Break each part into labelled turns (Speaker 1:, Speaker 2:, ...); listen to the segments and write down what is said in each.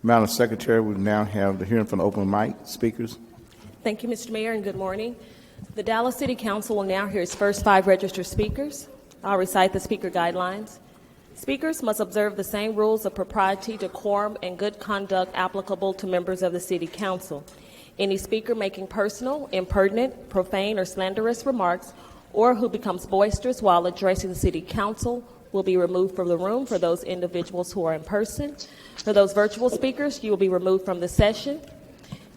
Speaker 1: Madam Secretary, we now have the hearing from the open mic speakers.
Speaker 2: Thank you, Mr. Mayor, and good morning. The Dallas City Council will now hear its first 5 registered speakers. I'll recite the speaker guidelines. Speakers must observe the same rules of propriety, decorum, and good conduct applicable to members of the City Council. Any speaker making personal, impertinent, profane, or slanderous remarks, or who becomes boisterous while addressing the City Council, will be removed from the room for those individuals who are in person. For those virtual speakers, you will be removed from the session.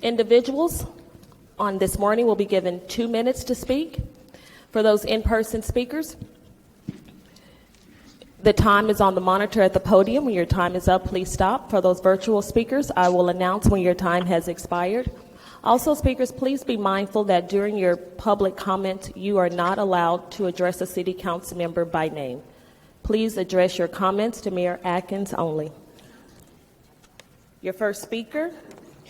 Speaker 2: Individuals on this morning will be given 2 minutes to speak. For those in-person speakers, the time is on the monitor at the podium. When your time is up, please stop. For those virtual speakers, I will announce when your time has expired. Also, speakers, please be mindful that during your public comment, you are not allowed to address a City Council member by name. Please address your comments to Mayor Atkins only. Your first speaker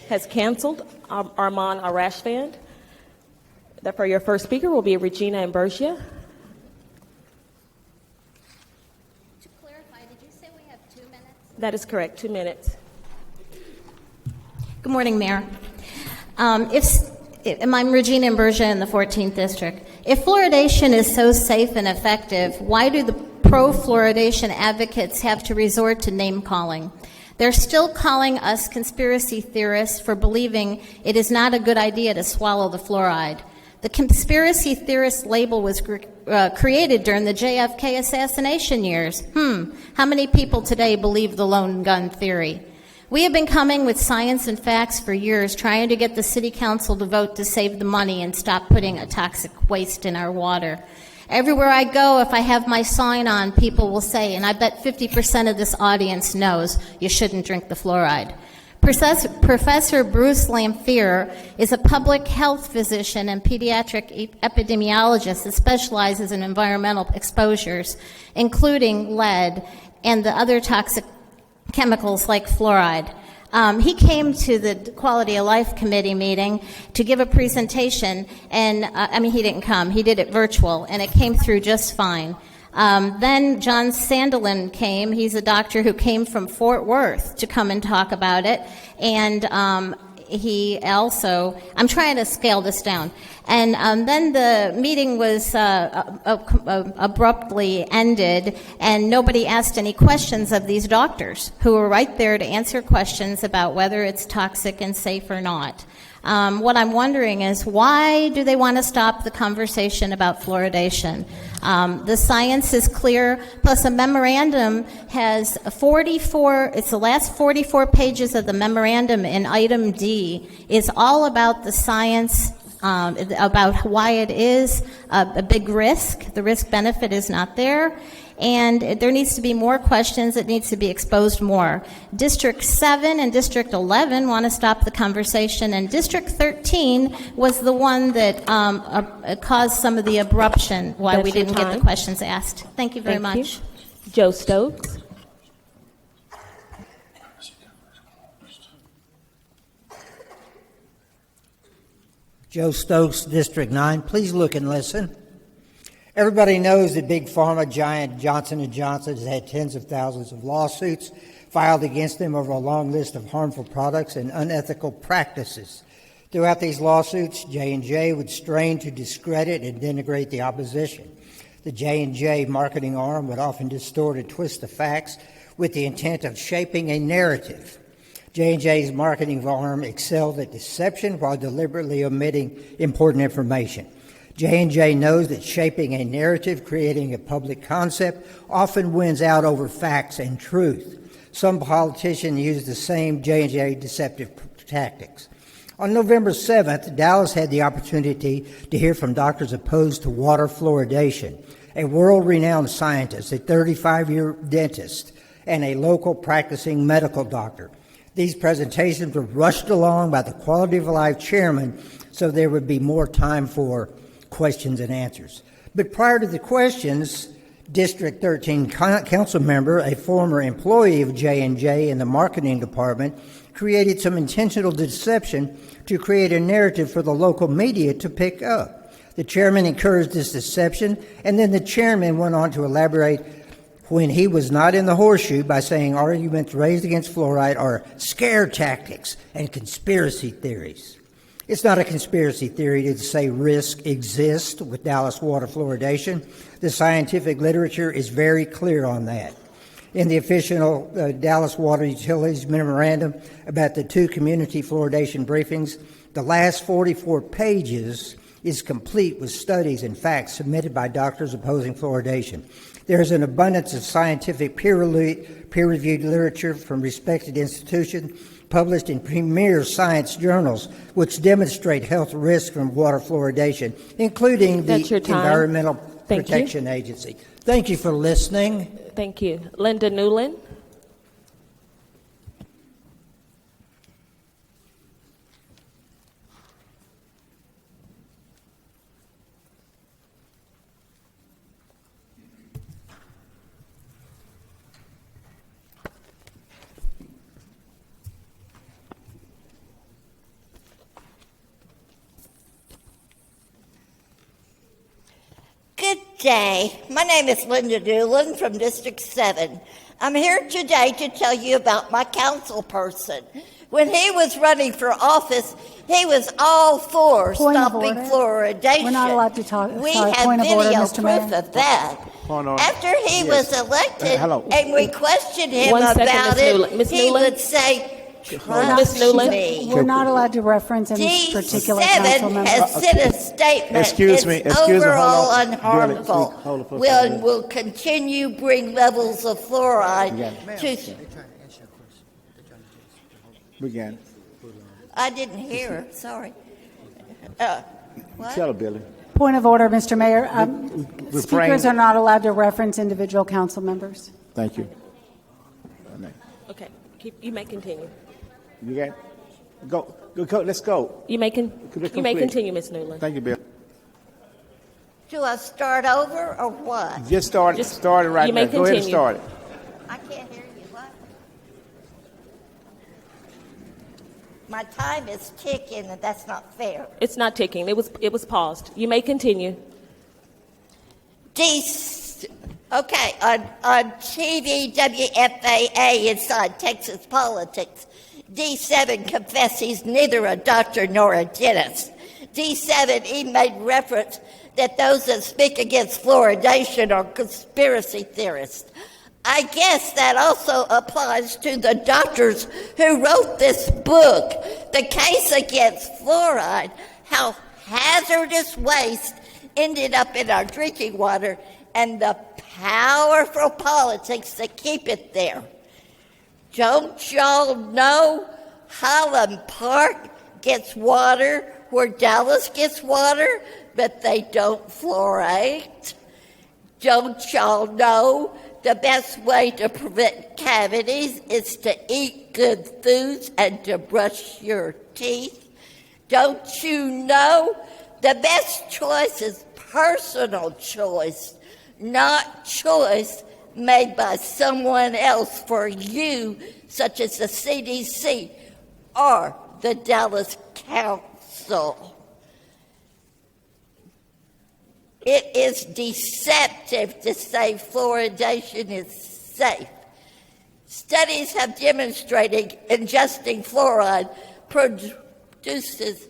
Speaker 2: has canceled, Armand Arashvand. Therefore, your first speaker will be Regina Imbergia.
Speaker 3: To clarify, did you say we have 2 minutes?
Speaker 2: That is correct, 2 minutes.
Speaker 3: Good morning, Mayor. I'm Regina Imbergia in the 14th District. If fluoridation is so safe and effective, why do the pro-fluoridation advocates have to resort to name-calling? They're still calling us conspiracy theorists for believing it is not a good idea to swallow the fluoride. The conspiracy theorist label was created during the JFK assassination years. How many people today believe the lone gun theory? We have been coming with science and facts for years, trying to get the City Council to vote to save the money and stop putting a toxic waste in our water. Everywhere I go, if I have my sign on, people will say, and I bet 50% of this audience knows, you shouldn't drink the fluoride. Professor Bruce Lamphere is a public health physician and pediatric epidemiologist that specializes in environmental exposures, including lead and the other toxic chemicals like fluoride. He came to the Quality of Life Committee meeting to give a presentation, and he didn't come. He did it virtual, and it came through just fine. Then John Sandelin came. He's a doctor who came from Fort Worth to come and talk about it, and he also, I'm trying to scale this down. And then the meeting was abruptly ended, and nobody asked any questions of these doctors who were right there to answer questions about whether it's toxic and safe or not. What I'm wondering is, why do they want to stop the conversation about fluoridation? The science is clear, plus a memorandum has 44, it's the last 44 pages of the memorandum in item D is all about the science, about why it is a big risk. The risk benefit is not there. And there needs to be more questions. It needs to be exposed more. District 7 and District 11 want to stop the conversation, and District 13 was the one that caused some of the abruption why we didn't get the questions asked. Thank you very much.
Speaker 2: Joe Stokes.
Speaker 4: Joe Stokes, District 9. Please look and listen. Everybody knows that big pharma giant Johnson & Johnson has had tens of thousands of lawsuits filed against them over a long list of harmful products and unethical practices. Throughout these lawsuits, J&J would strain to discredit and denigrate the opposition. The J&J marketing arm would often distort and twist the facts with the intent of shaping a narrative. J&J's marketing arm excelled at deception while deliberately omitting important information. J&J knows that shaping a narrative, creating a public concept, often wins out over facts and truth. Some politicians use the same J&J deceptive tactics. On November 7th, Dallas had the opportunity to hear from doctors opposed to water fluoridation, a world-renowned scientist, a 35-year dentist, and a local practicing medical doctor. These presentations were rushed along by the Quality of Life chairman so there would be more time for questions and answers. But prior to the questions, District 13 council member, a former employee of J&J in the marketing department, created some intentional deception to create a narrative for the local media to pick up. The chairman encouraged this deception, and then the chairman went on to elaborate when he was not in the horseshoe by saying arguments raised against fluoride are scare tactics and conspiracy theories. It's not a conspiracy theory to say risk exists with Dallas water fluoridation. The scientific literature is very clear on that. In the official Dallas Water Utilities memorandum about the 2 community fluoridation briefings, the last 44 pages is complete with studies and facts submitted by doctors opposing fluoridation. There is an abundance of scientific peer-reviewed literature from respected institutions published in premier science journals which demonstrate health risks from water fluoridation, including the Environmental Protection Agency. Thank you for listening.
Speaker 2: Thank you. Linda Newland.
Speaker 5: Good day. My name is Linda Newland from District 7. I'm here today to tell you about my council person. When he was running for office, he was all for stopping fluoridation.
Speaker 6: We're not allowed to talk.
Speaker 5: We
Speaker 6: Sorry,
Speaker 5: have
Speaker 6: point of order,
Speaker 5: video
Speaker 6: Mr.
Speaker 5: proof
Speaker 6: Mayor.
Speaker 5: of that. After he was elected and we questioned him
Speaker 2: One second,
Speaker 5: about
Speaker 2: Ms. Newland.
Speaker 5: it,
Speaker 2: Ms.
Speaker 5: he
Speaker 2: Newland?
Speaker 5: would say,
Speaker 2: Ms.
Speaker 5: trust
Speaker 2: Newland?
Speaker 5: me.
Speaker 6: We're not allowed to reference any particular council
Speaker 5: D7
Speaker 6: member.
Speaker 5: has sent a statement.
Speaker 1: Excuse me,
Speaker 5: It's
Speaker 1: excuse me, hold
Speaker 5: overall
Speaker 1: on.
Speaker 5: unharmful.
Speaker 1: Hold it for a second.
Speaker 5: Will continue bring levels of fluoride to.
Speaker 1: Begin.
Speaker 5: I didn't hear her. Sorry. What?
Speaker 1: Tell her, Billy.
Speaker 6: Point of order, Mr. Mayor. Speakers
Speaker 1: Refrain.
Speaker 6: are not allowed to reference individual council members.
Speaker 1: Thank you.
Speaker 2: Okay. You may continue.
Speaker 1: You got? Go. Let's go.
Speaker 2: You may
Speaker 1: Complete.
Speaker 2: continue, Ms. Newland.
Speaker 1: Thank you, Bill.
Speaker 5: Do I start over or what?
Speaker 1: Just start it right
Speaker 2: you may
Speaker 1: now. Go ahead and
Speaker 2: continue.
Speaker 1: start it.
Speaker 5: I can't hear you. What? My time is ticking, and that's not fair.
Speaker 2: It's not ticking. It was paused. You may continue.
Speaker 5: Okay, on TV WFAA inside Texas politics, D7 confessed he's neither a doctor nor a dentist. D7 even made reference that those that speak against fluoridation are conspiracy theorists. I guess that also applies to the doctors who wrote this book, The Case Against Fluoride, How Hazardous Waste Ended Up in Our Drinking Water, and the powerful politics that keep it there. Don't y'all know Highland Park gets water where Dallas gets water, but they don't fluoride? Don't y'all know the best way to prevent cavities is to eat good foods and to brush your teeth? Don't you know the best choice is personal choice, not choice made by someone else for you, such as the CDC or the Dallas Council? It is deceptive to say fluoridation is safe. Studies have demonstrated ingesting fluoride produces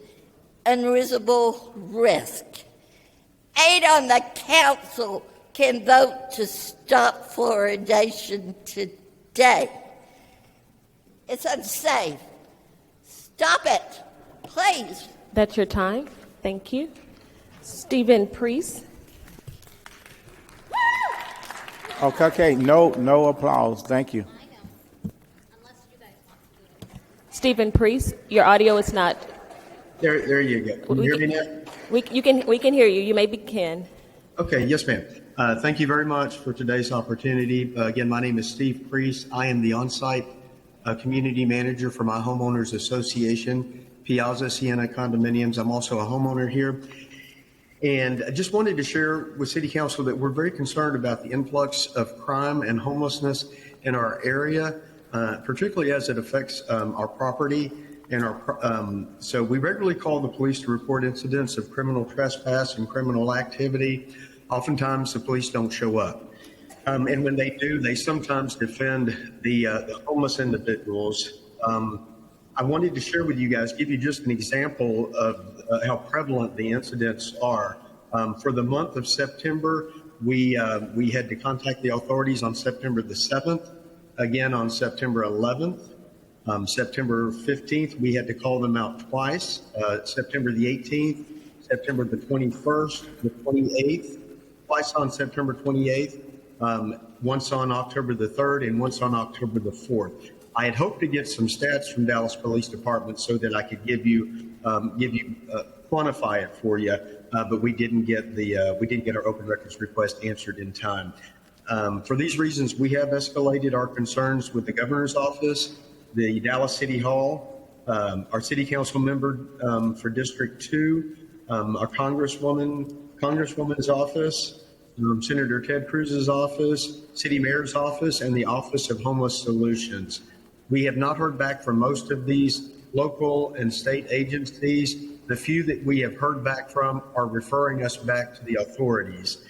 Speaker 5: unreasonable risk. 8 on the council can vote to stop fluoridation today. It's unsafe. Stop it, please.
Speaker 2: That's your time. Thank you. Stephen Priest.
Speaker 1: Okay. No applause. Thank you.
Speaker 2: Stephen Priest, your audio is not.
Speaker 7: There you go. Can you hear me now?
Speaker 2: We can hear you. You may begin.
Speaker 7: Okay, yes, ma'am. Thank you very much for today's opportunity. Again, my name is Steve Priest. I am the on-site community manager for my homeowners association, Piazza Siena Condominiums. I'm also a homeowner here. And I just wanted to share with City Council that we're very concerned about the influx of crime and homelessness in our area, particularly as it affects our property. And so we regularly call the police to report incidents of criminal trespass and criminal activity. Oftentimes the police don't show up. And when they do, they sometimes defend the homeless individuals. I wanted to share with you guys, give you just an example of how prevalent the incidents are. For the month of September, we had to contact the authorities on September the 7th, again on September 11th. September 15th, we had to call them out twice. September the 18th, September the 21st, the 28th, twice on September 28th, once on October the 3rd, and once on October the 4th. I had hoped to get some stats from Dallas Police Department so that I could quantify it for you, but we didn't get our open records request answered in time. For these reasons, we have escalated our concerns with the governor's office, the Dallas City Hall, our city council member for District 2, our congresswoman's office, Senator Ted Cruz's office, city mayor's office, and the Office of Homeless Solutions. We have not heard back from most of these local and state agencies. The few that we have heard back from are referring us back to the authorities.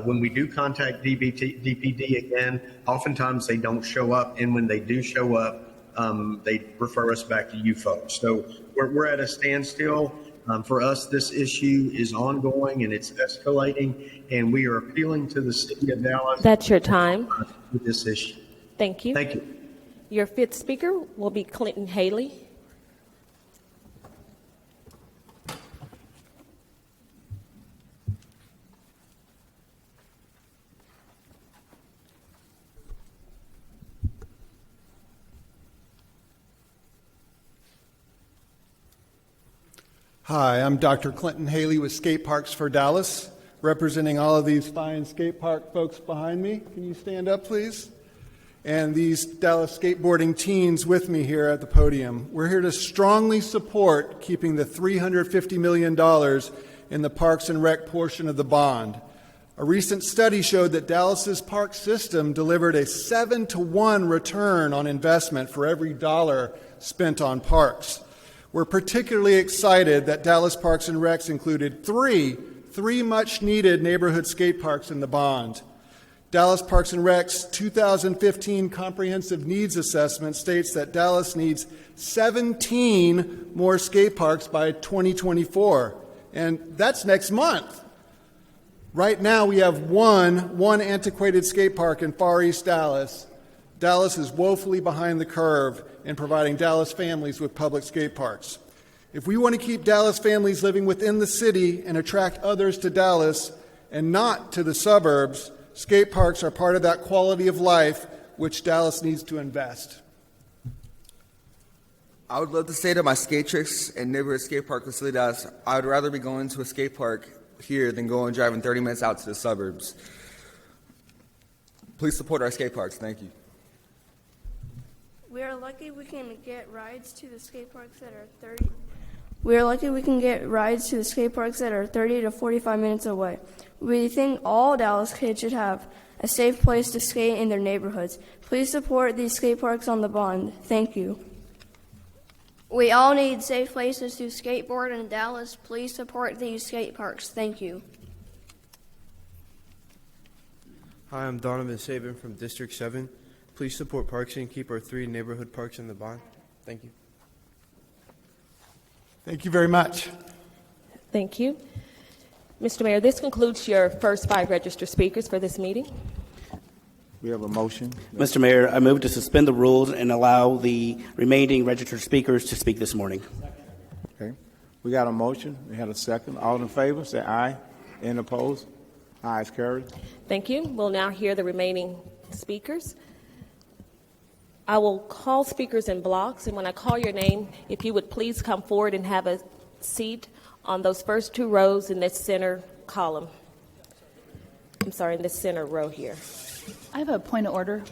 Speaker 7: When we do contact DPD again, oftentimes they don't show up, and when they do show up, they refer us back to you folks. So we're at a standstill. For us, this issue is ongoing and it's escalating, and we are appealing to the city of Dallas.
Speaker 2: That's your time.
Speaker 7: With this issue.
Speaker 2: Thank you.
Speaker 7: Thank you.
Speaker 2: Your fifth speaker will be Clinton Haley.
Speaker 8: Hi, I'm Dr. Clinton Haley with Skate Parks for Dallas, representing all of these fine skate park folks behind me. Can you stand up, please? And these Dallas skateboarding teens with me here at the podium. We're here to strongly support keeping the $350 million in the Parks and Rec portion of the bond. A recent study showed that Dallas's park system delivered a 7-to-1 return on investment for every dollar spent on parks. We're particularly excited that Dallas Parks and Recs included three much-needed neighborhood skate parks in the bond. Dallas Parks and Rec's 2015 Comprehensive Needs Assessment states that Dallas needs 17 more skate parks by 2024, and that's next month. Right now, we have one antiquated skate park in Far East Dallas. Dallas is woefully behind the curve in providing Dallas families with public skate parks. If we want to keep Dallas families living within the city and attract others to Dallas and not to the suburbs, skate parks are part of that quality of life which Dallas needs to invest.
Speaker 9: I would love to say that my skate tricks and neighborhood skate park facility Dallas, I would rather be going to a skate park here than going driving 30 minutes out to the suburbs. Please support our skate parks. Thank you.
Speaker 10: We are lucky we can get rides to the skate parks that are 30. We are lucky we can get rides to the skate parks that are 30 to 45 minutes away. We think all Dallas kids should have a safe place to skate in their neighborhoods. Please support these skate parks on the bond. Thank you. We all need safe places to skateboard in Dallas. Please support these skate parks. Thank you.
Speaker 11: Hi, I'm Donovan Saban from District 7. Please support Parks and keep our 3 neighborhood parks in the bond. Thank you.
Speaker 8: Thank you very much.
Speaker 2: Thank you. Mr. Mayor, this concludes your first 5 registered speakers for this meeting.
Speaker 1: We have a motion.
Speaker 12: Mr. Mayor, I move to suspend the rules and allow the remaining registered speakers to speak this morning.
Speaker 1: Okay. We got a motion. We had a second. All in favor, say aye. Any opposed? Ayes carried.
Speaker 2: Thank you. We'll now hear the remaining speakers. I will call speakers in blocks, and when I call your name, if you would please come forward and have a seat on those first 2 rows in this center column. I'm sorry, in this center row here.
Speaker 13: I have a point of order.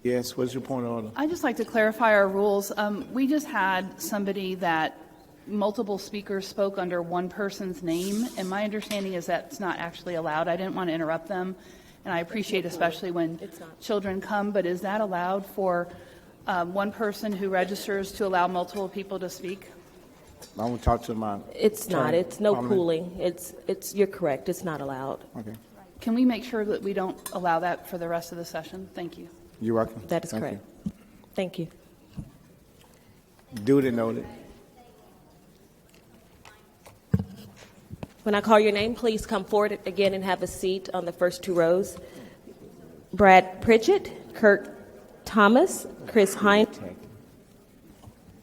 Speaker 1: Yes, what's your point of order?
Speaker 13: I'd just like to clarify our rules. We just had somebody that multiple speakers spoke under one person's name, and my understanding is that's not actually allowed. I didn't want to interrupt them, and I appreciate especially when children come, but is that allowed for one person who registers to allow multiple people to speak?
Speaker 1: I want to talk to my...
Speaker 2: It's not. It's no pooling. It's. You're correct. It's not allowed.
Speaker 1: Okay.
Speaker 13: Can we make sure that we don't allow that for the rest of the session? Thank you.
Speaker 1: You're welcome.
Speaker 2: That is
Speaker 1: Thank
Speaker 2: correct. Thank you.
Speaker 1: you. Duly noted.
Speaker 2: When I call your name, please come forward again and have a seat on the first two rows. Brad Pritchett, Kirk Thomas, Chris Hine,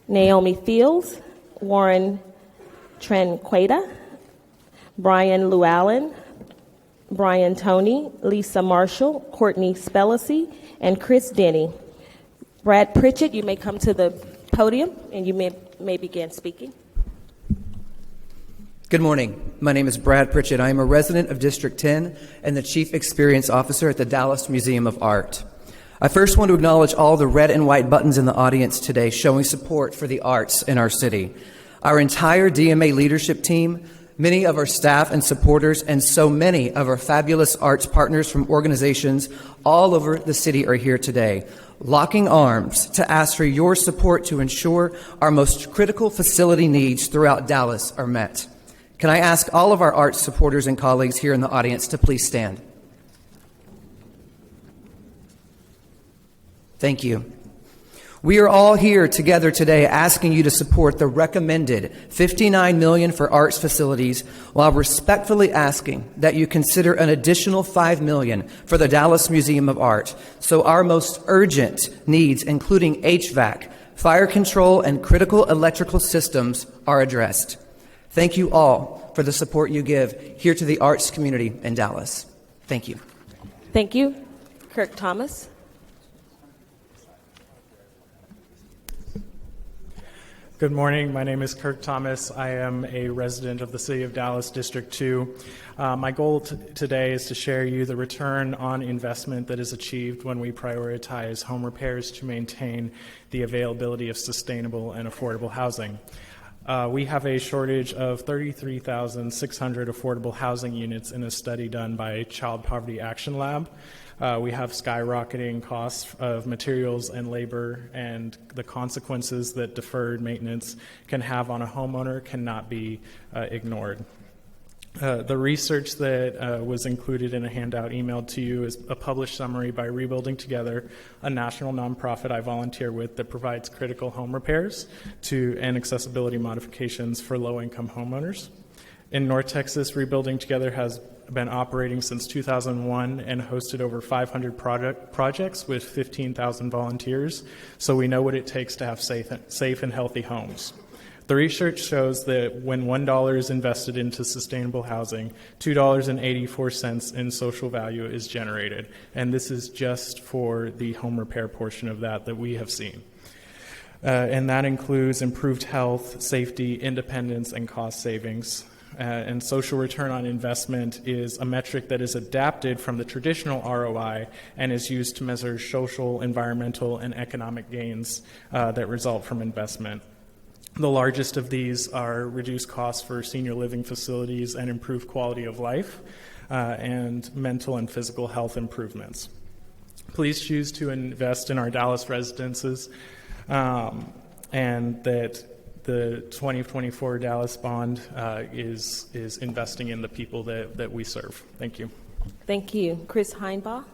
Speaker 2: Naomi Fields, Warren Trenqueta, Brian Llewellyn, Brian Toney, Lisa Marshall, Courtney Spellacy, and Chris Denny. Brad Pritchett, you may come to the podium and you may begin speaking.
Speaker 14: Good morning. My name is Brad Pritchett. I am a resident of District 10 and the Chief Experience Officer at the Dallas Museum of Art. I first want to acknowledge all the red and white buttons in the audience today showing support for the arts in our city. Our entire DMA leadership team, many of our staff and supporters, and so many of our fabulous arts partners from organizations all over the city are here today, locking arms to ask for your support to ensure our most critical facility needs throughout Dallas are met. Can I ask all of our arts supporters and colleagues here in the audience to please stand? Thank you. We are all here together today asking you to support the recommended $59 million for arts facilities while respectfully asking that you consider an additional $5 million for the Dallas Museum of Art so our most urgent needs, including HVAC, fire control, and critical electrical systems are addressed. Thank you all for the support you give here to the arts community in Dallas. Thank you.
Speaker 2: Thank you. Kirk Thomas.
Speaker 15: Good morning. My name is Kirk Thomas. I am a resident of the City of Dallas, District 2. My goal today is to share you the return on investment that is achieved when we prioritize home repairs to maintain the availability of sustainable and affordable housing. We have a shortage of 33,600 affordable housing units in a study done by Child Poverty Action Lab. We have skyrocketing costs of materials and labor, and the consequences that deferred maintenance can have on a homeowner cannot be ignored. The research that was included in a handout emailed to you is a published summary by Rebuilding Together, a national nonprofit I volunteer with that provides critical home repairs and accessibility modifications for low-income homeowners. In North Texas, Rebuilding Together has been operating since 2001 and hosted over 500 projects with 15,000 volunteers, so we know what it takes to have safe and healthy homes. The research shows that when $1 is invested into sustainable housing, $2.84 in social value is generated, and this is just for the home repair portion of that we have seen. And that includes improved health, safety, independence, and cost savings. And social return on investment is a metric that is adapted from the traditional ROI and is used to measure social, environmental, and economic gains that result from investment. The largest of these are reduced costs for senior living facilities and improved quality of life and mental and physical health improvements. Please choose to invest in our Dallas residences and that the 2024 Dallas bond is investing in the people that we serve. Thank you.
Speaker 2: Thank you. Chris Heinbaugh.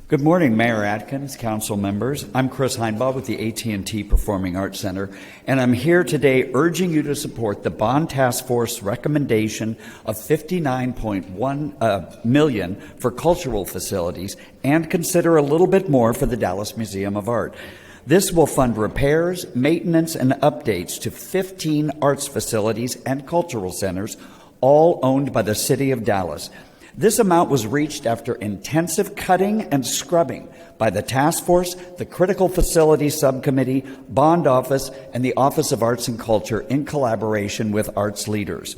Speaker 16: Good morning, Mayor Atkins, council members. I'm Chris Heinbaugh with the AT&T Performing Arts Center, and I'm here today urging you to support the Bond Task Force recommendation of $59.1 million for cultural facilities and consider a little bit more for the Dallas Museum of Art. This will fund repairs, maintenance, and updates to 15 arts facilities and cultural centers, all owned by the City of Dallas. This amount was reached after intensive cutting and scrubbing by the task force, the Critical Facilities Subcommittee, Bond Office, and the Office of Arts and Culture in collaboration with arts leaders.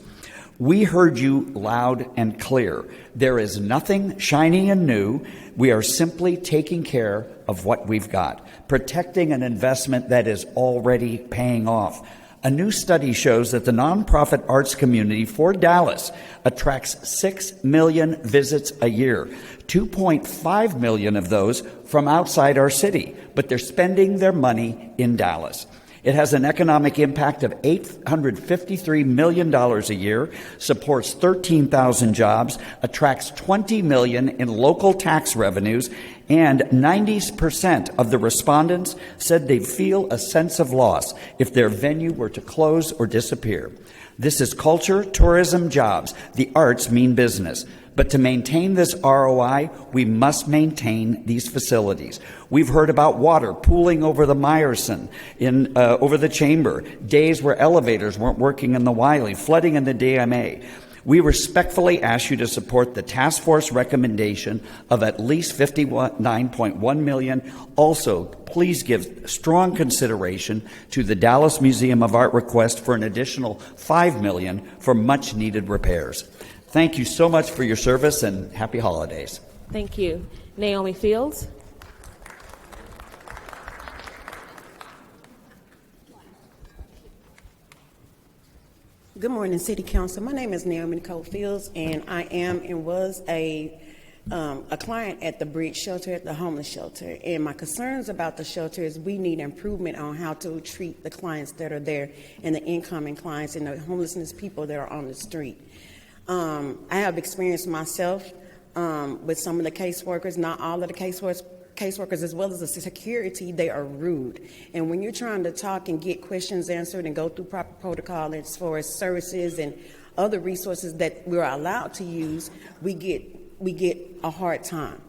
Speaker 16: We heard you loud and clear. There is nothing shiny and new. We are simply taking care of what we've got, protecting an investment that is already paying off. A new study shows that the nonprofit arts community for Dallas attracts 6 million visits a year, 2.5 million of those from outside our city, but they're spending their money in Dallas. It has an economic impact of $853 million a year, supports 13,000 jobs, attracts $20 million in local tax revenues, and 90% of the respondents said they feel a sense of loss if their venue were to close or disappear. This is culture, tourism, jobs. The arts mean business. But to maintain this ROI, we must maintain these facilities. We've heard about water pooling over the Meyerson, over the chamber, days where elevators weren't working in the Wiley, flooding in the DMA. We respectfully ask you to support the task force recommendation of at least $59.1 million. Also, please give strong consideration to the Dallas Museum of Art request for an additional $5 million for much-needed repairs. Thank you so much for your service, and happy holidays.
Speaker 2: Thank you. Naomi Fields.
Speaker 17: Good morning, City Council. My name is Naomi Nicole Fields, and I am and was a client at the Bridge Shelter, at the homeless shelter. And my concerns about the shelter is we need improvement on how to treat the clients that are there and the incoming clients and the homelessness people that are on the street. I have experienced myself with some of the caseworkers, not all of the caseworkers, as well as the security. They are rude. And when you're trying to talk and get questions answered and go through proper protocol as far as services and other resources that we're allowed to use, we get a hard time.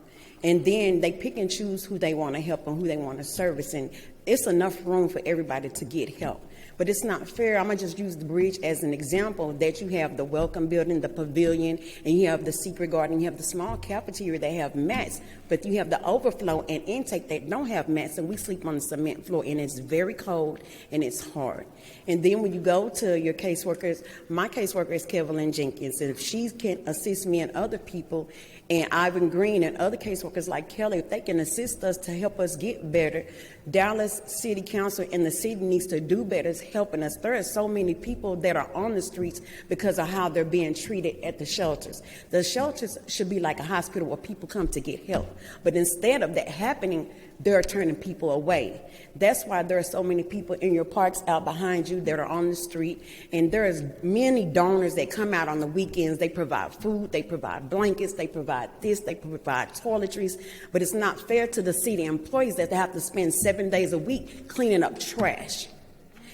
Speaker 17: And then they pick and choose who they want to help and who they want to service. And it's enough room for everybody to get help. But it's not fair. I'm going to just use the Bridge as an example, that you have the welcome building, the pavilion, and you have the secret garden, you have the small cafeteria that have mats, but you have the overflow and intake that don't have mats, and we sleep on the cement floor, and it's very cold and it's hard. And then when you go to your caseworkers, my caseworker is Kevin Jenkins, and if she can assist me and other people, and Ivan Green and other caseworkers like Kelly, if they can assist us to help us get better, Dallas City Council and the city needs to do better helping us. There are so many people that are on the streets because of how they're being treated at the shelters. The shelters should be like a hospital where people come to get help. But instead of that happening, they're turning people away. That's why there are so many people in your parks out behind you that are on the street. And there's many donors that come out on the weekends. They provide food, they provide blankets, they provide this, they provide toiletries. But it's not fair to the city employees that they have to spend 7 days a week cleaning up trash.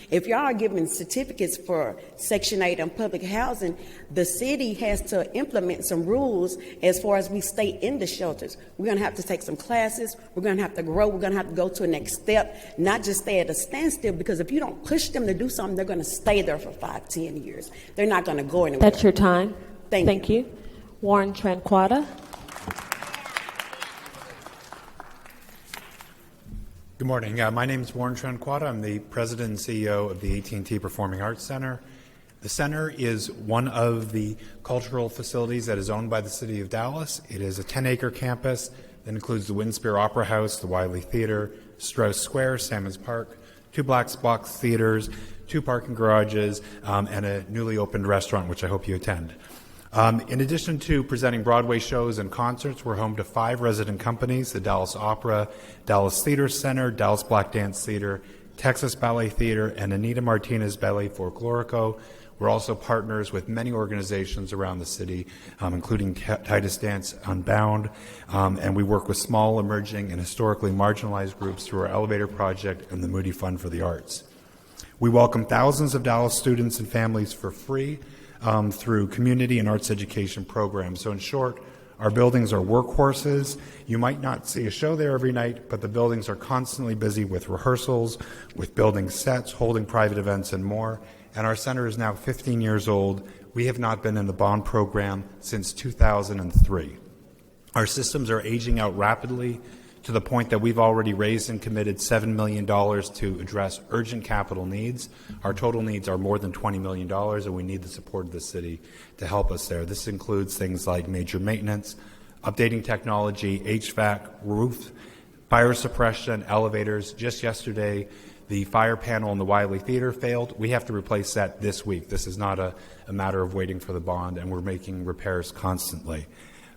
Speaker 17: If y'all are giving certificates for Section 8 and public housing, the city has to implement some rules as far as we stay in the shelters. We're going to have to take some classes. We're going to have to grow. We're going to have to go to the next step, not just stay at a standstill, because if you don't push them to do something, they're going to stay there for 5-10 years. They're not going to go anywhere.
Speaker 2: That's your time. Thank you. Warren Tranquata.
Speaker 18: Good morning. My name is Warren Tranquata. I'm the president and CEO of the AT&T Performing Arts Center. The center is one of the cultural facilities that is owned by the city of Dallas. It is a 10-acre campus that includes the Windspear Opera House, the Wiley Theater, Strauss Square, Salmons Park, 2 black box theaters, 2 parking garages, and a newly opened restaurant, which I hope you attend. In addition to presenting Broadway shows and concerts, we're home to 5 resident companies: the Dallas Opera, Dallas Theater Center, Dallas Black Dance Theater, Texas Ballet Theater, and Anita Martinez Ballet Folklorico. We're also partners with many organizations around the city, including Titus Dance Unbound, and we work with small, emerging, and historically marginalized groups through our Elevator Project and the Moody Fund for the Arts. We welcome thousands of Dallas students and families for free through community and arts education programs. So in short, our buildings are workhorses. You might not see a show there every night, but the buildings are constantly busy with rehearsals, with building sets, holding private events, and more. And our center is now 15 years old. We have not been in the bond program since 2003. Our systems are aging out rapidly, to the point that we've already raised and committed $7 million to address urgent capital needs. Our total needs are more than $20 million, and we need the support of the city to help us there. This includes things like major maintenance, updating technology, HVAC, roof, fire suppression, elevators. Just yesterday, the fire panel in the Wiley Theater failed. We have to replace that this week. This is not a matter of waiting for the bond, and we're making repairs constantly.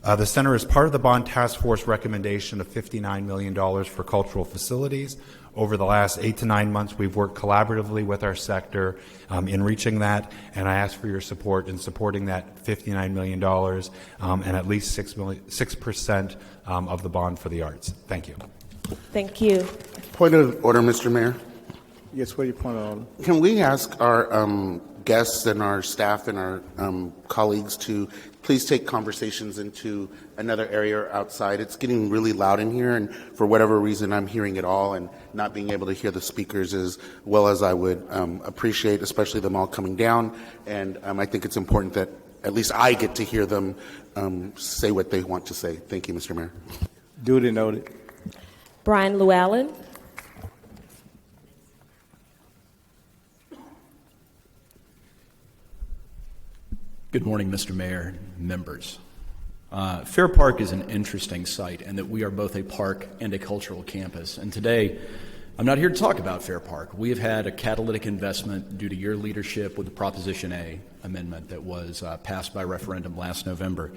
Speaker 18: The center is part of the Bond Task Force recommendation of $59 million for cultural facilities. Over the last 8 to 9 months, we've worked collaboratively with our sector in reaching that, and I ask for your support in supporting that $59 million and at least 6% of the bond for the arts. Thank you.
Speaker 2: Thank you.
Speaker 19: Point of order, Mr. Mayor.
Speaker 1: Yes, what do you point on?
Speaker 19: Can we ask our guests and our staff and our colleagues to please take conversations into another area outside? It's getting really loud in here, and for whatever reason, I'm hearing it all and not being able to hear the speakers as well as I would appreciate, especially them all coming down. And I think it's important that at least I get to hear them say what they want to say. Thank you, Mr. Mayor.
Speaker 1: Duly noted.
Speaker 2: Brian Llewellyn.
Speaker 20: Good morning, Mr. Mayor, members. Fair Park is an interesting site in that we are both a park and a cultural campus. And today, I'm not here to talk about Fair Park. We have had a catalytic investment due to your leadership with the Proposition A amendment that was passed by referendum last November.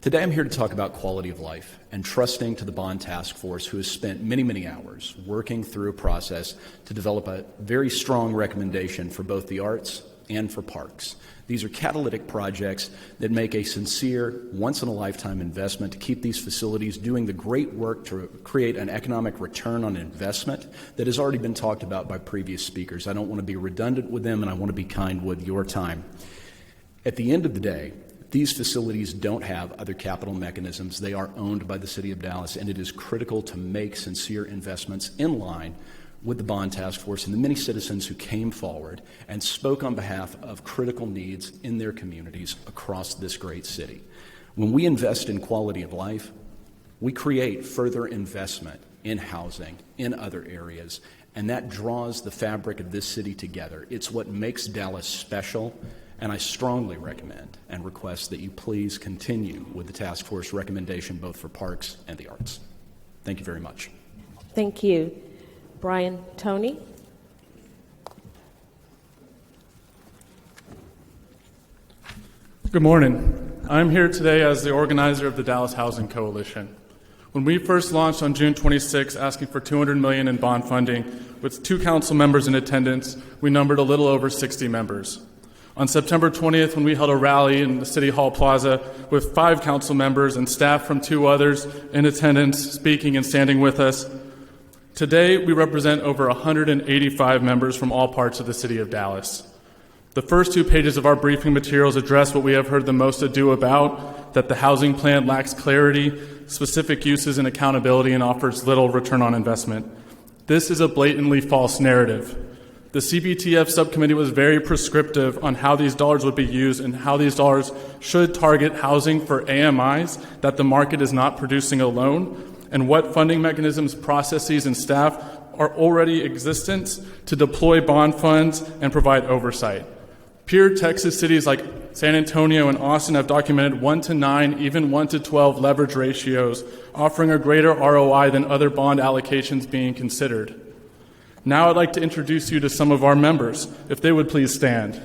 Speaker 20: Today, I'm here to talk about quality of life and trusting to the Bond Task Force, who has spent many, many hours working through a process to develop a very strong recommendation for both the arts and for parks. These are catalytic projects that make a sincere, once-in-a-lifetime investment to keep these facilities doing the great work to create an economic return on investment that has already been talked about by previous speakers. I don't want to be redundant with them, and I want to be kind with your time. At the end of the day, these facilities don't have other capital mechanisms. They are owned by the City of Dallas, and it is critical to make sincere investments in line with the Bond Task Force and the many citizens who came forward and spoke on behalf of critical needs in their communities across this great city. When we invest in quality of life, we create further investment in housing, in other areas, and that draws the fabric of this city together. It's what makes Dallas special, and I strongly recommend and request that you please continue with the task force recommendation both for parks and the arts. Thank you very much.
Speaker 2: Thank you. Brian Toney.
Speaker 21: Good morning. I'm here today as the organizer of the Dallas Housing Coalition. When we first launched on June 26, asking for $200 million in bond funding, with 2 council members in attendance, we numbered a little over 60 members. On September 20th, when we held a rally in the City Hall Plaza with 5 council members and staff from 2 others in attendance, speaking and standing with us, today, we represent over 185 members from all parts of the City of Dallas. The first 2 pages of our briefing materials address what we have heard the most ado about, that the housing plan lacks clarity, specific uses, and accountability, and offers little return on investment. This is a blatantly false narrative. The CBTF subcommittee was very prescriptive on how these dollars would be used and how these dollars should target housing for AMIs that the market is not producing alone, and what funding mechanisms, processes, and staff are already existent to deploy bond funds and provide oversight. Peer Texas cities like San Antonio and Austin have documented 1-9, even 1-12 leverage ratios, offering a greater ROI than other bond allocations being considered. Now I'd like to introduce you to some of our members, if they would please stand.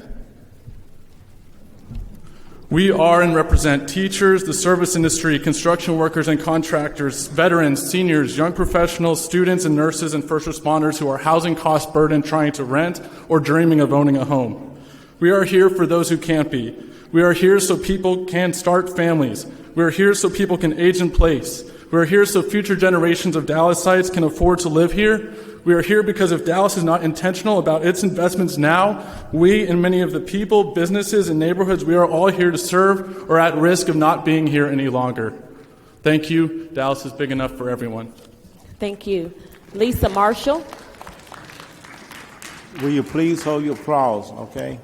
Speaker 21: We are and represent teachers, the service industry, construction workers and contractors, veterans, seniors, young professionals, students and nurses and first responders who are housing cost burdened trying to rent or dreaming of owning a home. We are here for those who can't be. We are here so people can start families. We are here so people can age in place. We are here so future generations of Dallasites can afford to live here. We are here because if Dallas is not intentional about its investments now, we and many of the people, businesses, and neighborhoods we are all here to serve are at risk of not being here any longer. Thank you. Dallas is big enough for everyone.
Speaker 2: Thank you. Lisa Marshall.
Speaker 1: Will you please hold your applause, okay?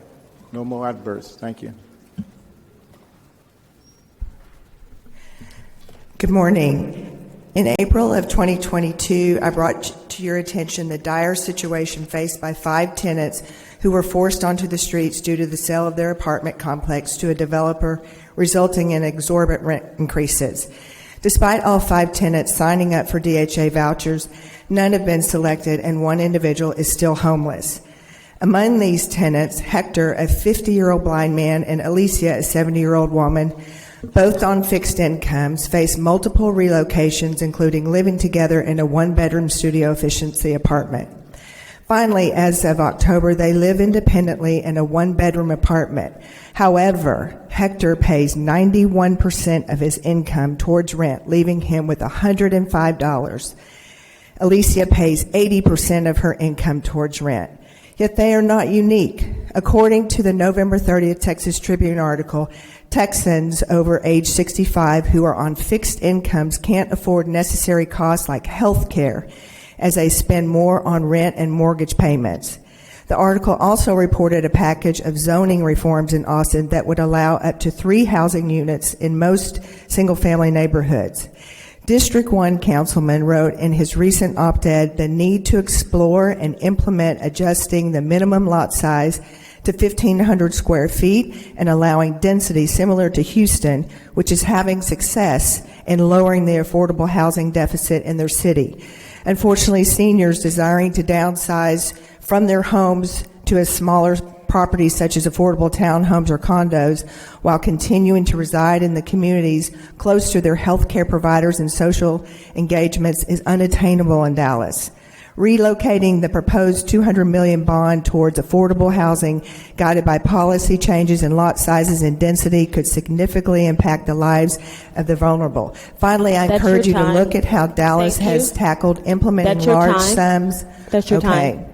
Speaker 1: No more outbursts. Thank you.
Speaker 22: Good morning. In April of 2022, I brought to your attention the dire situation faced by 5 tenants who were forced onto the streets due to the sale of their apartment complex to a developer, resulting in exorbitant rent increases. Despite all 5 tenants signing up for DHA vouchers, none have been selected and 1 individual is still homeless. Among these tenants, Hector, a 50-year-old blind man, and Alicia, a 70-year-old woman, both on fixed incomes, face multiple relocations, including living together in a one-bedroom studio efficiency apartment. Finally, as of October, they live independently in a one-bedroom apartment. However, Hector pays 91% of his income towards rent, leaving him with $105. Alicia pays 80% of her income towards rent. Yet they are not unique. According to the November 30th Texas Tribune article, Texans over age 65 who are on fixed incomes can't afford necessary costs like health care, as they spend more on rent and mortgage payments. The article also reported a package of zoning reforms in Austin that would allow up to 3 housing units in most single-family neighborhoods. District 1 councilman wrote in his recent op-ed the need to explore and implement adjusting the minimum lot size to 1,500 square feet and allowing density similar to Houston, which is having success in lowering the affordable housing deficit in their city. Unfortunately, seniors desiring to downsize from their homes to a smaller properties such as affordable townhomes or condos while continuing to reside in the communities close to their health care providers and social engagements is unattainable in Dallas. Relocating the proposed $200 million bond towards affordable housing guided by policy changes in lot sizes and density could significantly impact the lives of the vulnerable. Finally, I encourage you to look at how Dallas has tackled implementing large sums.
Speaker 2: That's your time.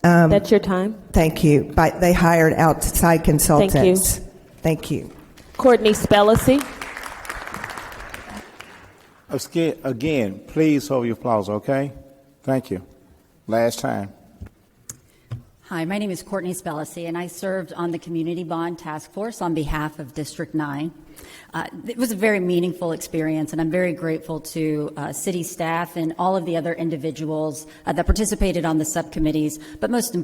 Speaker 2: That's your time.
Speaker 22: Thank you. They hired outside consultants.
Speaker 2: Thank you.
Speaker 22: Thank you.
Speaker 2: Courtney Spellacy.
Speaker 1: Again, please hold your applause, okay? Thank you. Last time.
Speaker 3: Hi, my name is Courtney Spellacy, and I served on the Community Bond Task Force on behalf of District 9. It was a very meaningful experience, and I'm very grateful to city staff and all of the other individuals that participated on the subcommittees, but most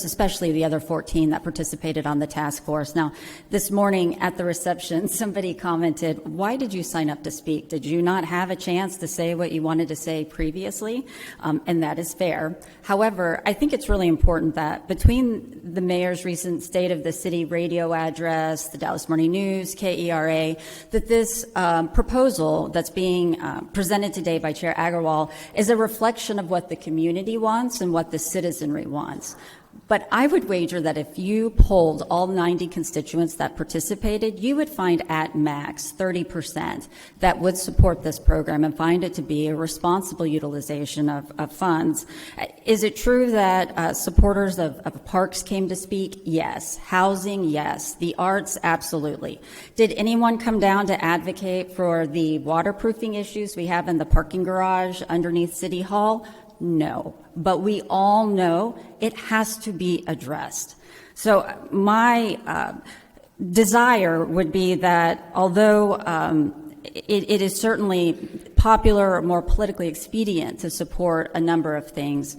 Speaker 3: especially the other 14 that participated on the task force. Now, this morning at the reception, somebody commented, "Why did you sign up to speak? Did you not have a chance to say what you wanted to say previously?" And that is fair. However, I think it's really important that between the mayor's recent State of the City radio address, the Dallas Morning News, KERA, that this proposal that's being presented today by Chair Agarwal is a reflection of what the community wants and what the citizenry wants. But I would wager that if you polled all 90 constituents that participated, you would find at max 30% that would support this program and find it to be a responsible utilization of funds. Is it true that supporters of parks came to speak? Yes. Housing? Yes. The arts? Absolutely. Did anyone come down to advocate for the waterproofing issues we have in the parking garage underneath City Hall? No, but we all know it has to be addressed. So my desire would be that although it is certainly popular or more politically expedient to support a number of things,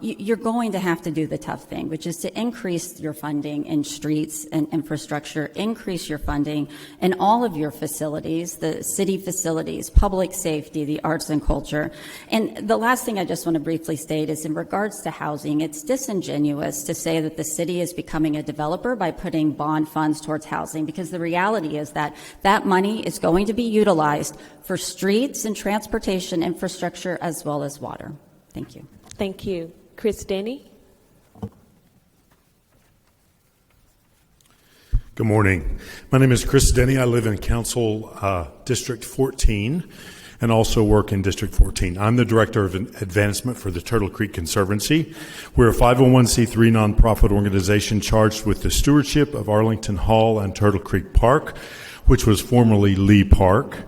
Speaker 3: you're going to have to do the tough thing, which is to increase your funding in streets and infrastructure, increase your funding in all of your facilities, the city facilities, public safety, the arts and culture. And the last thing I just want to briefly state is in regards to housing, it's disingenuous to say that the city is becoming a developer by putting bond funds towards housing, because the reality is that that money is going to be utilized for streets and transportation infrastructure as well as water. Thank you.
Speaker 2: Thank you. Chris Denny.
Speaker 4: Good morning. My name is Chris Denny. I live in Council District 14 and also work in District 14. I'm the Director of Advancement for the Turtle Creek Conservancy. We're a 501c3 nonprofit organization charged with the stewardship of Arlington Hall and Turtle Creek Park, which was formerly Lee Park.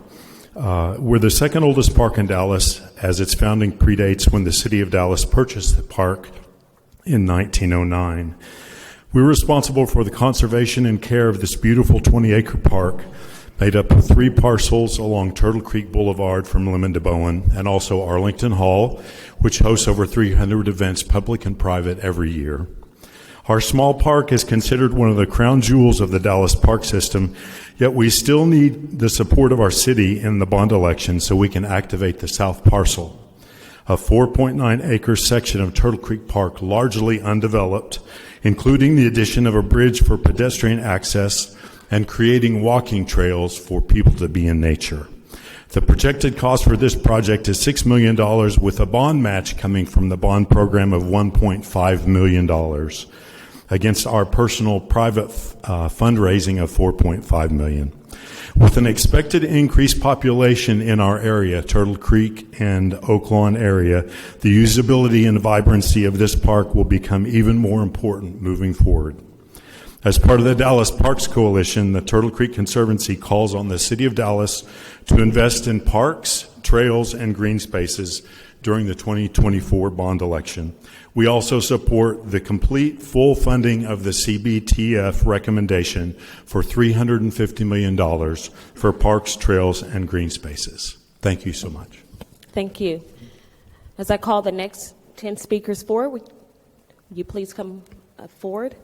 Speaker 4: We're the second oldest park in Dallas, as its founding predates when the city of Dallas purchased the park in 1909. We're responsible for the conservation and care of this beautiful 20-acre park made up of 3 parcels along Turtle Creek Boulevard from Lemon to Bowen, and also Arlington Hall, which hosts over 300 events, public and private, every year. Our small park is considered one of the crown jewels of the Dallas park system, yet we still need the support of our city in the bond election so we can activate the south parcel, a 4.9-acre section of Turtle Creek Park largely undeveloped, including the addition of a bridge for pedestrian access and creating walking trails for people to be in nature. The projected cost for this project is $6 million, with a bond match coming from the bond program of $1.5 million against our personal private fundraising of $4.5 million. With an expected increased population in our area, Turtle Creek and Oak Lawn area, the usability and vibrancy of this park will become even more important moving forward. As part of the Dallas Parks Coalition, the Turtle Creek Conservancy calls on the City of Dallas to invest in parks, trails, and green spaces during the 2024 bond election. We also support the complete full funding of the CBTF recommendation for $350 million for parks, trails, and green spaces. Thank you so much.
Speaker 2: Thank you. As I call the next 10 speakers forward, would you please come forward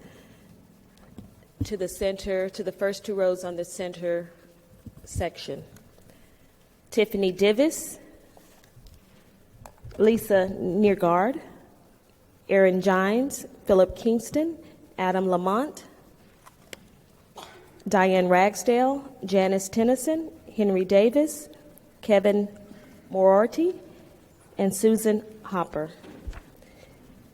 Speaker 2: to the center, to the first two rows on the center section. Tiffany Divis, Lisa Neergaard, Aaron Gines, Philip Kingston, Adam Lamont, Diane Ragsdale, Janice Tennyson, Henry Davis, Kevin Moriarty, and Susan Hopper.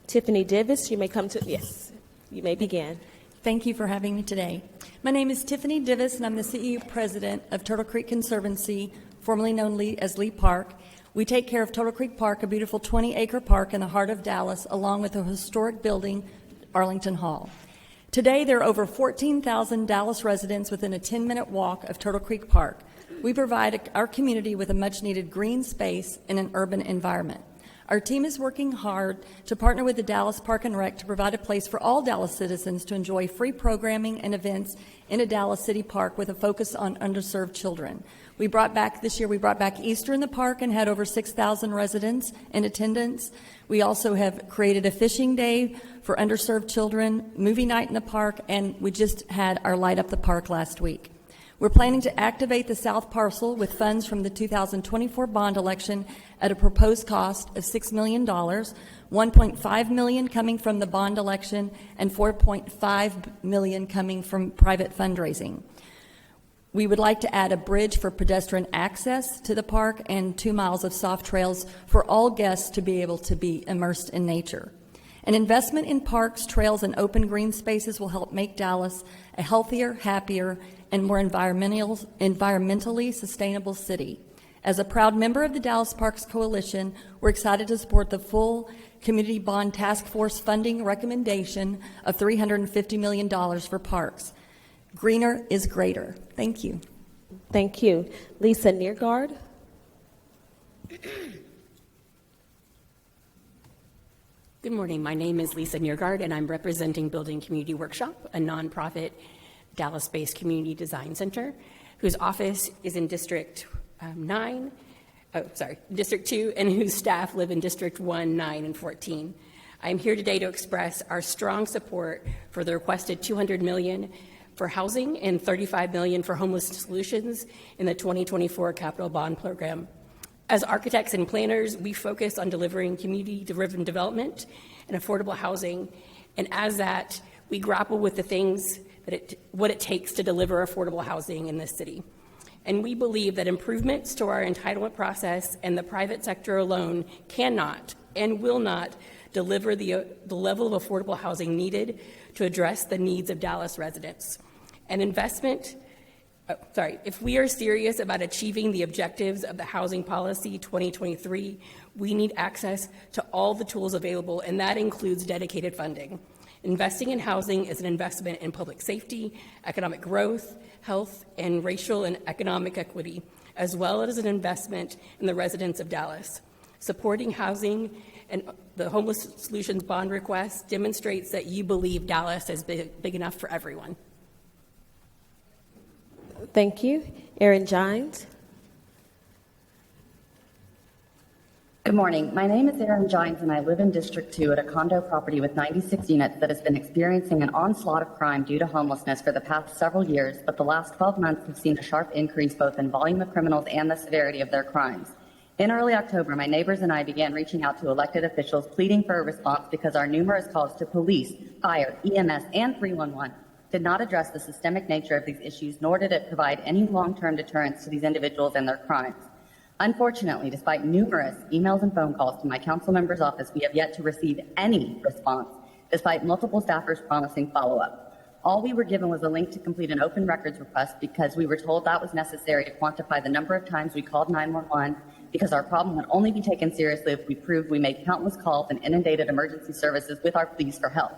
Speaker 2: Tiffany Divis, you may come to, yes, you may begin.
Speaker 5: Thank you for having me today. My name is Tiffany Divis, and I'm the CEO President of Turtle Creek Conservancy, formerly known as Lee Park. We take care of Turtle Creek Park, a beautiful 20-acre park in the heart of Dallas, along with a historic building, Arlington Hall. Today, there are over 14,000 Dallas residents within a 10-minute walk of Turtle Creek Park. We provide our community with a much-needed green space in an urban environment. Our team is working hard to partner with the Dallas Park and Rec to provide a place for all Dallas citizens to enjoy free programming and events in a Dallas City Park with a focus on underserved children. This year we brought back Easter in the park and had over 6,000 residents in attendance. We also have created a fishing day for underserved children, movie night in the park, and we just had our Light Up the Park last week. We're planning to activate the south parcel with funds from the 2024 bond election at a proposed cost of $6 million, $1.5 million coming from the bond election, and $4.5 million coming from private fundraising. We would like to add a bridge for pedestrian access to the park and 2 miles of soft trails for all guests to be able to be immersed in nature. An investment in parks, trails, and open green spaces will help make Dallas a healthier, happier, and more environmentally sustainable city. As a proud member of the Dallas Parks Coalition, we're excited to support the full Community Bond Task Force funding recommendation of $350 million for parks. Greener is greater. Thank you.
Speaker 2: Thank you. Lisa Neergaard.
Speaker 6: Good morning. My name is Lisa Neergaard, and I'm representing Building Community Workshop, a nonprofit Dallas-based community design center whose office is in District 2, and whose staff live in District 1, 9, and 14. I'm here today to express our strong support for the requested $200 million for housing and $35 million for homeless solutions in the 2024 capital bond program. As architects and planners, we focus on delivering community-driven development and affordable housing, and as that, we grapple with the things what it takes to deliver affordable housing in this city. And we believe that improvements to our entitlement process and the private sector alone cannot and will not deliver the level of affordable housing needed to address the needs of Dallas residents. If we are serious about achieving the objectives of the Housing Policy 2023, we need access to all the tools available, and that includes dedicated funding. Investing in housing is an investment in public safety, economic growth, health, and racial and economic equity, as well as an investment in the residents of Dallas. Supporting housing and the Homeless Solutions Bond request demonstrates that you believe Dallas is big enough for everyone.
Speaker 2: Thank you. Aaron Gines.
Speaker 23: Good morning. My name is Erin Gines, and I live in District 2 at a condo property with 96 units that has been experiencing an onslaught of crime due to homelessness for the past several years, but the last 12 months have seen a sharp increase both in volume of criminals and the severity of their crimes. In early October, my neighbors and I began reaching out to elected officials pleading for a response because our numerous calls to police, fire, EMS, and 311 did not address the systemic nature of these issues, nor did it provide any long-term deterrence to these individuals and their crimes. Unfortunately, despite numerous emails and phone calls to my council member's office, we have yet to receive any response, despite multiple staffers promising follow-up. All we were given was a link to complete an open records request because we were told that was necessary to quantify the number of times we called 911 because our problem would only be taken seriously if we proved we made countless calls and inundated emergency services with our pleas for help.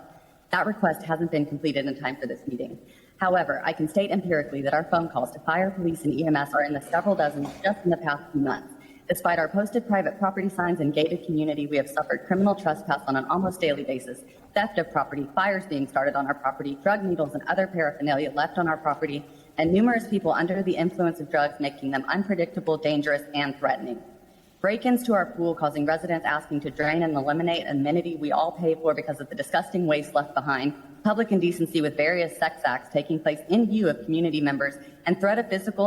Speaker 23: That request hasn't been completed in time for this meeting. However, I can state empirically that our phone calls to fire, police, and EMS are in the several dozen just in the past few months. Despite our posted private property signs and gated community, we have suffered criminal trespass on an almost daily basis, theft of property, fires being started on our property, drug needles and other paraphernalia left on our property, and numerous people under the influence of drugs, making them unpredictable, dangerous, and threatening. Break-ins to our pool causing residents asking to drain and eliminate an amenity we all pay for because of the disgusting waste left behind, public indecency with various sex acts taking place in view of community members, and threat of physical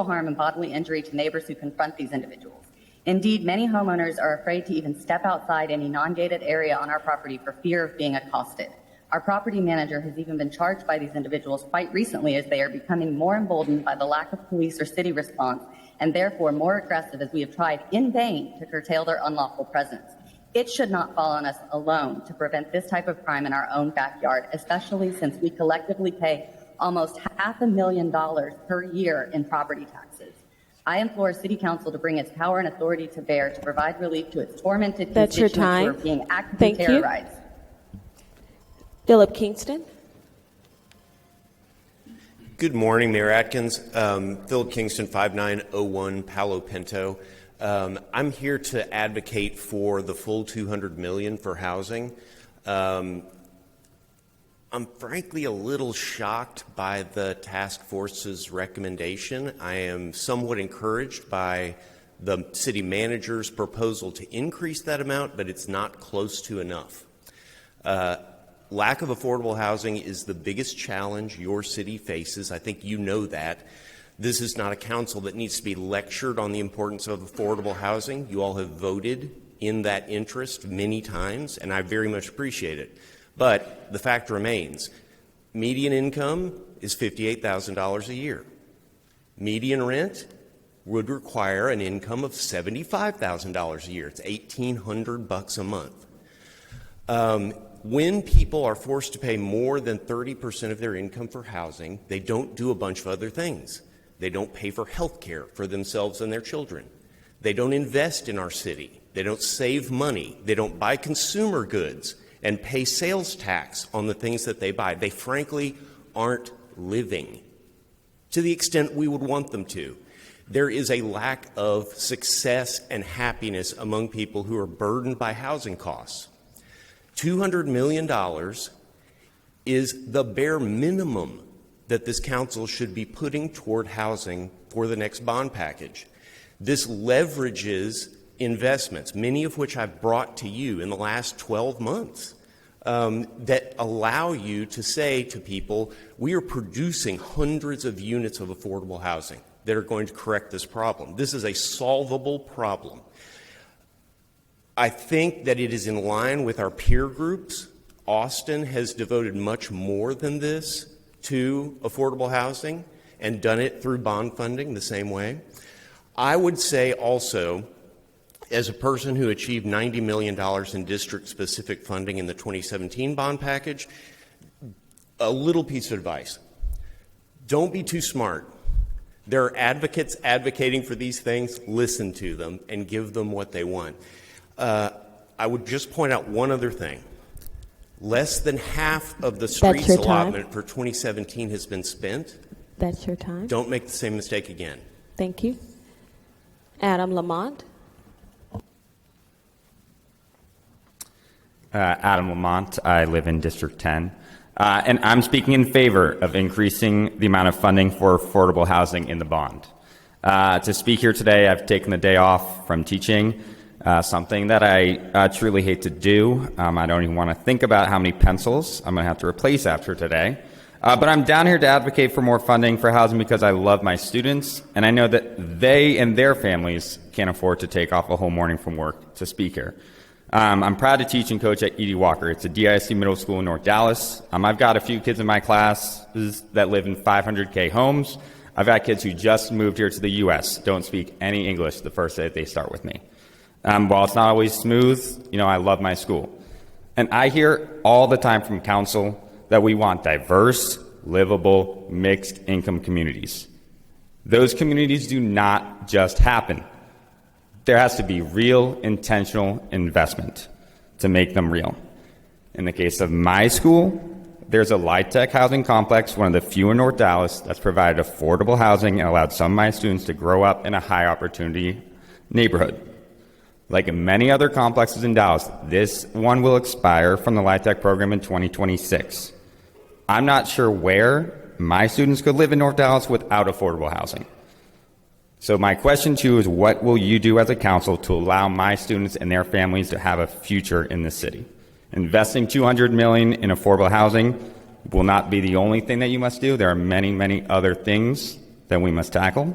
Speaker 23: harm and bodily injury to neighbors who confront these individuals. Indeed, many homeowners are afraid to even step outside any non-gated area on our property for fear of being accosted. Our property manager has even been charged by these individuals quite recently as they are becoming more emboldened by the lack of police or city response and therefore more aggressive as we have tried in vain to curtail their unlawful presence. It should not fall on us alone to prevent this type of crime in our own backyard, especially since we collectively pay almost $500,000 per year in property taxes. I implore City Council to bring its power and authority to bear to provide relief to its tormented
Speaker 2: That's your
Speaker 23: constituents who are
Speaker 2: time.
Speaker 23: being actively
Speaker 2: Thank you.
Speaker 23: terrorized.
Speaker 2: Philip Kingston.
Speaker 7: Good morning, Mayor Atkins. Philip Kingston, 5901 Palo Pinto. I'm here to advocate for the full $200 million for housing. I'm frankly a little shocked by the task force's recommendation. I am somewhat encouraged by the city manager's proposal to increase that amount, but it's not close to enough. Lack of affordable housing is the biggest challenge your city faces. I think you know that. This is not a council that needs to be lectured on the importance of affordable housing. You all have voted in that interest many times, and I very much appreciate it. But the fact remains, median income is $58,000 a year. Median rent would require an income of $75,000 a year. It's $1,800 a month. When people are forced to pay more than 30% of their income for housing, they don't do a bunch of other things. They don't pay for health care for themselves and their children. They don't invest in our city. They don't save money. They don't buy consumer goods and pay sales tax on the things that they buy. They frankly aren't living to the extent we would want them to. There is a lack of success and happiness among people who are burdened by housing costs. $200 million is the bare minimum that this council should be putting toward housing for the next bond package. This leverages investments, many of which I've brought to you in the last 12 months, that allow you to say to people, we are producing hundreds of units of affordable housing that are going to correct this problem. This is a solvable problem. I think that it is in line with our peer groups. Austin has devoted much more than this to affordable housing and done it through bond funding the same way. I would say also, as a person who achieved $90 million in district-specific funding in the 2017 bond package, a little piece of advice. Don't be too smart. There are advocates advocating for these things. Listen to them and give them what they want. I would just point out one other thing. Less than half of the streets allotment for 2017 has been spent.
Speaker 2: That's your time.
Speaker 7: Don't make the same mistake again.
Speaker 2: Thank you. Adam Lamont.
Speaker 9: Adam Lamont. I live in District 10. And I'm speaking in favor of increasing the amount of funding for affordable housing in the bond. To speak here today, I've taken the day off from teaching, something that I truly hate to do. I don't even want to think about how many pencils I'm going to have to replace after today. But I'm down here to advocate for more funding for housing because I love my students, and I know that they and their families can't afford to take off a whole morning from work to speak here. I'm proud to teach and coach at E.D. Walker. It's a DISC middle school in North Dallas. I've got a few kids in my classes that live in 500K homes. I've got kids who just moved here to the U.S., don't speak any English the first day they start with me. While it's not always smooth, I love my school. And I hear all the time from council that we want diverse, livable, mixed income communities. Those communities do not just happen. There has to be real, intentional investment to make them real. In the case of my school, there's a LIHTC housing complex, one of the few in North Dallas, that's provided affordable housing and allowed some of my students to grow up in a high opportunity neighborhood. Like in many other complexes in Dallas, this one will expire from the LIHTC program in 2026. I'm not sure where my students could live in North Dallas without affordable housing. So my question to you is, what will you do as a council to allow my students and their families to have a future in this city? Investing $200 million in affordable housing will not be the only thing that you must do. There are many, many other things that we must tackle.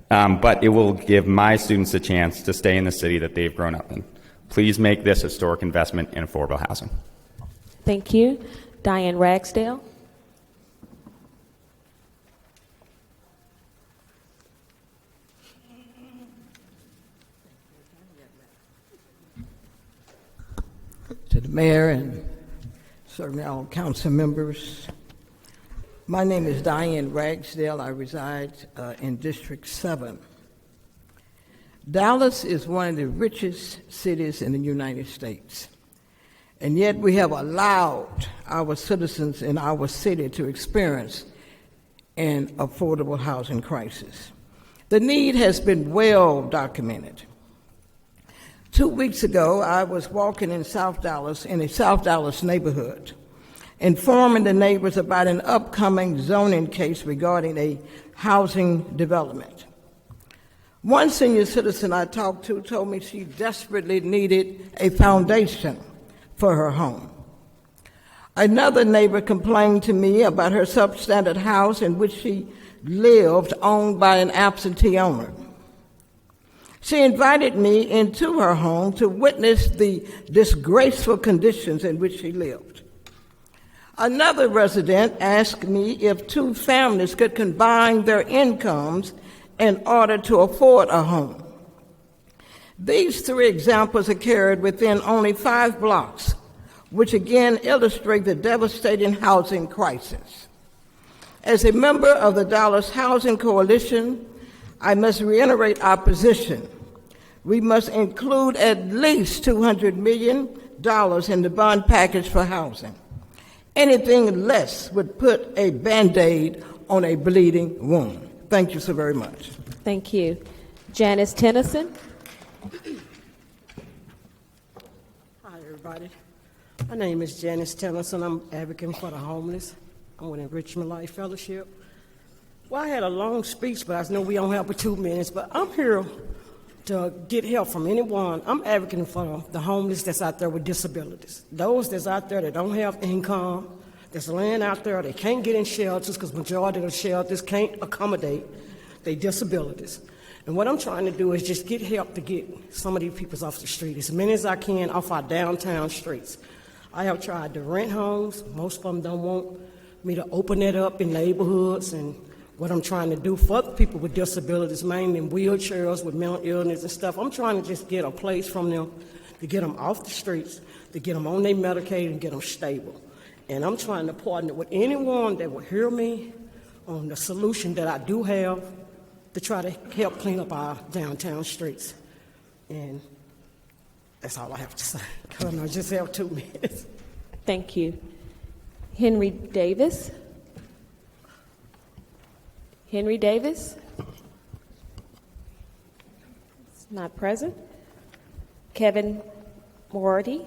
Speaker 9: But it will give my students a chance to stay in the city that they've grown up in. Please make this historic investment in affordable housing.
Speaker 2: Thank you. Diane Ragsdale.
Speaker 8: To the mayor and certainly all council members. My name is Diane Ragsdale. I reside in District 7. Dallas is one of the richest cities in the United States, and yet we have allowed our citizens in our city to experience an affordable housing crisis. The need has been well documented. 2 weeks ago, I was walking in South Dallas, in a South Dallas neighborhood, informing the neighbors about an upcoming zoning case regarding a housing development. One senior citizen I talked to told me she desperately needed a foundation for her home. Another neighbor complained to me about her substandard house in which she lived, owned by an absentee owner. She invited me into her home to witness the disgraceful conditions in which she lived. Another resident asked me if two families could combine their incomes in order to afford a home. These three examples occurred within only 5 blocks, which again illustrate the devastating housing crisis. As a member of the Dallas Housing Coalition, I must reiterate our position. We must include at least $200 million in the bond package for housing. Anything less would put a Band-Aid on a bleeding wound. Thank you so very much.
Speaker 2: Thank you. Janice Tennyson.
Speaker 10: Hi, everybody. My name is Janice Tennyson. I'm advocating for the homeless. I'm with Enrichment Life Fellowship. Well, I had a long speech, but I know we don't have but 2 minutes, but I'm here to get help from anyone. I'm advocating for the homeless that's out there with disabilities. Those that's out there that don't have income, that's laying out there, they can't get in shelters because majority of the shelters can't accommodate their disabilities. And what I'm trying to do is just get help to get some of these people off the street, as many as I can off our downtown streets. I have tried to rent homes. Most of them don't want me to open it up in neighborhoods, and what I'm trying to do for people with disabilities, mainly in wheelchairs with mental illness and stuff, I'm trying to just get a place from them to get them off the streets, to get them on their Medicaid and get them stable. And I'm trying to partner with anyone that will hear me on the solution that I do have to try to help clean up our downtown streets. And that's all I have to say. I just have 2 minutes.
Speaker 2: Thank you. Henry Davis. Henry Davis? He's not present. Kevin Moriarty?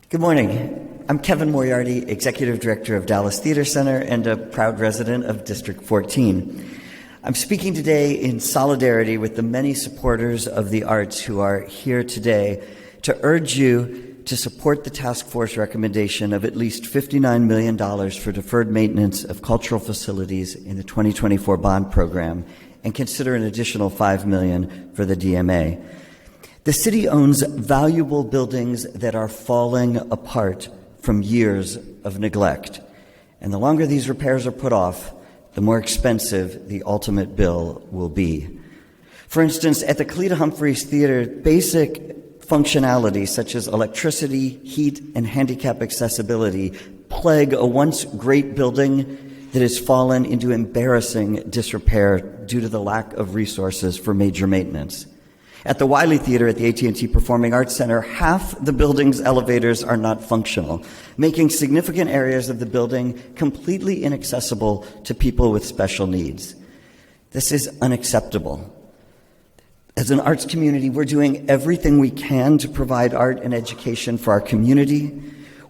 Speaker 11: Good morning. I'm Kevin Moriarty, Executive Director of Dallas Theater Center and a proud resident of District 14. I'm speaking today in solidarity with the many supporters of the arts who are here today to urge you to support the task force recommendation of at least $59 million for deferred maintenance of cultural facilities in the 2024 bond program and consider an additional $5 million for the DMA. The city owns valuable buildings that are falling apart from years of neglect. And the longer these repairs are put off, the more expensive the ultimate bill will be. For instance, at the Cleta Humphreys Theater, basic functionalities such as electricity, heat, and handicap accessibility plague a once great building that has fallen into embarrassing disrepair due to the lack of resources for major maintenance. At the Wiley Theater at the AT&T Performing Arts Center, half the building's elevators are not functional, making significant areas of the building completely inaccessible to people with special needs. This is unacceptable. As an arts community, we're doing everything we can to provide art and education for our community.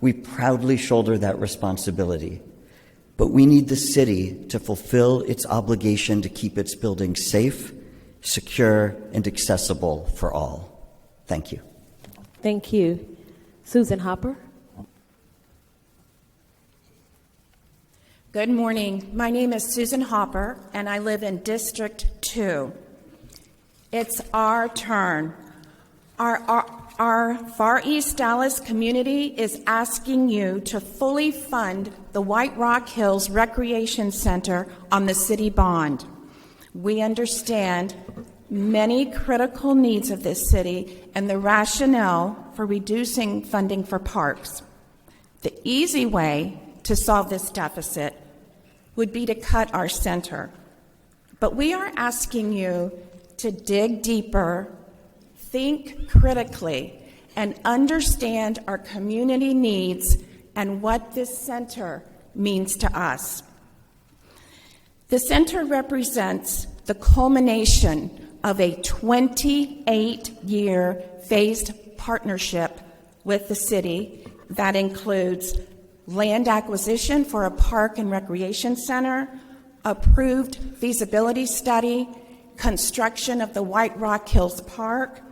Speaker 11: We proudly shoulder that responsibility. But we need the city to fulfill its obligation to keep its buildings safe, secure, and accessible for all. Thank you.
Speaker 2: Thank you. Susan Hopper.
Speaker 12: Good morning. My name is Susan Hopper, and I live in District 2. It's our turn. Our Far East Dallas community is asking you to fully fund the White Rock Hills Recreation Center on the city bond. We understand many critical needs of this city and the rationale for reducing funding for parks. The easy way to solve this deficit would be to cut our center. But we are asking you to dig deeper, think critically, and understand our community needs and what this center means to us. The center represents the culmination of a 28-year phased partnership with the city that includes land acquisition for a park and recreation center, approved feasibility study, construction of the White Rock Hills Park,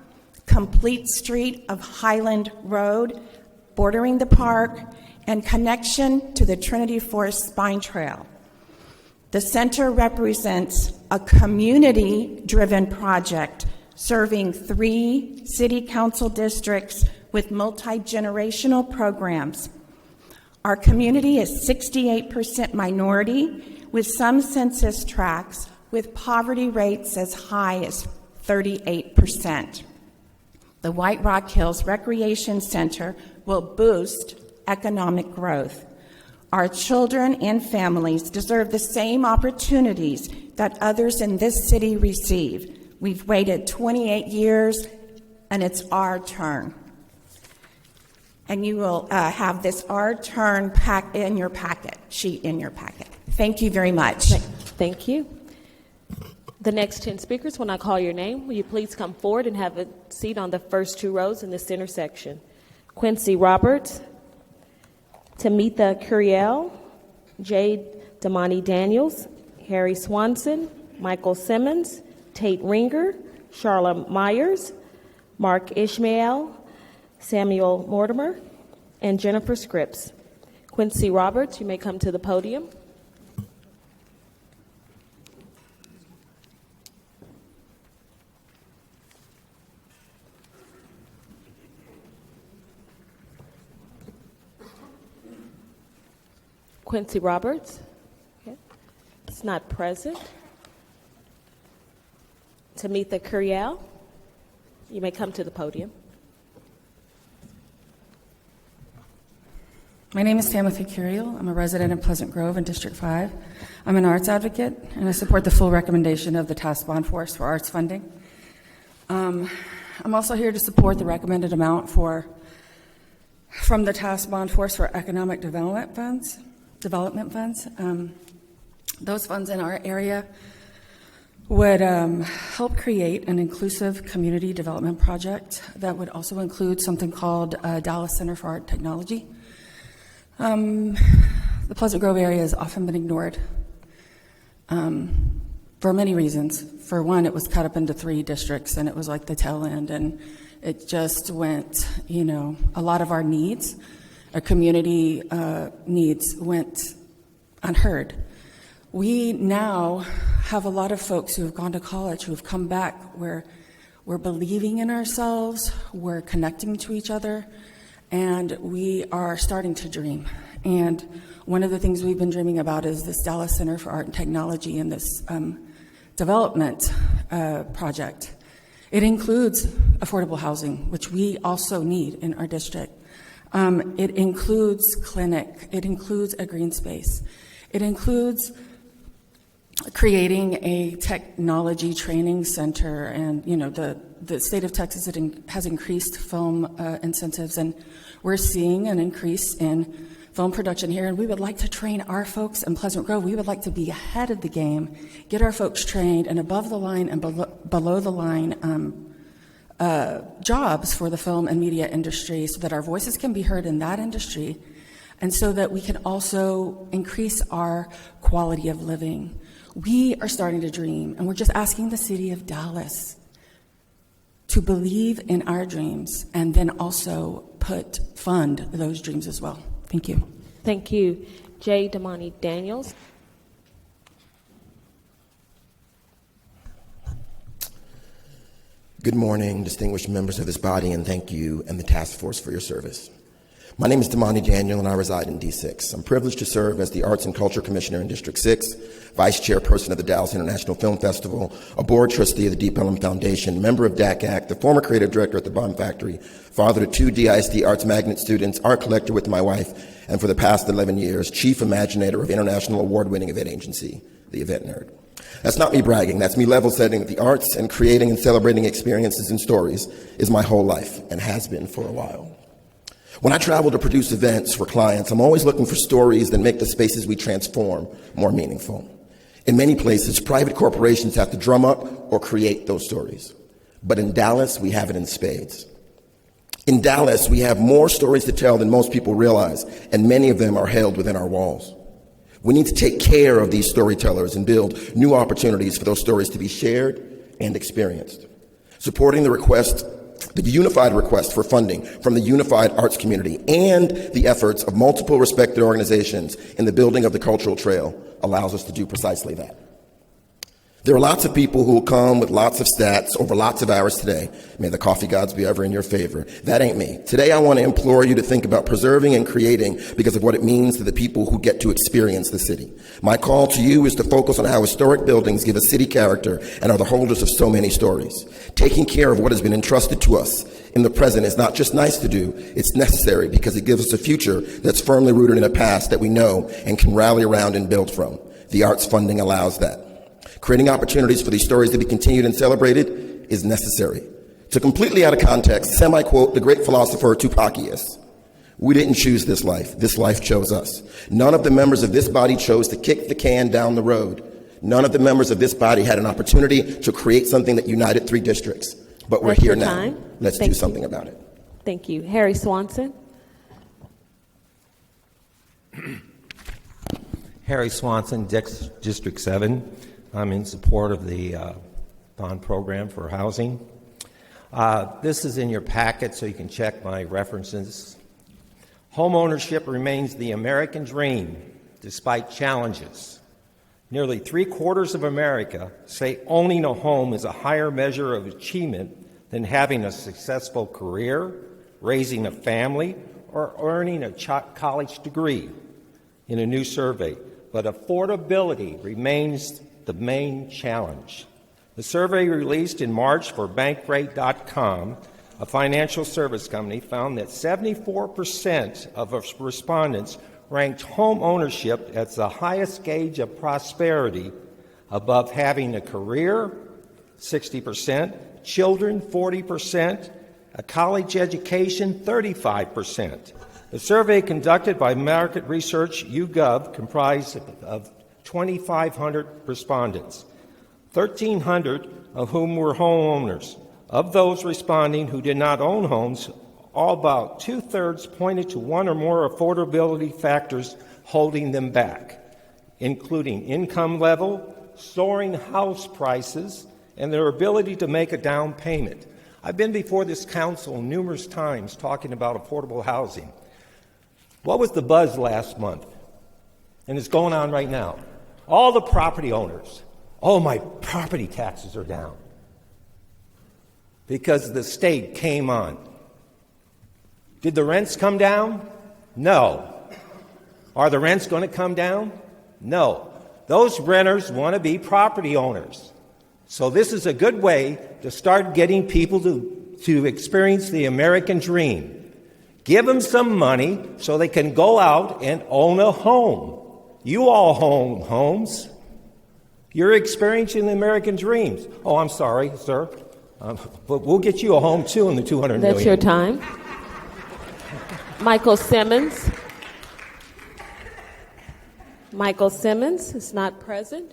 Speaker 12: complete street of Highland Road bordering the park, and connection to the Trinity Forest Spine Trail. The center represents a community-driven project serving 3 city council districts with multi-generational programs. Our community is 68% minority, with some census tracts with poverty rates as high as 38%. The White Rock Hills Recreation Center will boost economic growth. Our children and families deserve the same opportunities that others in this city receive. We've waited 28 years, and it's our turn. And you will have this Our Turn sheet in your packet. Thank you very much.
Speaker 2: Thank you. The next 10 speakers, when I call your name, will you please come forward and have a seat on the first 2 rows in the center section? Quincy Roberts, Tamitha Curiel, Jade Damani Daniels, Harry Swanson, Michael Simmons, Tate Ringer, Charla Myers, Mark Ishmael, Samuel Mortimer, and Jennifer Scripps. Quincy Roberts, you may come to the podium. Quincy Roberts, okay, is not present. Tamitha Curiel, you may come to the podium.
Speaker 13: My name is Tamitha Curiel. I'm a resident in Pleasant Grove in District 5. I'm an arts advocate, and I support the full recommendation of the Task Bond Force for arts funding. I'm also here to support the recommended amount from the Task Bond Force for economic development funds. Those funds in our area would help create an inclusive community development project that would also include something called Dallas Center for Art Technology. The Pleasant Grove area has often been ignored for many reasons. For one, it was cut up into 3 districts, and it was like the tail end, and it just went, a lot of our needs, our community needs went unheard. We now have a lot of folks who have gone to college, who have come back, where we're believing in ourselves, we're connecting to each other, and we are starting to dream. And one of the things we've been dreaming about is this Dallas Center for Art and Technology and this development project. It includes affordable housing, which we also need in our district. It includes clinic. It includes a green space. It includes creating a technology training center, and the state of Texas has increased film incentives, and we're seeing an increase in film production here, and we would like to train our folks in Pleasant Grove. We would like to be ahead of the game, get our folks trained and above the line and below the line jobs for the film and media industry so that our voices can be heard in that industry, and so that we can also increase our quality of living. We are starting to dream, and we're just asking the city of Dallas to believe in our dreams and then also fund those dreams as well. Thank you.
Speaker 2: Thank you. J. Damani Daniels.
Speaker 14: Good morning, distinguished members of this body, and thank you and the task force for your service. My name is Damani Daniel, and I reside in D6. I'm privileged to serve as the Arts and Culture Commissioner in District 6, Vice Chairperson of the Dallas International Film Festival, a board trustee of the Deep Ellum Foundation, member of DACAC, the former creative director at the Bomb Factory, father to 2 DISD Arts Magnet students, art collector with my wife, and for the past 11 years, chief imaginator of international award-winning event agency, The Event Nerd. That's not me bragging, that's me level setting that the arts and creating and celebrating experiences and stories is my whole life and has been for a while. When I travel to produce events for clients, I'm always looking for stories that make the spaces we transform more meaningful. In many places, private corporations have to drum up or create those stories. But in Dallas, we have it in spades. In Dallas, we have more stories to tell than most people realize, and many of them are held within our walls. We need to take care of these storytellers and build new opportunities for those stories to be shared and experienced. Supporting the unified request for funding from the unified arts community and the efforts of multiple respected organizations in the building of the cultural trail allows us to do precisely that. There are lots of people who will come with lots of stats over lots of hours today. May the coffee gods be ever in your favor. That ain't me. Today I want to implore you to think about preserving and creating because of what it means to the people who get to experience the city. My call to you is to focus on how historic buildings give a city character and are the holders of so many stories. Taking care of what has been entrusted to us in the present is not just nice to do, it's necessary because it gives us a future that's firmly rooted in a past that we know and can rally around and build from. The arts funding allows that. Creating opportunities for these stories to be continued and celebrated is necessary. To completely out of context, semi-quote the great philosopher Tupacius, we didn't choose this life chose us. None of the members of this body chose to kick the can down the road. None of the members of this body had an opportunity to create something that united 3 districts. But we're here now. Let's do something about it.
Speaker 2: Thank you. Harry Swanson.
Speaker 15: Harry Swanson, District 7. I'm in support of the bond program for housing. This is in your packet so you can check my references. Home ownership remains the American dream despite challenges. Nearly 3/4 of America say owning a home is a higher measure of achievement than having a successful career, raising a family, or earning a college degree in a new survey. But affordability remains the main challenge. The survey released in March for Bankrate.com, a financial service company, found that 74% of respondents ranked home ownership as the highest gauge of prosperity, above having a career, 60%, children, 40%, a college education, 35%. The survey conducted by Market Research YouGov comprised of 2,500 respondents, 1,300 of whom were homeowners. Of those responding who did not own homes, all about 2/3 pointed to one or more affordability factors holding them back, including income level, soaring house prices, and their ability to make a down payment. I've been before this council numerous times talking about affordable housing. What was the buzz last month? And it's going on right now. All the property owners, oh, my property taxes are down. because the state came on. Did the rents come down? No. Are the rents going to come down? No. Those renters want to be property owners. So this is a good way to start getting people to experience the American dream. Give them some money so they can go out and own a home. You all own homes. You're experiencing the American dreams. Oh, I'm sorry, sir. But we'll get you a home, too, in the $200 million.
Speaker 2: That's your time. Michael Simmons. Michael Simmons is not present.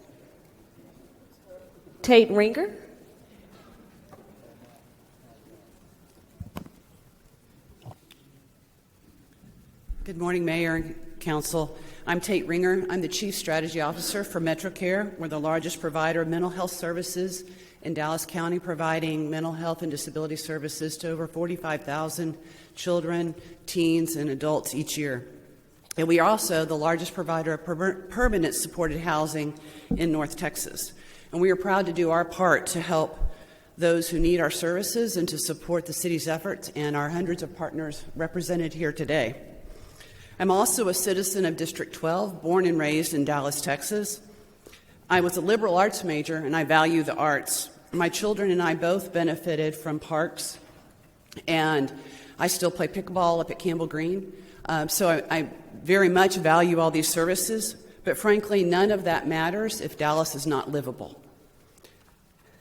Speaker 2: Tate Ringer.
Speaker 16: Good morning, Mayor and Council. I'm Tate Ringer. I'm the Chief Strategy Officer for MetroCare. We're the largest provider of mental health services in Dallas County, providing mental health and disability services to over 45,000 children, teens, and adults each year. And we are also the largest provider of permanent supported housing in North Texas. And we are proud to do our part to help those who need our services and to support the city's efforts and our hundreds of partners represented here today. I'm also a citizen of District 12, born and raised in Dallas, Texas. I was a liberal arts major, and I value the arts. My children and I both benefited from parks, and I still play pickleball up at Campbell Green. So I very much value all these services, but frankly, none of that matters if Dallas is not livable.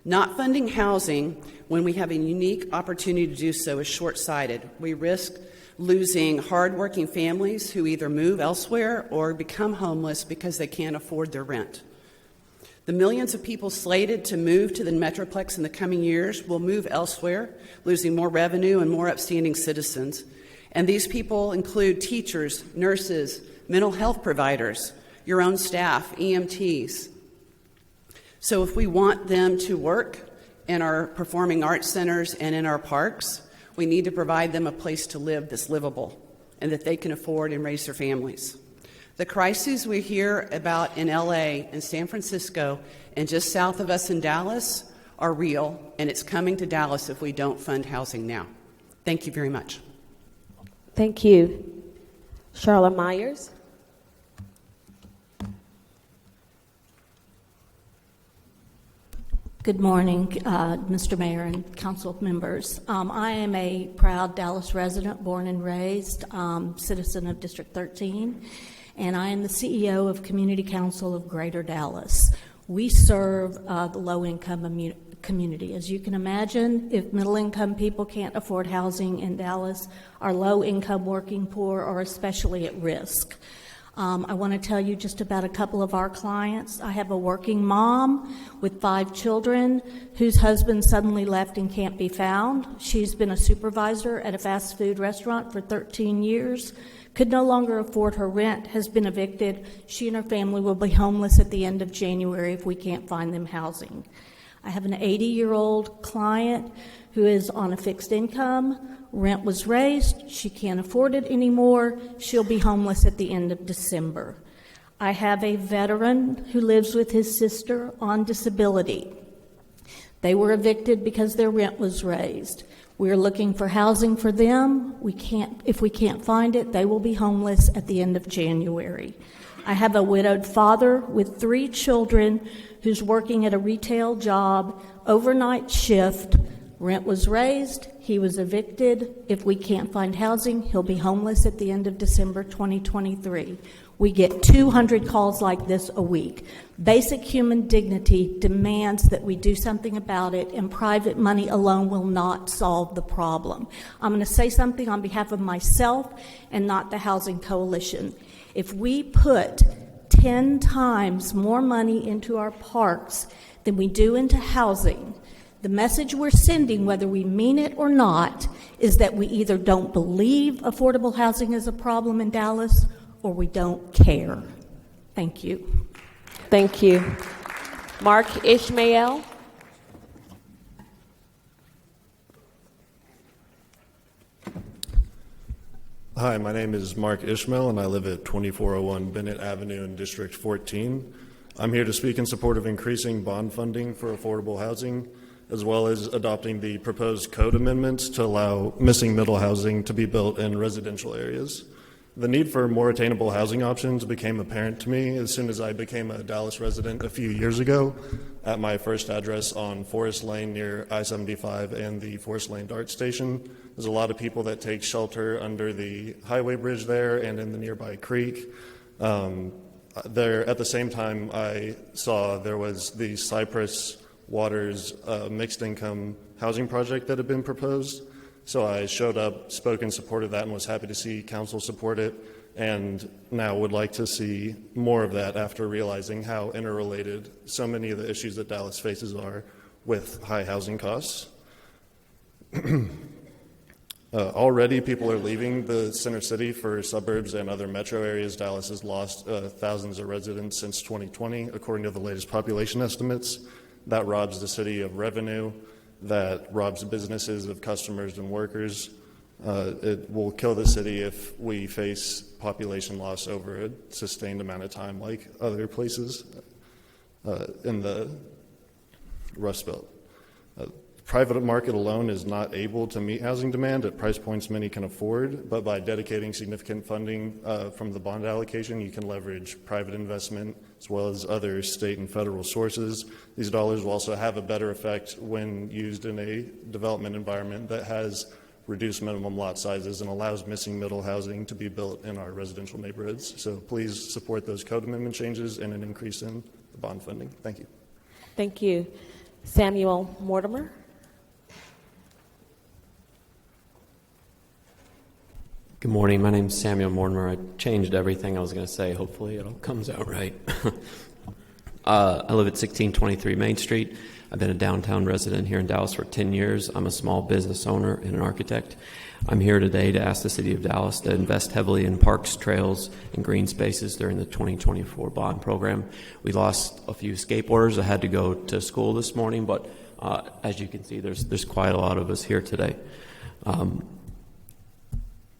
Speaker 16: Not funding housing when we have a unique opportunity to do so is short-sighted. We risk losing hardworking families who either move elsewhere or become homeless because they can't afford their rent. The millions of people slated to move to the Metroplex in the coming years will move elsewhere, losing more revenue and more upstanding citizens. And these people include teachers, nurses, mental health providers, your own staff, EMTs. So if we want them to work in our performing arts centers and in our parks, we need to provide them a place to live that's livable and that they can afford and raise their families. The crises we hear about in LA and San Francisco and just south of us in Dallas are real, and it's coming to Dallas if we don't fund housing now. Thank you very much.
Speaker 2: Thank you. Charlotte Myers.
Speaker 17: Good morning, Mr. Mayor and council members. I am a proud Dallas resident, born and raised, citizen of District 13, and I am the CEO of Community Council of Greater Dallas. We serve the low-income community. As you can imagine, if middle-income people can't afford housing in Dallas, our low-income working poor are especially at risk. I want to tell you just about a couple of our clients. I have a working mom with 5 children whose husband suddenly left and can't be found. She's been a supervisor at a fast food restaurant for 13 years, could no longer afford her rent, has been evicted. She and her family will be homeless at the end of January if we can't find them housing. I have an 80-year-old client who is on a fixed income. Rent was raised. She can't afford it anymore. She'll be homeless at the end of December. I have a veteran who lives with his sister on disability. They were evicted because their rent was raised. We're looking for housing for them. If we can't find it, they will be homeless at the end of January. I have a widowed father with 3 children who's working at a retail job, overnight shift. Rent was raised. He was evicted. If we can't find housing, he'll be homeless at the end of December 2023. We get 200 calls like this a week. Basic human dignity demands that we do something about it, and private money alone will not solve the problem. I'm going to say something on behalf of myself and not the Housing Coalition. If we put 10 times more money into our parks than we do into housing, the message we're sending, whether we mean it or not, is that we either don't believe affordable housing is a problem in Dallas or we don't care. Thank you.
Speaker 2: Thank you. Mark Ishmael.
Speaker 18: Hi, my name is Mark Ishmael, and I live at 2401 Bennett Avenue in District 14. I'm here to speak in support of increasing bond funding for affordable housing as well as adopting the proposed code amendments to allow missing middle housing to be built in residential areas. The need for more attainable housing options became apparent to me as soon as I became a Dallas resident a few years ago at my first address on Forest Lane near I-75 and the Forest Lane DART station. There's a lot of people that take shelter under the highway bridge there and in the nearby creek. There, at the same time, I saw there was the Cypress Waters mixed income housing project that had been proposed. So I showed up, spoke in support of that, and was happy to see council support it, and now would like to see more of that after realizing how interrelated so many of the issues that Dallas faces are with high housing costs. Already people are leaving the center city for suburbs and other metro areas. Dallas has lost thousands of residents since 2020, according to the latest population estimates. That robs the city of revenue, that robs businesses of customers and workers. It will kill the city if we face population loss over a sustained amount of time like other places in the Rust Belt. Private market alone is not able to meet housing demand at price points many can afford, but by dedicating significant funding from the bond allocation, you can leverage private investment as well as other state and federal sources. These dollars will also have a better effect when used in a development environment that has reduced minimum lot sizes and allows missing middle housing to be built in our residential neighborhoods. So please support those code amendment changes and an increase in the bond funding. Thank you.
Speaker 2: Thank you. Samuel Mortimer.
Speaker 19: Good morning. My name is Samuel Mortimer. I changed everything I was going to say. Hopefully it all comes out right. I live at 1623 Main Street. I've been a downtown resident here in Dallas for 10 years. I'm a small business owner and an architect. I'm here today to ask the City of Dallas to invest heavily in parks, trails, and green spaces during the 2024 bond program. We lost a few skateboarders. I had to go to school this morning, but as you can see, there's quite a lot of us here today.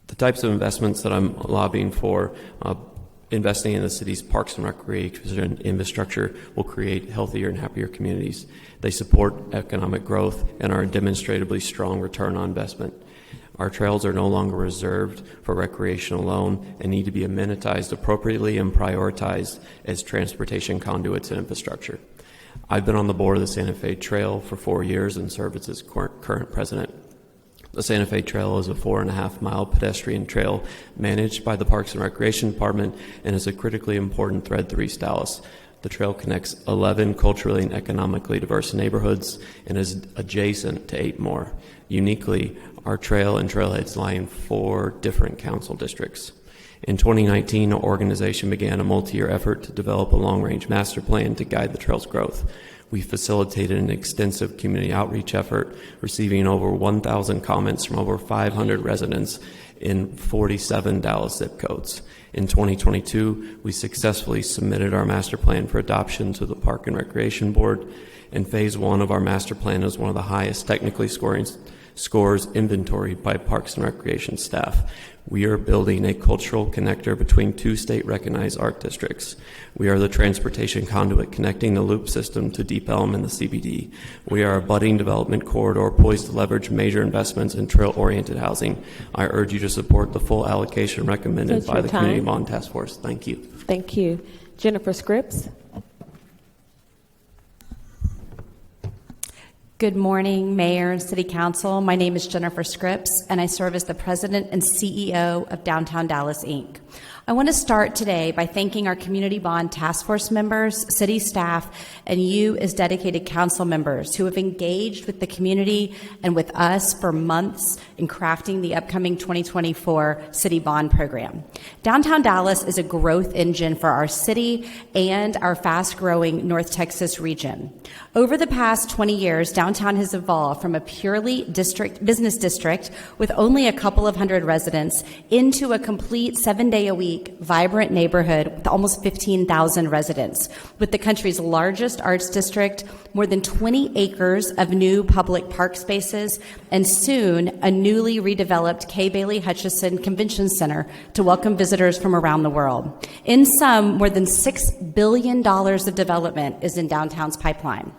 Speaker 19: The types of investments that I'm lobbying for, investing in the city's parks and recreation infrastructure will create healthier and happier communities. They support economic growth and are a demonstrably strong return on investment. Our trails are no longer reserved for recreation alone and need to be amenitized appropriately and prioritized as transportation conduits and infrastructure. I've been on the board of the Santa Fe Trail for 4 years and served as its current president. The Santa Fe Trail is a 4.5-mile pedestrian trail managed by the Parks and Recreation Department and is a critically important thread through East Dallas. The trail connects 11 culturally and economically diverse neighborhoods and is adjacent to 8 more. Uniquely, our trail and trailheads lie in 4 different council districts. In 2019, our organization began a multi-year effort to develop a long-range master plan to guide the trail's growth. We facilitated an extensive community outreach effort, receiving over 1,000 comments from over 500 residents in 47 Dallas zip codes. In 2022, we successfully submitted our master plan for adoption to the Park and Recreation Board, and Phase 1 of our master plan is one of the highest technically scores inventory by Parks and Recreation staff. We are building a cultural connector between 2 state-recognized art districts. We are the transportation conduit connecting the loop system to Deep Elm and the CBD. We are a budding development corridor poised to leverage major investments in trail-oriented housing. I urge you to support the full allocation recommended by the Community Bond Task Force. Thank you.
Speaker 2: Thank you. Jennifer Scripps.
Speaker 20: Good morning, Mayor and City Council. My name is Jennifer Scripps, and I serve as the President and CEO of Downtown Dallas, Inc. I want to start today by thanking our Community Bond Task Force members, city staff, and you as dedicated council members who have engaged with the community and with us for months in crafting the upcoming 2024 City Bond Program. Downtown Dallas is a growth engine for our city and our fast-growing North Texas region. Over the past 20 years, downtown has evolved from a purely business district with only a couple of hundred residents into a complete 7-day-a-week vibrant neighborhood with almost 15,000 residents, with the country's largest arts district, more than 20 acres of new public park spaces, and soon a newly redeveloped Kay Bailey Hutchison Convention Center to welcome visitors from around the world. In sum, more than $6 billion of development is in downtown's pipeline.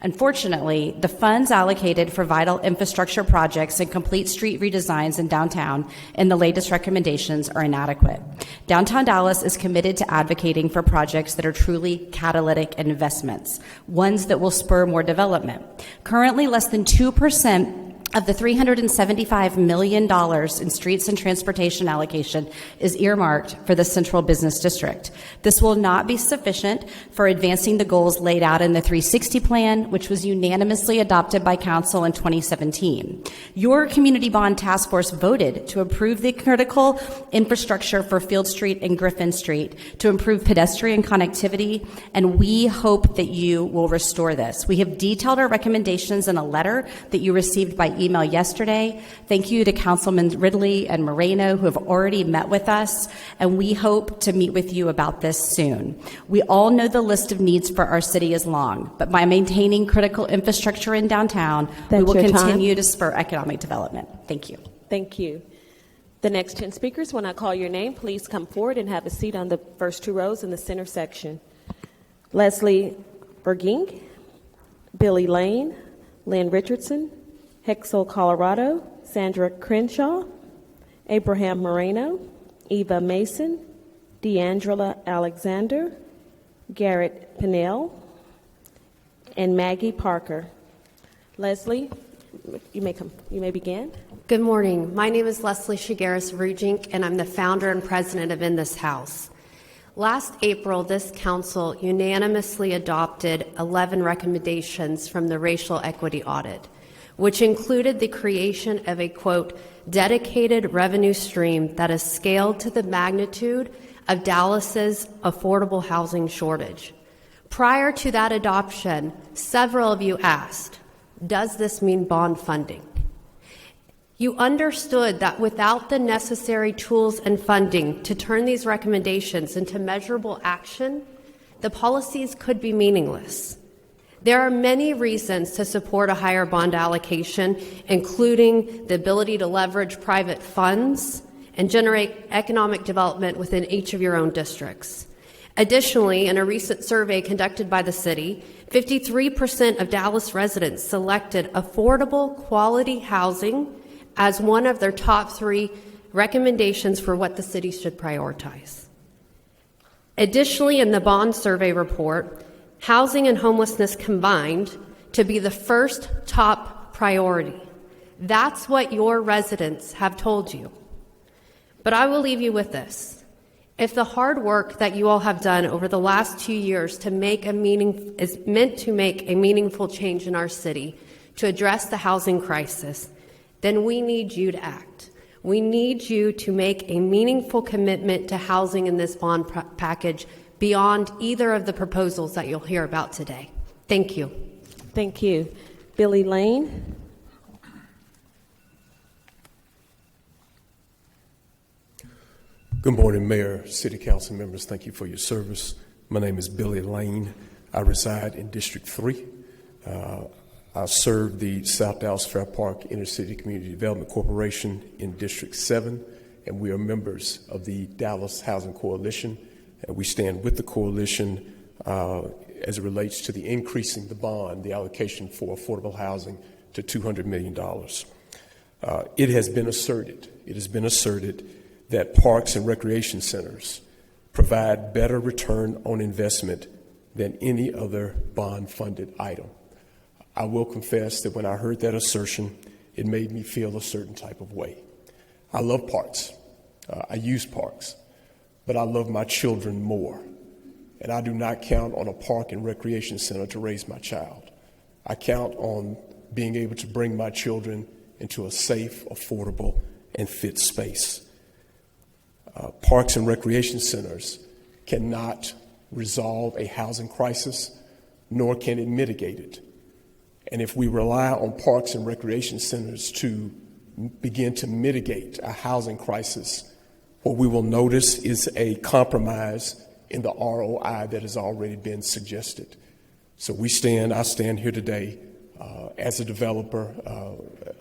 Speaker 20: Unfortunately, the funds allocated for vital infrastructure projects and complete street redesigns in downtown in the latest recommendations are inadequate. Downtown Dallas is committed to advocating for projects that are truly catalytic investments, ones that will spur more development. Currently, less than 2% of the $375 million in streets and transportation allocation is earmarked for the Central Business District. This will not be sufficient for advancing the goals laid out in the 360 Plan, which was unanimously adopted by Council in 2017. Your Community Bond Task Force voted to approve the critical infrastructure for Field Street and Griffin Street to improve pedestrian connectivity, and we hope that you will restore this. We have detailed our recommendations in a letter that you received by email yesterday. Thank you to Councilman Ridley and Moreno who have already met with us, and we hope to meet with you about this soon. We all know the list of needs for our city is long, but by maintaining critical infrastructure in downtown, we will continue to spur economic development. Thank you.
Speaker 2: Thank you. The next 10 speakers, when I call your name, please come forward and have a seat on the first 2 rows in the center section. Leslie Berging, Billy Lane, Lynn Richardson, Hexel Colorado, Sandra Crenshaw, Abraham Moreno, Eva Mason, Deangela Alexander, Garrett Pinnell, and Maggie Parker. Leslie, you may begin.
Speaker 1: Good morning. My name is Leslie Shigaris Rujink, and I'm the founder and president of In This House. Last April, this council unanimously adopted 11 recommendations from the Racial Equity Audit, which included the creation of a, quote, dedicated revenue stream that is scaled to the magnitude of Dallas's affordable housing shortage. Prior to that adoption, several of you asked, does this mean bond funding? You understood that without the necessary tools and funding to turn these recommendations into measurable action, the policies could be meaningless. There are many reasons to support a higher bond allocation, including the ability to leverage private funds and generate economic development within each of your own districts. Additionally, in a recent survey conducted by the city, 53% of Dallas residents selected affordable quality housing as one of their top 3 recommendations for what the city should prioritize. Additionally, in the bond survey report, housing and homelessness combined to be the first top priority. That's what your residents have told you. But I will leave you with this. If the hard work that you all have done over the last 2 years is meant to make a meaningful change in our city to address the housing crisis, then we need you to act. We need you to make a meaningful commitment to housing in this bond package beyond either of the proposals that you'll hear about today. Thank you.
Speaker 2: Thank you. Billy Lane.
Speaker 21: Good morning, Mayor, City Council members. Thank you for your service. My name is Billy Lane. I reside in District 3. I serve the South Dallas Fair Park Inner City Community Development Corporation in District 7, and we are members of the Dallas Housing Coalition. And we stand with the coalition as it relates to the increasing the bond, the allocation for affordable housing to $200 million. It has been asserted that parks and recreation centers provide better return on investment than any other bond-funded item. I will confess that when I heard that assertion, it made me feel a certain type of way. I love parks. I use parks. But I love my children more. And I do not count on a park and recreation center to raise my child. I count on being able to bring my children into a safe, affordable, and fit space. Parks and recreation centers cannot resolve a housing crisis, nor can it mitigate it. And if we rely on parks and recreation centers to begin to mitigate a housing crisis, what we will notice is a compromise in the ROI that has already been suggested. So I stand here today as a developer,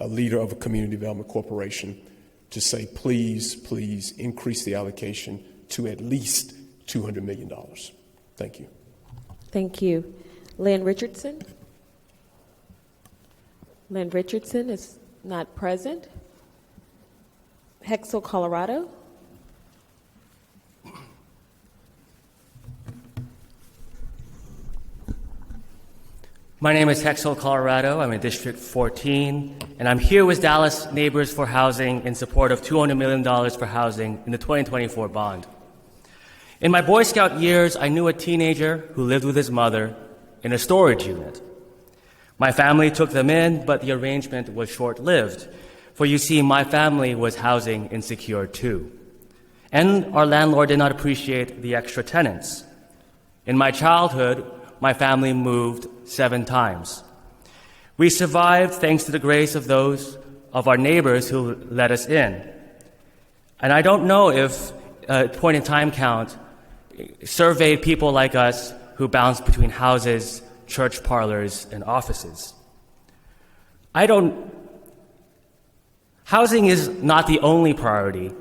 Speaker 21: a leader of a community development corporation, to say, please increase the allocation to at least $200 million. Thank you.
Speaker 2: Thank you. Lynn Richardson. Lynn Richardson is not present. Hexel, Colorado.
Speaker 3: My name is Hexel, Colorado. I'm in District 14, and I'm here with Dallas Neighbors for Housing in support of $200 million for housing in the 2024 bond. In my Boy Scout years, I knew a teenager who lived with his mother in a storage unit. My family took them in, but the arrangement was short-lived, for you see, my family was housing insecure too. And our landlord did not appreciate the extra tenants. In my childhood, my family moved 7 times. We survived thanks to the grace of those of our neighbors who let us in. And I don't know if point-in-time count surveyed people like us who bounce between houses, church parlors, and offices. Housing is not the only priority,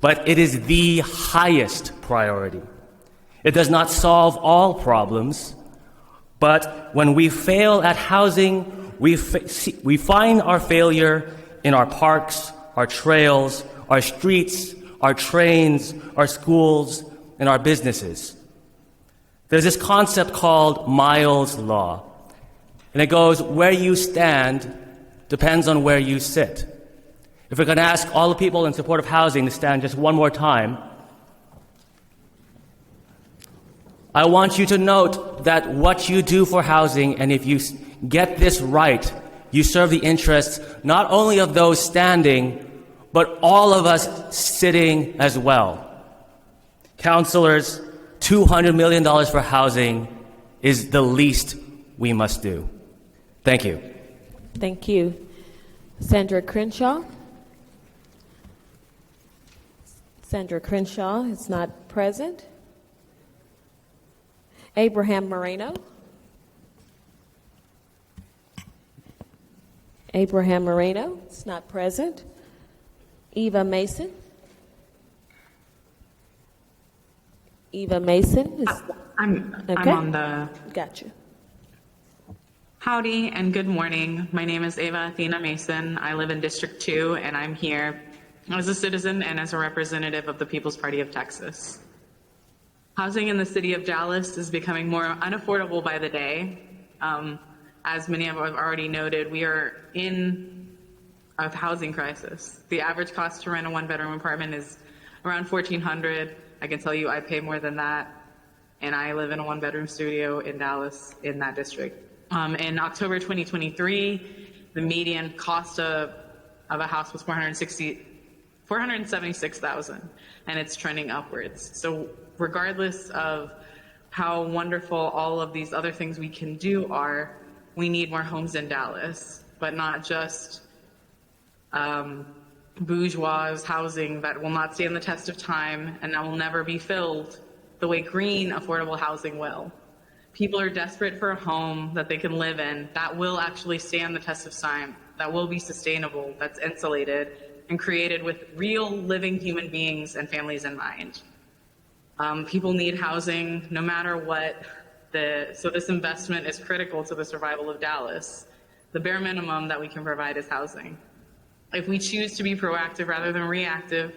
Speaker 3: but it is the highest priority. It does not solve all problems, but when we fail at housing, we find our failure in our parks, our trails, our streets, our trains, our schools, and our businesses. There's this concept called Miles' Law, and it goes, where you stand depends on where you sit. If we're going to ask all the people in support of housing to stand just one more time, I want you to note that what you do for housing, and if you get this right, you serve the interests not only of those standing, but all of us sitting as well. Councilors, $200 million for housing is the least we must do. Thank you.
Speaker 2: Thank you. Sandra Crenshaw. Sandra Crenshaw is not present. Abraham Moreno. Abraham Moreno is not present. Eva Mason. Eva Mason is.
Speaker 4: I'm
Speaker 2: okay.
Speaker 4: on the.
Speaker 2: Gotcha.
Speaker 4: Howdy and good morning. My name is Eva Athena Mason. I live in District 2, and I'm here as a citizen and as a representative of the People's Party of Texas. Housing in the city of Dallas is becoming more unaffordable by the day. As many of us have already noted, we are in a housing crisis. The average cost to rent a one-bedroom apartment is around $1,400. I can tell you I pay more than that, and I live in a one-bedroom studio in Dallas in that district. In October 2023, the median cost of a house was $476,000, and it's trending upwards. So regardless of how wonderful all of these other things we can do are, we need more homes in Dallas, but not just bourgeois housing that will not stand the test of time and that will never be filled the way green, affordable housing will. People are desperate for a home that they can live in that will actually stand the test of time, that will be sustainable, that's insulated, and created with real living human beings and families in mind. People need housing no matter what. So this investment is critical to the survival of Dallas. The bare minimum that we can provide is housing. If we choose to be proactive rather than reactive,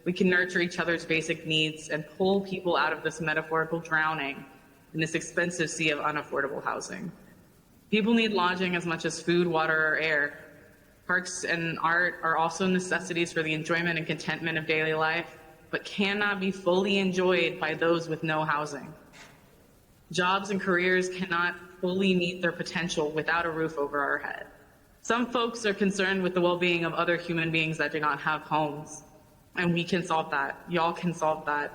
Speaker 4: we can nurture each other's basic needs and pull people out of this metaphorical drowning in this expensive sea of unaffordable housing. People need lodging as much as food, water, or air. Parks and art are also necessities for the enjoyment and contentment of daily life, but cannot be fully enjoyed by those with no housing. Jobs and careers cannot fully meet their potential without a roof over our head. Some folks are concerned with the well-being of other human beings that do not have homes, and we can solve that. Y'all can solve that.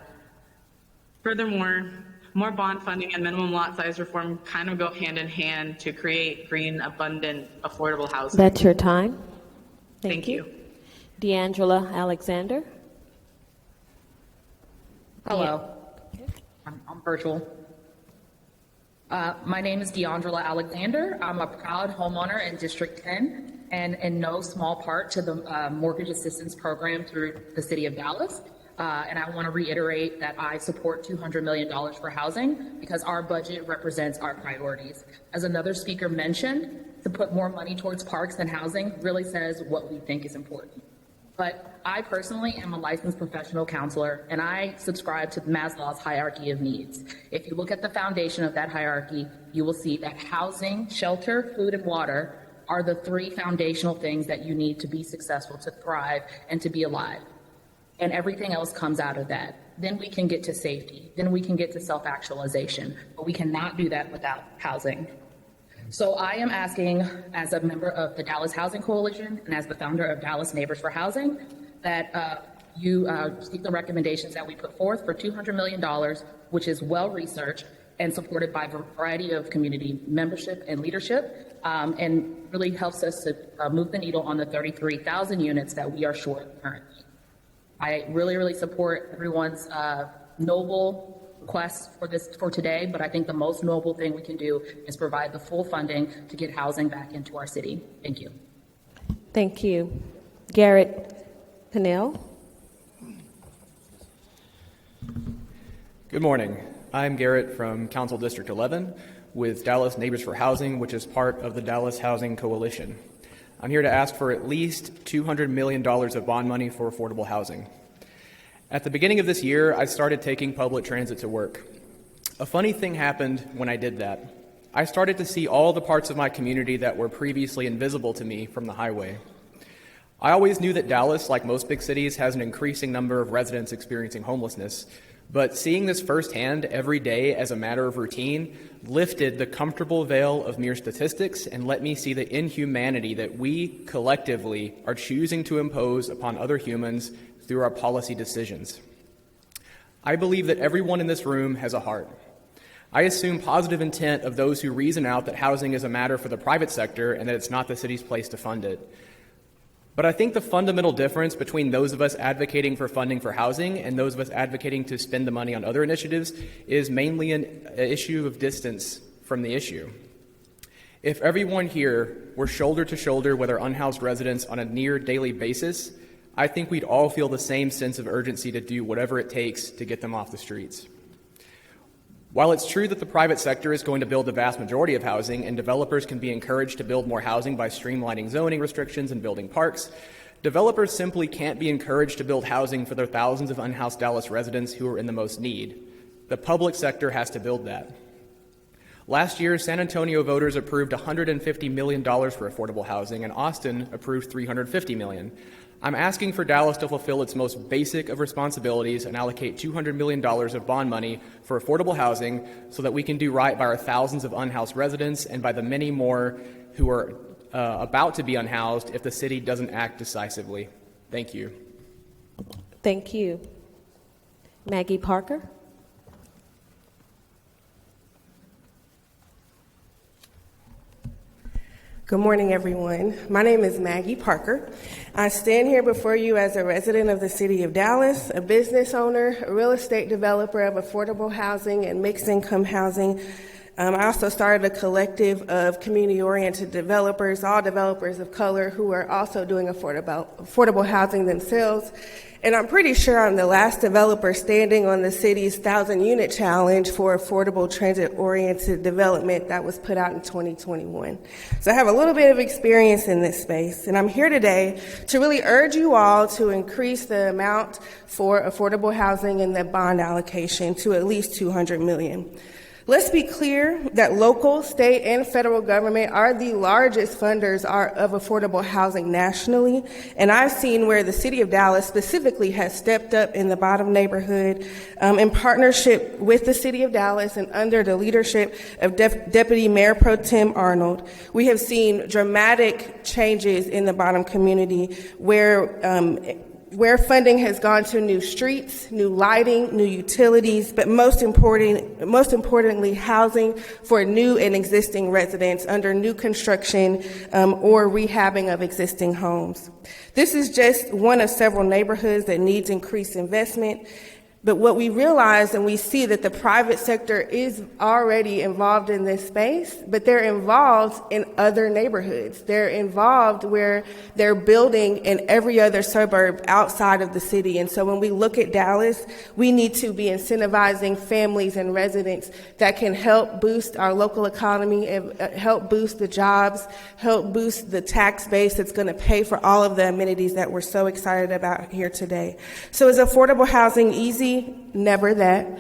Speaker 4: Furthermore, more bond funding and minimum lot size reform kind of go hand in hand to create green, abundant, affordable housing.
Speaker 2: That's your time.
Speaker 4: Thank you.
Speaker 2: D'Angela Alexander.
Speaker 22: Hello. I'm virtual. My name is D'Angela Alexander. I'm a proud homeowner in District 10 and in no small part to the mortgage assistance program through the city of Dallas. And I want to reiterate that I support $200 million for housing because our budget represents our priorities. As another speaker mentioned, to put more money towards parks than housing really says what we think is important. But I personally am a licensed professional counselor, and I subscribe to Maslow's hierarchy of needs. If you look at the foundation of that hierarchy, you will see that housing, shelter, food, and water are the three foundational things that you need to be successful, to thrive, and to be alive. And everything else comes out of that. Then we can get to safety. Then we can get to self-actualization. But we cannot do that without housing. So I am asking, as a member of the Dallas Housing Coalition and as the founder of Dallas Neighbors for Housing, that you seek the recommendations that we put forth for $200 million, which is well-researched and supported by a variety of community membership and leadership, and really helps us to move the needle on the 33,000 units that we are short currently. I really support everyone's noble requests for today, but I think the most noble thing we can do is provide the full funding to get housing back into our city. Thank you.
Speaker 2: Thank you. Garrett Pennell.
Speaker 5: Good morning. I'm Garrett from Council District 11 with Dallas Neighbors for Housing, which is part of the Dallas Housing Coalition. I'm here to ask for at least $200 million of bond money for affordable housing. At the beginning of this year, I started taking public transit to work. A funny thing happened when I did that. I started to see all the parts of my community that were previously invisible to me from the highway. I always knew that Dallas, like most big cities, has an increasing number of residents experiencing homelessness, but seeing this firsthand every day as a matter of routine lifted the comfortable veil of mere statistics and let me see the inhumanity that we collectively are choosing to impose upon other humans through our policy decisions. I believe that everyone in this room has a heart. I assume positive intent of those who reason out that housing is a matter for the private sector and that it's not the city's place to fund it. But I think the fundamental difference between those of us advocating for funding for housing and those of us advocating to spend the money on other initiatives is mainly an issue of distance from the issue. If everyone here were shoulder to shoulder with our unhoused residents on a near daily basis, I think we'd all feel the same sense of urgency to do whatever it takes to get them off the streets. While it's true that the private sector is going to build the vast majority of housing and developers can be encouraged to build more housing by streamlining zoning restrictions and building parks, developers simply can't be encouraged to build housing for their thousands of unhoused Dallas residents who are in the most need. The public sector has to build that. Last year, San Antonio voters approved $150 million for affordable housing, and Austin approved $350 million. I'm asking for Dallas to fulfill its most basic of responsibilities and allocate $200 million of bond money for affordable housing so that we can do right by our thousands of unhoused residents and by the many more who are about to be unhoused if the city doesn't act decisively. Thank you.
Speaker 2: Thank you. Maggie Parker.
Speaker 6: Good morning, everyone. My name is Maggie Parker. I stand here before you as a resident of the city of Dallas, a business owner, a real estate developer of affordable housing and mixed income housing. I also started a collective of community-oriented developers, all developers of color who are also doing affordable housing themselves. And I'm pretty sure I'm the last developer standing on the city's 1,000-unit challenge for affordable transit-oriented development that was put out in 2021. So I have a little bit of experience in this space, and I'm here today to really urge you all to increase the amount for affordable housing and the bond allocation to at least $200 million. Let's be clear that local, state, and federal government are the largest funders of affordable housing nationally, and I've seen where the city of Dallas specifically has stepped up in the bottom neighborhood in partnership with the city of Dallas and under the leadership of Deputy Mayor Pro Tem Arnold. We have seen dramatic changes in the bottom community where funding has gone to new streets, new lighting, new utilities, but most importantly, housing for new and existing residents under new construction or rehabbing of existing homes. This is just one of several neighborhoods that needs increased investment. But what we realize and we see that the private sector is already involved in this space, but they're involved in other neighborhoods. They're involved where they're building in every other suburb outside of the city. And so when we look at Dallas, we need to be incentivizing families and residents that can help boost our local economy and help boost the jobs, help boost the tax base that's going to pay for all of the amenities that we're so excited about here today. So is affordable housing easy? Never that.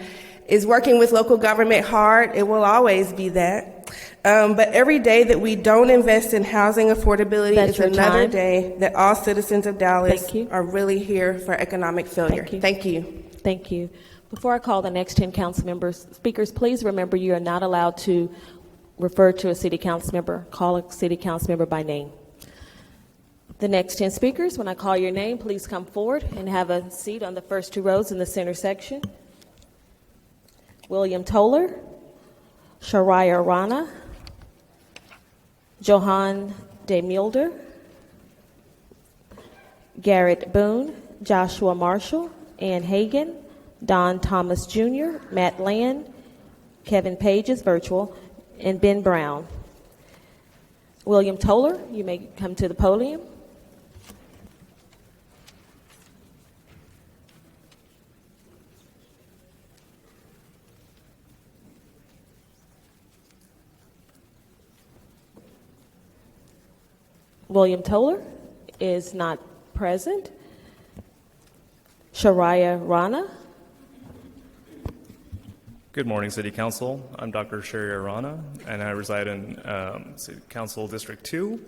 Speaker 6: Is working with local government hard? It will always be that. But every day that we don't invest in housing affordability is another day that all citizens of Dallas are really here for economic failure. Thank you.
Speaker 2: Thank you. Before I call the next 10 council members, speakers, please remember you are not allowed to refer to a city council member, call a city council member by name. The next 10 speakers, when I call your name, please come forward and have a seat on the first 2 rows in the center section. William Toller, Shariah Rana, Johan De Mulder, Garrett Boone, Joshua Marshall, Ann Hagan, Don Thomas Jr., Matt Land, Kevin Page is virtual, and Ben Brown. William Toller, you may come to the podium. William Toller is not present. Shariah Rana.
Speaker 7: Good morning, City Council. I'm Dr. Shariah Rana, and I reside in City Council District 2.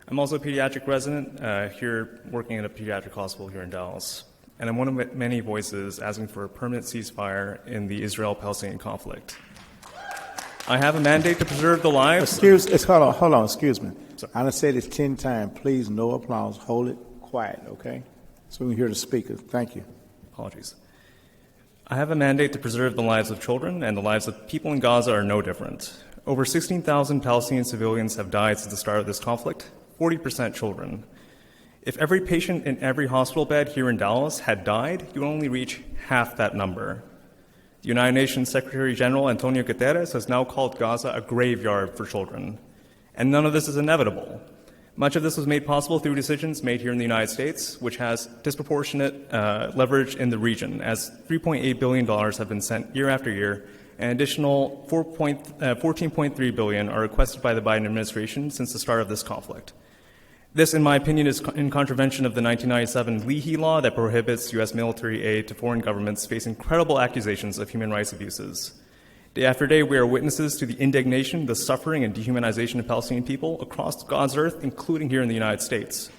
Speaker 7: I'm also a pediatric resident here working in a pediatric hospital here in Dallas. And I'm one of many voices asking for a permanent ceasefire in the Israel-Palestinian conflict. I have a mandate to preserve the lives.
Speaker 9: Hold on, excuse me. I done said it 10 times. Please, no applause. Hold it quiet, okay? So we can hear the speaker. Thank you.
Speaker 7: Apologies. I have a mandate to preserve the lives of children, and the lives of people in Gaza are no different. Over 16,000 Palestinian civilians have died since the start of this conflict, 40% children. If every patient in every hospital bed here in Dallas had died, you would only reach half that number. The United Nations Secretary General Antonio Guterres has now called Gaza a graveyard for children. And none of this is inevitable. Much of this was made possible through decisions made here in the United States, which has disproportionate leverage in the region, as $3.8 billion have been sent year after year, and additional $14.3 billion are requested by the Biden administration since the start of this conflict. This, in my opinion, is in contravention of the 1997 Leahy Law that prohibits U.S. military aid to foreign governments facing credible accusations of human rights abuses. Day after day, we are witnesses to the indignation, the suffering, and dehumanization of Palestinian people across God's earth, including here in the United States.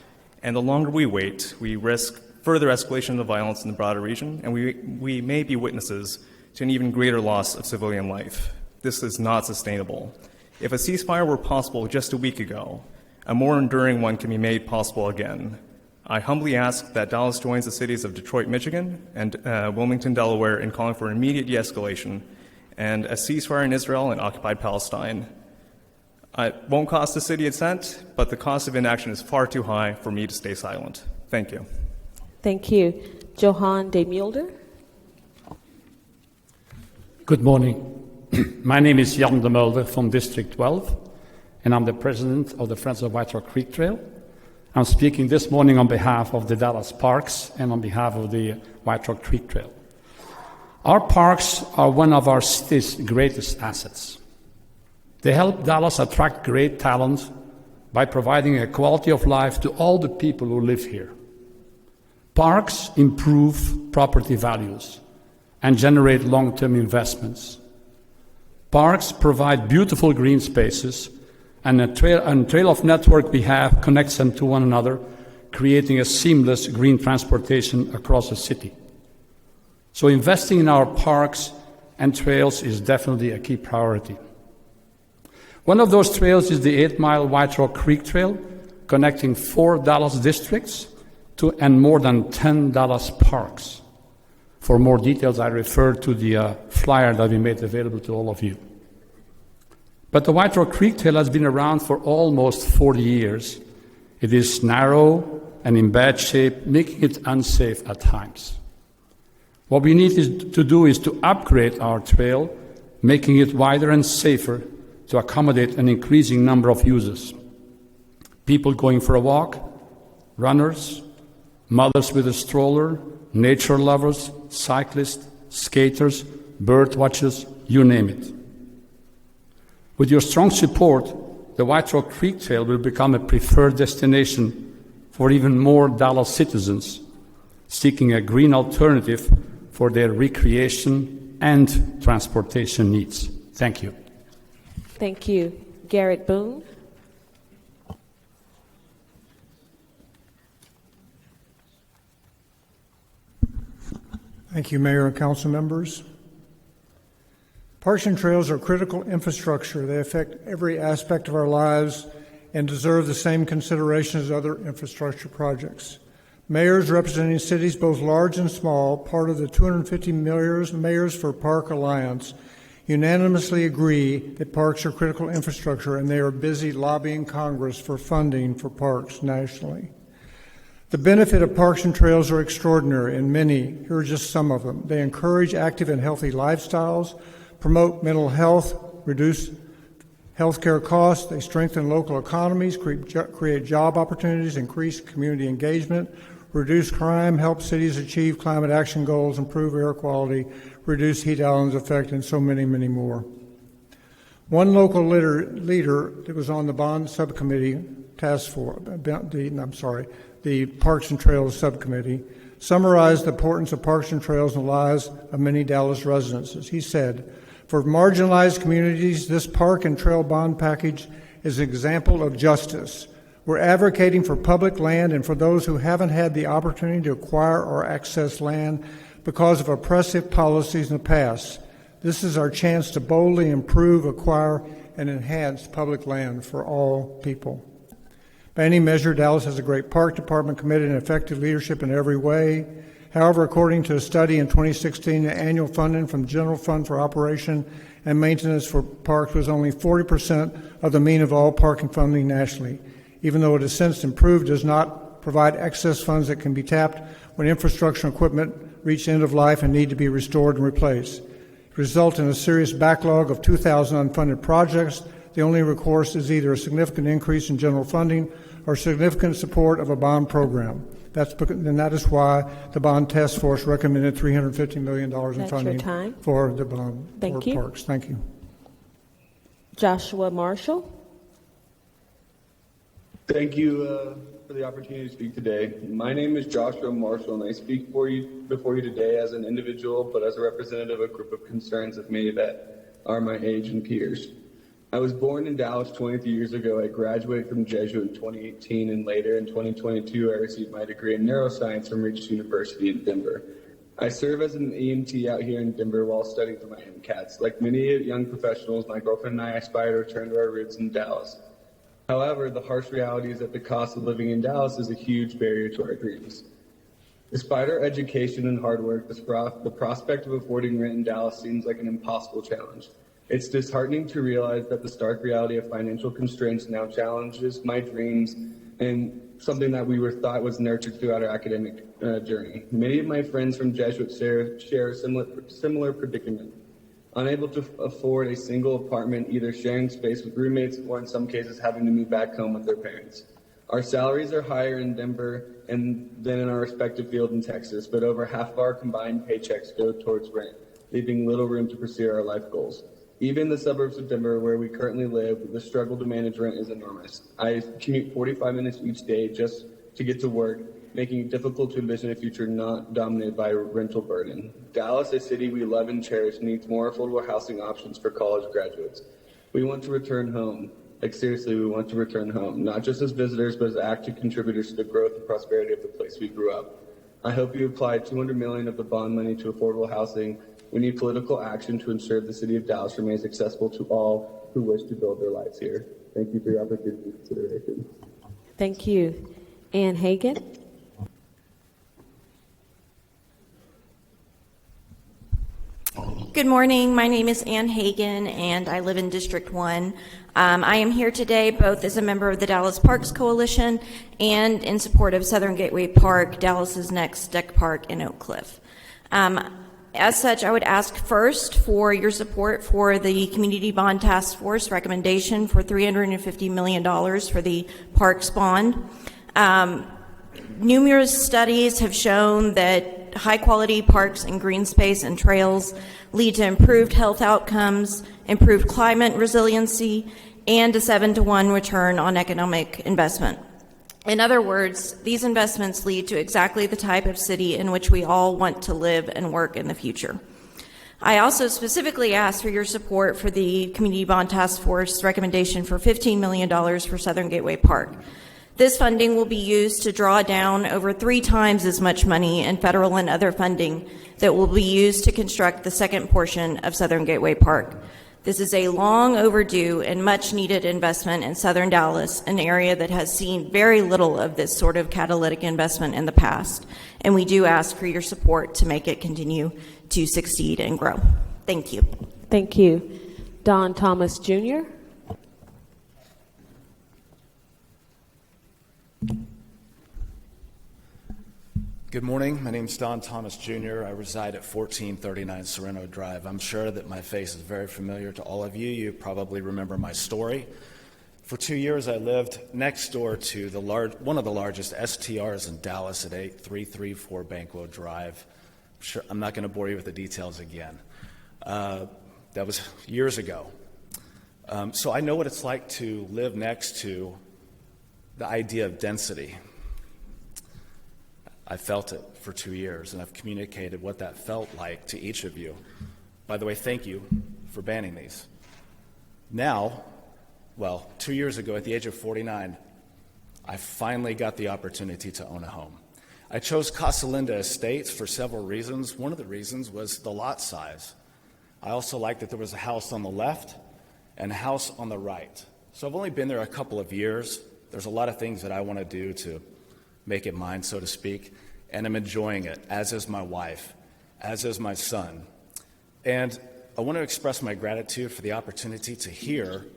Speaker 7: And the longer we wait, we risk further escalation of the violence in the broader region, and we may be witnesses to an even greater loss of civilian life. This is not sustainable. If a ceasefire were possible just a week ago, a more enduring one can be made possible again. I humbly ask that Dallas joins the cities of Detroit, Michigan, and Wilmington, Delaware, in calling for immediate de-escalation and a ceasefire in Israel and occupied Palestine. It won't cost the city a cent, but the cost of inaction is far too high for me to stay silent. Thank you.
Speaker 2: Thank you. Johan De Mulder.
Speaker 23: Good morning. My name is Jan De Mulder from District 12, and I'm the president of the Friends of White Rock Creek Trail. I'm speaking this morning on behalf of the Dallas Parks and on behalf of the White Rock Creek Trail. Our parks are one of our city's greatest assets. They help Dallas attract great talent by providing a quality of life to all the people who live here. Parks improve property values and generate long-term investments. Parks provide beautiful green spaces, and a trail of network we have connects them to one another, creating a seamless green transportation across the city. So investing in our parks and trails is definitely a key priority. One of those trails is the 8-mile White Rock Creek Trail, connecting 4 Dallas districts and more than 10 Dallas parks. For more details, I refer to the flyer that we made available to all of you. But the White Rock Creek Trail has been around for almost 40 years. It is narrow and in bad shape, making it unsafe at times. What we need to do is to upgrade our trail, making it wider and safer to accommodate an increasing number of users. People going for a walk, runners, mothers with a stroller, nature lovers, cyclists, skaters, bird watchers, you name it. With your strong support, the White Rock Creek Trail will become a preferred destination for even more Dallas citizens seeking a green alternative for their recreation and transportation needs. Thank you.
Speaker 2: Thank you. Garrett Boone.
Speaker 8: Thank you, Mayor and council members. Parks and trails are critical infrastructure. They affect every aspect of our lives and deserve the same consideration as other infrastructure projects. Mayors representing cities both large and small, part of the 250 Mayors for Park Alliance, unanimously agree that parks are critical infrastructure, and they are busy lobbying Congress for funding for parks nationally. The benefit of parks and trails are extraordinary, and many. Here are just some of them. They encourage active and healthy lifestyles, promote mental health, reduce healthcare costs. They strengthen local economies, create job opportunities, increase community engagement, reduce crime, help cities achieve climate action goals, improve air quality, reduce heat islands effect, and so many, many more. One local leader that was on the bond subcommittee the Parks and Trails subcommittee, summarized the importance of parks and trails in the lives of many Dallas residents. He said, "For marginalized communities, this park and trail bond package is an example of justice. We're advocating for public land and for those who haven't had the opportunity to acquire or access land because of oppressive policies in the past. This is our chance to boldly improve, acquire, and enhance public land for all people." By any measure, Dallas has a great park department committed and effective leadership in every way. However, according to a study in 2016, the annual funding from the General Fund for Operation and Maintenance for Parks was only 40% of the mean of all parking funding nationally. Even though it has since improved, does not provide excess funds that can be tapped when infrastructure and equipment reach end of life and need to be restored and replaced. It results in a serious backlog of 2,000 unfunded projects. The only recourse is either a significant increase in general funding or significant support of a bond program. That is why the Bond Task Force recommended $350 million in funding for the bond for parks. Thank you.
Speaker 2: Joshua Marshall.
Speaker 10: Thank you for the opportunity to speak today. My name is Joshua Marshall, and I speak before you today as an individual, but as a representative of a group of concerns of many that are my age and peers. I was born in Dallas 23 years ago. I graduated from Jesuit in 2018, and later in 2022, I received my degree in neuroscience from Regis University in Denver. I serve as an EMT out here in Denver while studying for my MCATs. Like many young professionals, my girlfriend and I aspire to return to our roots in Dallas. However, the harsh reality is that the cost of living in Dallas is a huge barrier to our dreams. Despite our education and hard work, the prospect of affording rent in Dallas seems like an impossible challenge. It's disheartening to realize that the stark reality of financial constraints now challenges my dreams and something that we were thought was nurtured throughout our academic journey. Many of my friends from Jesuit share a similar predicament, unable to afford a single apartment, either sharing space with roommates or in some cases having to move back home with their parents. Our salaries are higher in Denver than in our respective field in Texas, but over half of our combined paychecks go towards rent, leaving little room to pursue our life goals. Even in the suburbs of Denver, where we currently live, the struggle to manage rent is enormous. I commute 45 minutes each day just to get to work, making it difficult to envision a future not dominated by a rental burden. Dallas, a city we love and cherish, needs more affordable housing options for college graduates. We want to return home. Like seriously, we want to return home, not just as visitors, but as active contributors to the growth and prosperity of the place we grew up. I hope you apply $200 million of the bond money to affordable housing. We need political action to ensure the city of Dallas remains accessible to all who wish to build their lives here. Thank you for your opportunity and consideration.
Speaker 2: Thank you. Ann Hagan.
Speaker 11: Good morning. My name is Ann Hagan, and I live in District 1. I am here today both as a member of the Dallas Parks Coalition and in support of Southern Gateway Park, Dallas's next deck park in Oak Cliff. As such, I would ask first for your support for the Community Bond Task Force recommendation for $350 million for the Parks Bond. Numerous studies have shown that high-quality parks and green space and trails lead to improved health outcomes, improved climate resiliency, and a 7-to-1 return on economic investment. In other words, these investments lead to exactly the type of city in which we all want to live and work in the future. I also specifically asked for your support for the Community Bond Task Force recommendation for $15 million for Southern Gateway Park. This funding will be used to draw down over 3 times as much money in federal and other funding that will be used to construct the second portion of Southern Gateway Park. This is a long overdue and much needed investment in Southern Dallas, an area that has seen very little of this sort of catalytic investment in the past. And we do ask for your support to make it continue to succeed and grow. Thank you.
Speaker 2: Thank you. Don Thomas Jr.
Speaker 12: Good morning. My name is Don Thomas Jr. I reside at 1439 Sereno Drive. I'm sure that my face is very familiar to all of you. You probably remember my story. For 2 years, I lived next door to one of the largest STRs in Dallas at 8334 Banquo Drive. I'm not going to bore you with the details again. That was years ago. So I know what it's like to live next to the idea of density. I felt it for 2 years, and I've communicated what that felt like to each of you. By the way, thank you for banning these. Now, 2 years ago, at the age of 49, I finally got the opportunity to own a home. I chose Casa Linda Estates for several reasons. One of the reasons was the lot size. I also liked that there was a house on the left and a house on the right. So I've only been there a couple of years. There's a lot of things that I want to do to make it mine, so to speak, and I'm enjoying it, as is my wife, as is my son. And I want to express my gratitude for the opportunity to hear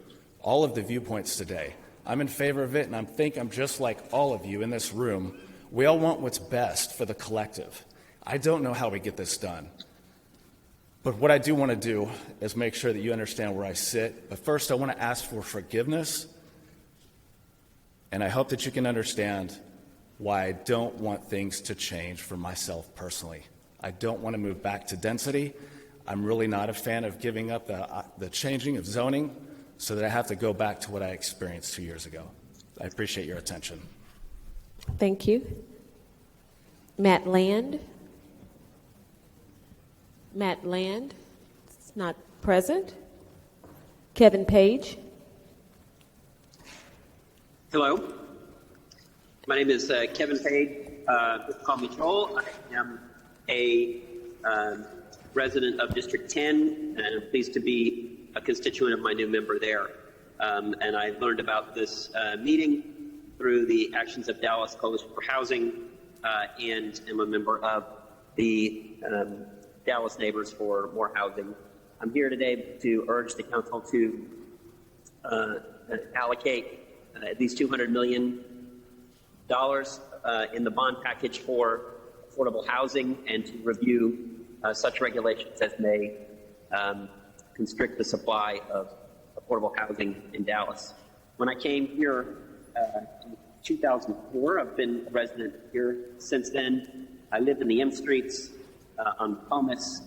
Speaker 12: all of the viewpoints today. I'm in favor of it, and I think I'm just like all of you in this room. We all want what's best for the collective. I don't know how we get this done. But what I do want to do is make sure that you understand where I sit. But first, I want to ask for forgiveness, and I hope that you can understand why I don't want things to change for myself personally. I don't want to move back to density. I'm really not a fan of giving up the changing of zoning so that I have to go back to what I experienced 2 years ago. I appreciate your attention.
Speaker 2: Thank you. Matt Land. Matt Land is not present. Kevin Page.
Speaker 13: Hello. My name is Kevin Page. Call me Joel. I am a resident of District 10, and I'm pleased to be a constituent of my new member there. And I learned about this meeting through the Actions of Dallas Coalition for Housing, and am a member of the Dallas Neighbors for More Housing. I'm here today to urge the council to allocate at least $200 million in the bond package for affordable housing, and to review such regulations as may constrict the supply of affordable housing in Dallas. When I came here in 2004, I've been a resident here since then. I lived in the M Streets on Comus,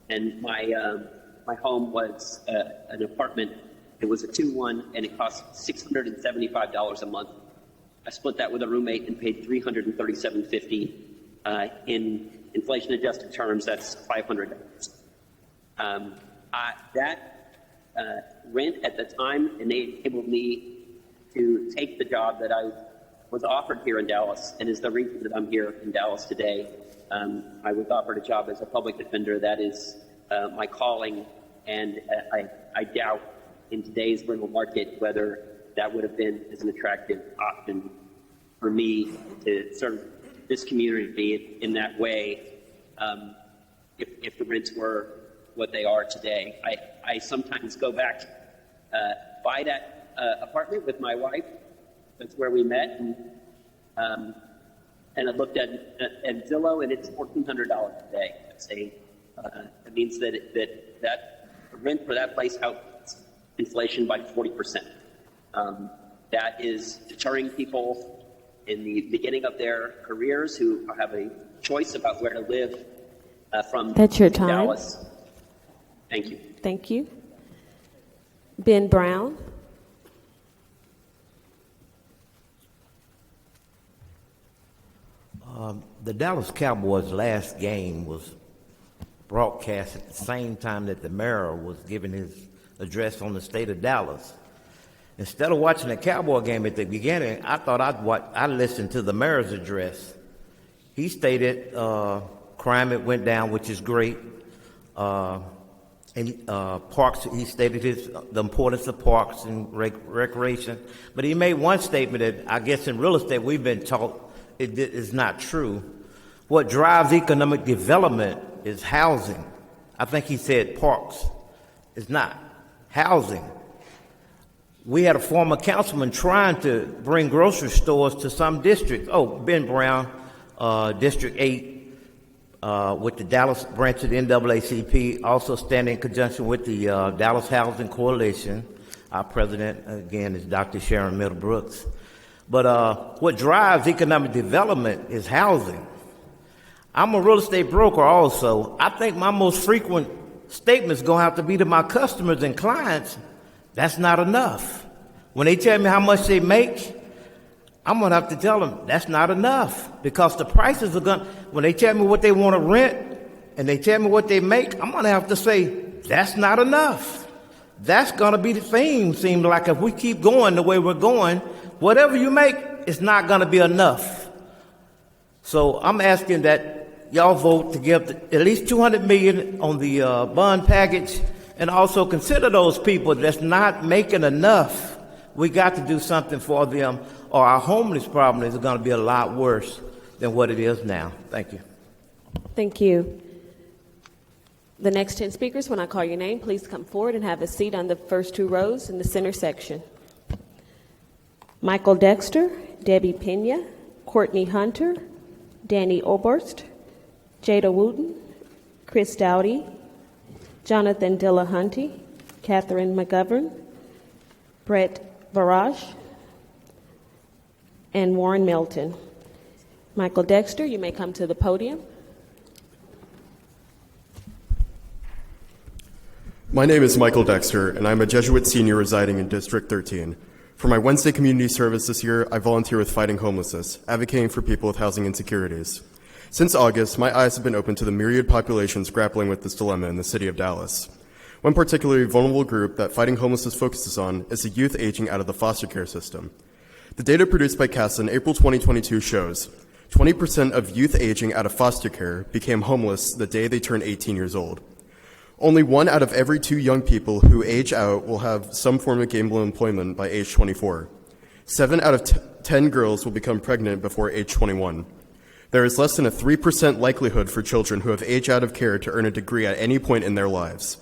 Speaker 13: and my home was an apartment. It was a 2-1, and it cost $675 a month. I split that with a roommate and paid $337.50. In inflation-adjusted terms, that's $500. That rent at the time enabled me to take the job that I was offered here in Dallas, and is the reason that I'm here in Dallas today. I was offered a job as a public defender. That is my calling, and I doubt in today's rental market whether that would have been as an attractive option for me to serve this community in that way if the rents were what they are today. I sometimes go back, buy that apartment with my wife. That's where we met, and I looked at Zillow, and it's $1,400 a day. That's a It means that rent for that place out inflation by 40%. That is deterring people in the beginning of their careers who have a choice about where to live from
Speaker 2: That's your time.
Speaker 13: Dallas. Thank you.
Speaker 2: Thank you. Ben Brown.
Speaker 14: The Dallas Cowboys' last game was broadcast at the same time that the mayor was giving his address on the state of Dallas. Instead of watching the Cowboy game at the beginning, I thought I'd listen to the mayor's address. He stated crime it went down, which is great. And parks, he stated the importance of parks and recreation. But he made one statement that I guess in real estate we've been taught it is not true. What drives economic development is housing. I think he said parks. It's not. Housing. We had a former councilman trying to bring grocery stores to some districts. Oh, Ben Brown, District 8, with the Dallas branch of the NAACP, also standing in conjunction with the Dallas Housing Coalition. Our president, again, is Dr. Sharon Middlebrooks. But what drives economic development is housing. I'm a real estate broker also. I think my most frequent statement is going to have to be to my customers and clients, that's not enough. When they tell me how much they make, I'm going to have to tell them that's not enough, because the prices are going to, when they tell me what they want to rent and they tell me what they make, I'm going to have to say that's not enough. That's going to be the theme, seems like, if we keep going the way we're going, whatever you make, it's not going to be enough. So I'm asking that y'all vote to give at least $200 million on the bond package, and also consider those people that's not making enough. We got to do something for them, or our homeless problem is going to be a lot worse than what it is now. Thank you.
Speaker 2: Thank you. The next 10 speakers, when I call your name, please come forward and have a seat on the first 2 rows in the center section. Michael Dexter, Debbie Pena, Courtney Hunter, Danny Oberst, Jada Wooten, Chris Dowdy, Jonathan Dillahunty, Catherine McGovern, Brett Barrage, and Warren Milton. Michael Dexter, you may come to the podium.
Speaker 15: My name is Michael Dexter, and I'm a Jesuit senior residing in District 13. For my Wednesday community service this year, I volunteer with Fighting Homelessness, advocating for people with housing insecurities. Since August, my eyes have been open to the myriad populations grappling with this dilemma in the city of Dallas. One particularly vulnerable group that Fighting Homelessness focuses on is the youth aging out of the foster care system. The data produced by CASA in April 2022 shows 20% of youth aging out of foster care became homeless the day they turned 18 years old. Only 1 out of every 2 young people who age out will have some form of gainful employment by age 24. 7 out of 10 girls will become pregnant before age 21. There is less than a 3% likelihood for children who have aged out of care to earn a degree at any point in their lives.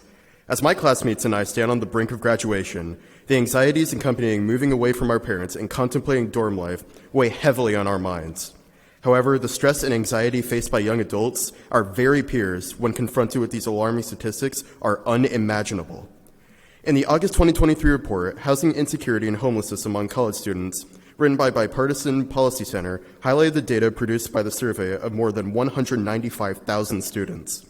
Speaker 15: As my classmates and I stand on the brink of graduation, the anxieties accompanying moving away from our parents and contemplating dorm life weigh heavily on our minds. However, the stress and anxiety faced by young adults, our very peers, when confronted with these alarming statistics, are unimaginable. In the August 2023 report, Housing Insecurity and Homelessness Among College Students, written by Bipartisan Policy Center, highlighted the data produced by the survey of more than 195,000 students.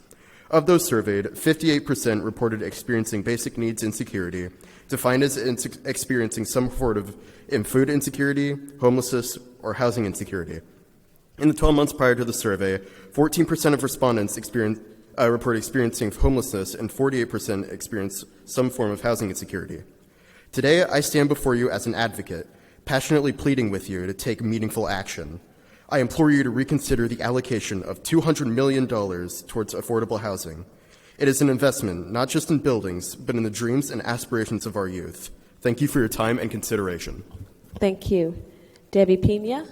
Speaker 15: Of those surveyed, 58% reported experiencing basic needs insecurity, defined as experiencing some sort of food insecurity, homelessness, or housing insecurity. In the 12 months prior to the survey, 14% of respondents report experiencing homelessness, and 48% experience some form of housing insecurity. Today, I stand before you as an advocate, passionately pleading with you to take meaningful action. I implore you to reconsider the allocation of $200 million towards affordable housing. It is an investment, not just in buildings, but in the dreams and aspirations of our youth. Thank you for your time and consideration.
Speaker 2: Thank you. Debbie Pena.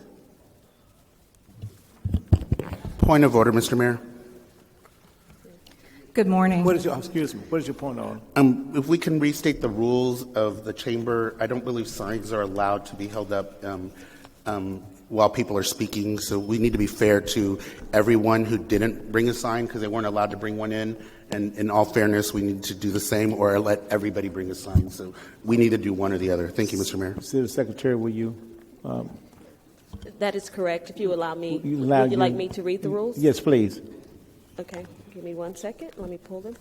Speaker 16: Point of order, Mr. Mayor.
Speaker 24: Good morning.
Speaker 9: What is your point on?
Speaker 16: If we can restate the rules of the chamber, I don't believe signs are allowed to be held up while people are speaking, so we need to be fair to everyone who didn't bring a sign because they weren't allowed to bring one in. And in all fairness, we need to do the same or let everybody bring a sign. So we need to do one or the other. Thank you, Mr. Mayor.
Speaker 9: City Secretary, will you?
Speaker 2: That is correct. If you allow me,
Speaker 9: Would
Speaker 2: would you like me to read the rules?
Speaker 9: Yes, please.
Speaker 2: Okay, give me 1 second. Let me pull them.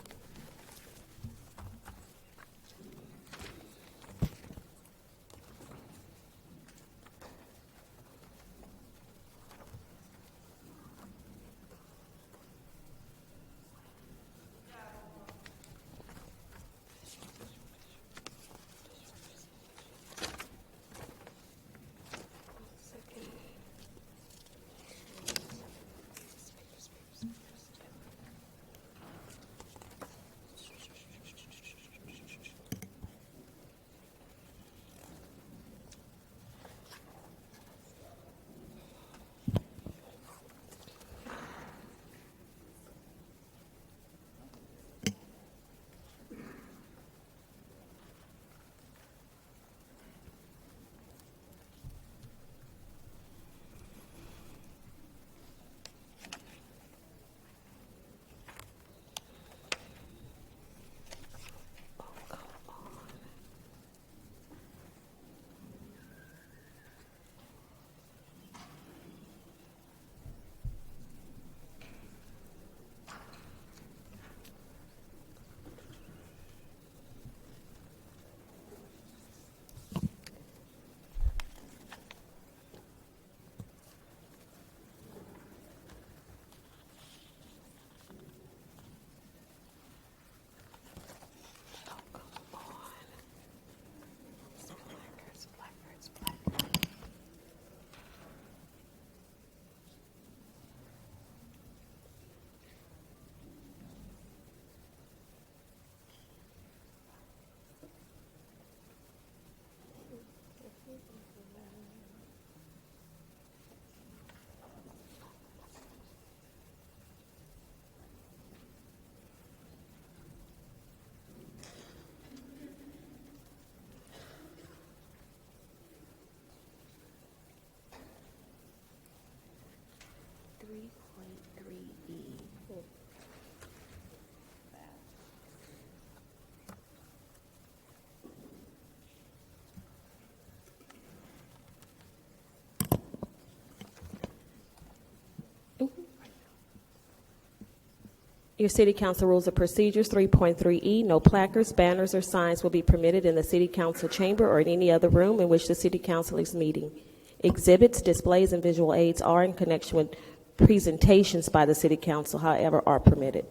Speaker 2: Your City Council Rules of Procedures 3.3E, no placards, banners, or signs will be permitted in the City Council chamber or in any other room in which the City Council is meeting. Exhibits, displays, and visual aids are in connection with presentations by the City Council, however, are permitted.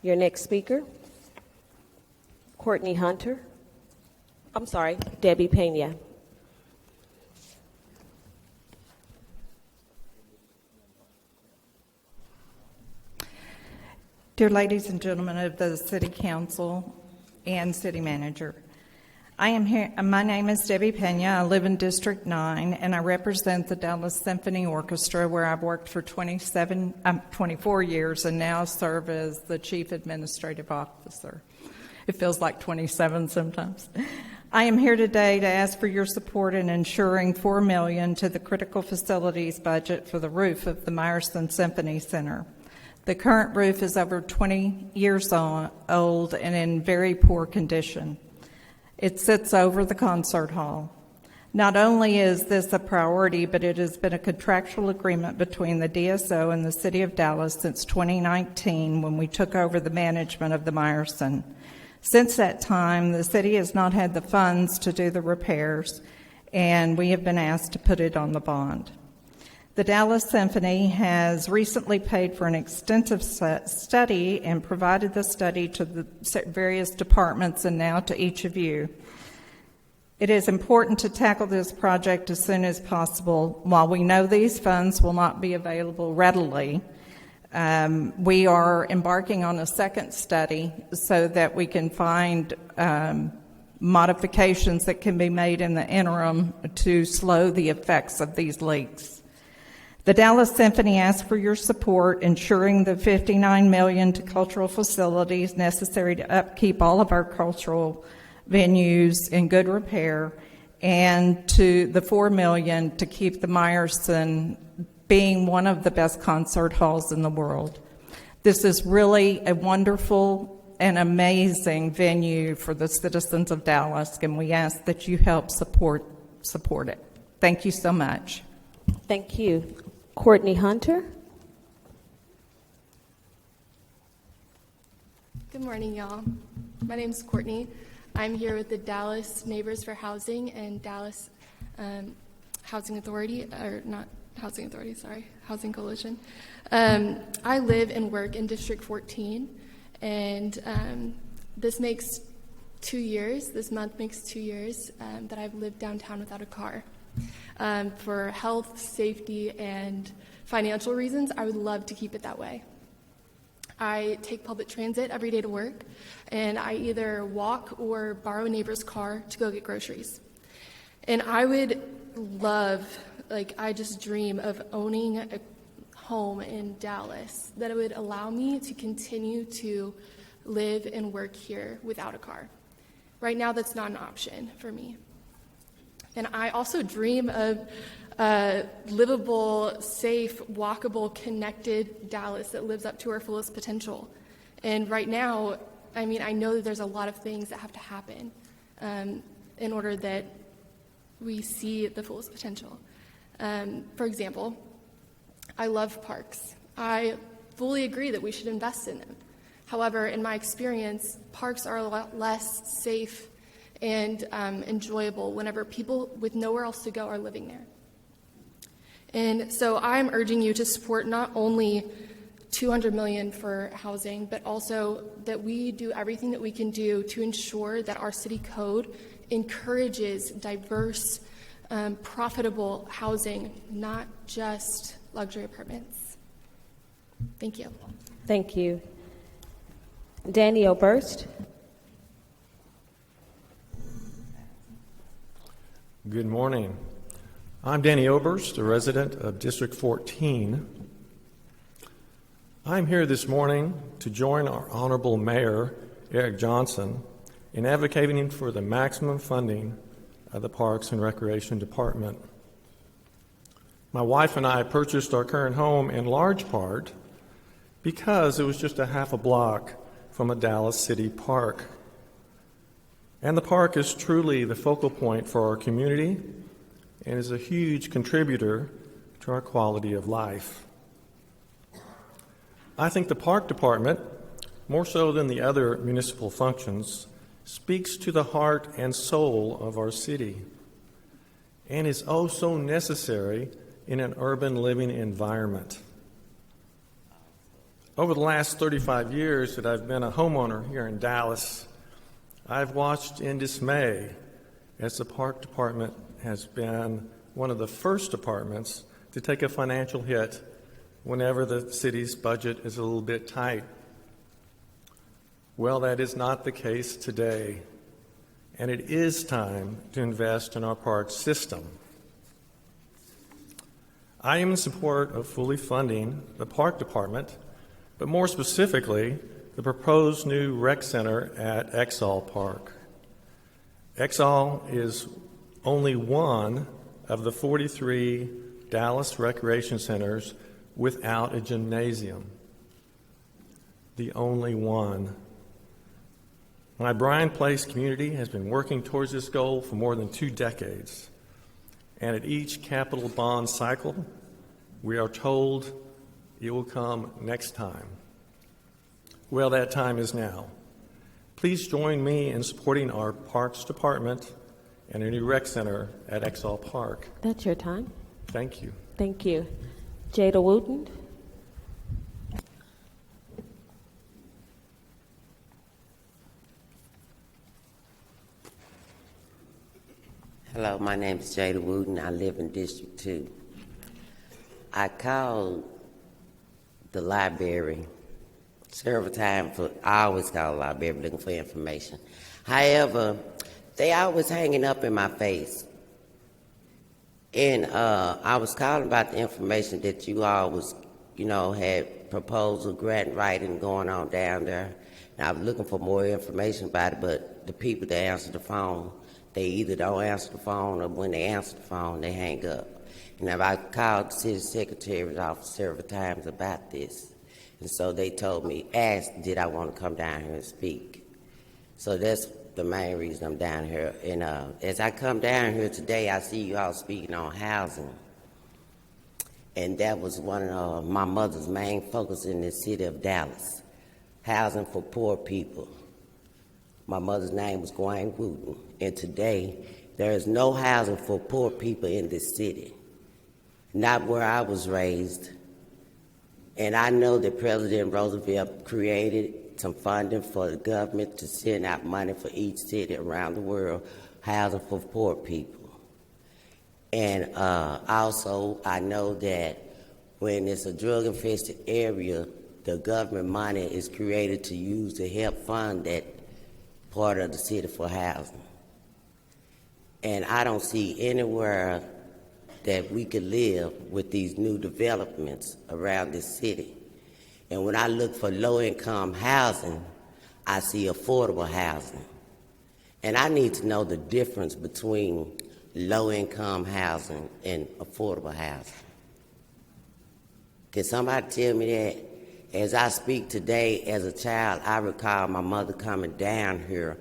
Speaker 2: Your next speaker, Debbie Pena.
Speaker 17: Dear ladies and gentlemen of the City Council and City Manager, I am here. My name is Debbie Pena. I live in District 9, and I represent the Dallas Symphony Orchestra, where I've worked for 24 years and now serve as the Chief Administrative Officer. It feels like 27 sometimes. I am here today to ask for your support in ensuring $4 million to the critical facilities budget for the roof of the Meyerson Symphony Center. The current roof is over 20 years old and in very poor condition. It sits over the concert hall. Not only is this a priority, but it has been a contractual agreement between the DSO and the City of Dallas since 2019 when we took over the management of the Meyerson. Since that time, the city has not had the funds to do the repairs, and we have been asked to put it on the bond. The Dallas Symphony has recently paid for an extensive study and provided the study to the various departments and now to each of you. It is important to tackle this project as soon as possible. While we know these funds will not be available readily, we are embarking on a second study so that we can find modifications that can be made in the interim to slow the effects of these leaks. The Dallas Symphony asks for your support, ensuring the $59 million to cultural facilities necessary to upkeep all of our cultural venues in good repair, and to the $4 million to keep the Meyerson being one of the best concert halls in the world. This is really a wonderful and amazing venue for the citizens of Dallas, and we ask that you help support it. Thank you so much.
Speaker 2: Thank you. Courtney Hunter.
Speaker 18: Good morning, y'all. My name's Courtney. I'm here with the Dallas Neighbors for Housing and Dallas Housing Authority, or not Housing Authority, sorry, Housing Coalition. I live and work in District 14, and this makes 2 years, this month makes 2 years that I've lived downtown without a car. For health, safety, and financial reasons, I would love to keep it that way. I take public transit every day to work, and I either walk or borrow a neighbor's car to go get groceries. And I would love, I just dream of owning a home in Dallas that would allow me to continue to live and work here without a car. Right now, that's not an option for me. And I also dream of a livable, safe, walkable, connected Dallas that lives up to our fullest potential. And right now, I know that there's a lot of things that have to happen in order that we see the fullest potential. For example, I love parks. I fully agree that we should invest in them. However, in my experience, parks are a lot less safe and enjoyable whenever people with nowhere else to go are living there. And so I'm urging you to support not only $200 million for housing, but also that we do everything that we can do to ensure that our city code encourages diverse, profitable housing, not just luxury apartments. Thank you.
Speaker 2: Thank you. Danny Oberst.
Speaker 19: Good morning. I'm Danny Oberst, a resident of District 14. I'm here this morning to join our Honorable Mayor, Eric Johnson, in advocating for the maximum funding of the Parks and Recreation Department. My wife and I purchased our current home in large part because it was just a half a block from a Dallas City park. And the park is truly the focal point for our community and is a huge contributor to our quality of life. I think the park department, more so than the other municipal functions, speaks to the heart and soul of our city and is oh so necessary in an urban living environment. Over the last 35 years that I've been a homeowner here in Dallas, I've watched in dismay as the park department has been one of the first departments to take a financial hit whenever the city's budget is a little bit tight. Well, that is not the case today, and it is time to invest in our park system. I am in support of fully funding the park department, but more specifically, the proposed new rec center at Exall Park. Exall is only one of the 43 Dallas recreation centers without a gymnasium. The only one. My Bryan Place community has been working towards this goal for more than 2 decades. And at each capital bond cycle, we are told it will come next time. Well, that time is now. Please join me in supporting our Parks Department and a new rec center at Exall Park.
Speaker 2: That's your time.
Speaker 19: Thank you.
Speaker 2: Thank you. Jada Wooten.
Speaker 20: Hello, my name is Jada Wooten. I live in District 2. I called the library several times. I always call the library looking for information. However, they always hanging up in my face. And I was calling about the information that you all was, had proposal, grant writing going on down there. And I was looking for more information about it, but the people that answered the phone They either don't answer the phone, or when they answer the phone, they hang up. And I've called the city secretary's office several times about this. And so they told me, did I want to come down here and speak? So that's the main reason I'm down here. And as I come down here today, I see you all speaking on housing. And that was one of my mother's main focus in the city of Dallas, housing for poor people. My mother's name was Gwynne Wooten. And today, there is no housing for poor people in this city, not where I was raised. And I know that President Roosevelt created some funding for the government to send out money for each city around the world, housing for poor people. And also, I know that when it's a drug-infested area, the government money is created to use to help fund that part of the city for housing. And I don't see anywhere that we could live with these new developments around this city. And when I look for low-income housing, I see affordable housing. And I need to know the difference between low-income housing and affordable housing. Can somebody tell me that? As I speak today, as a child, I recall my mother coming down here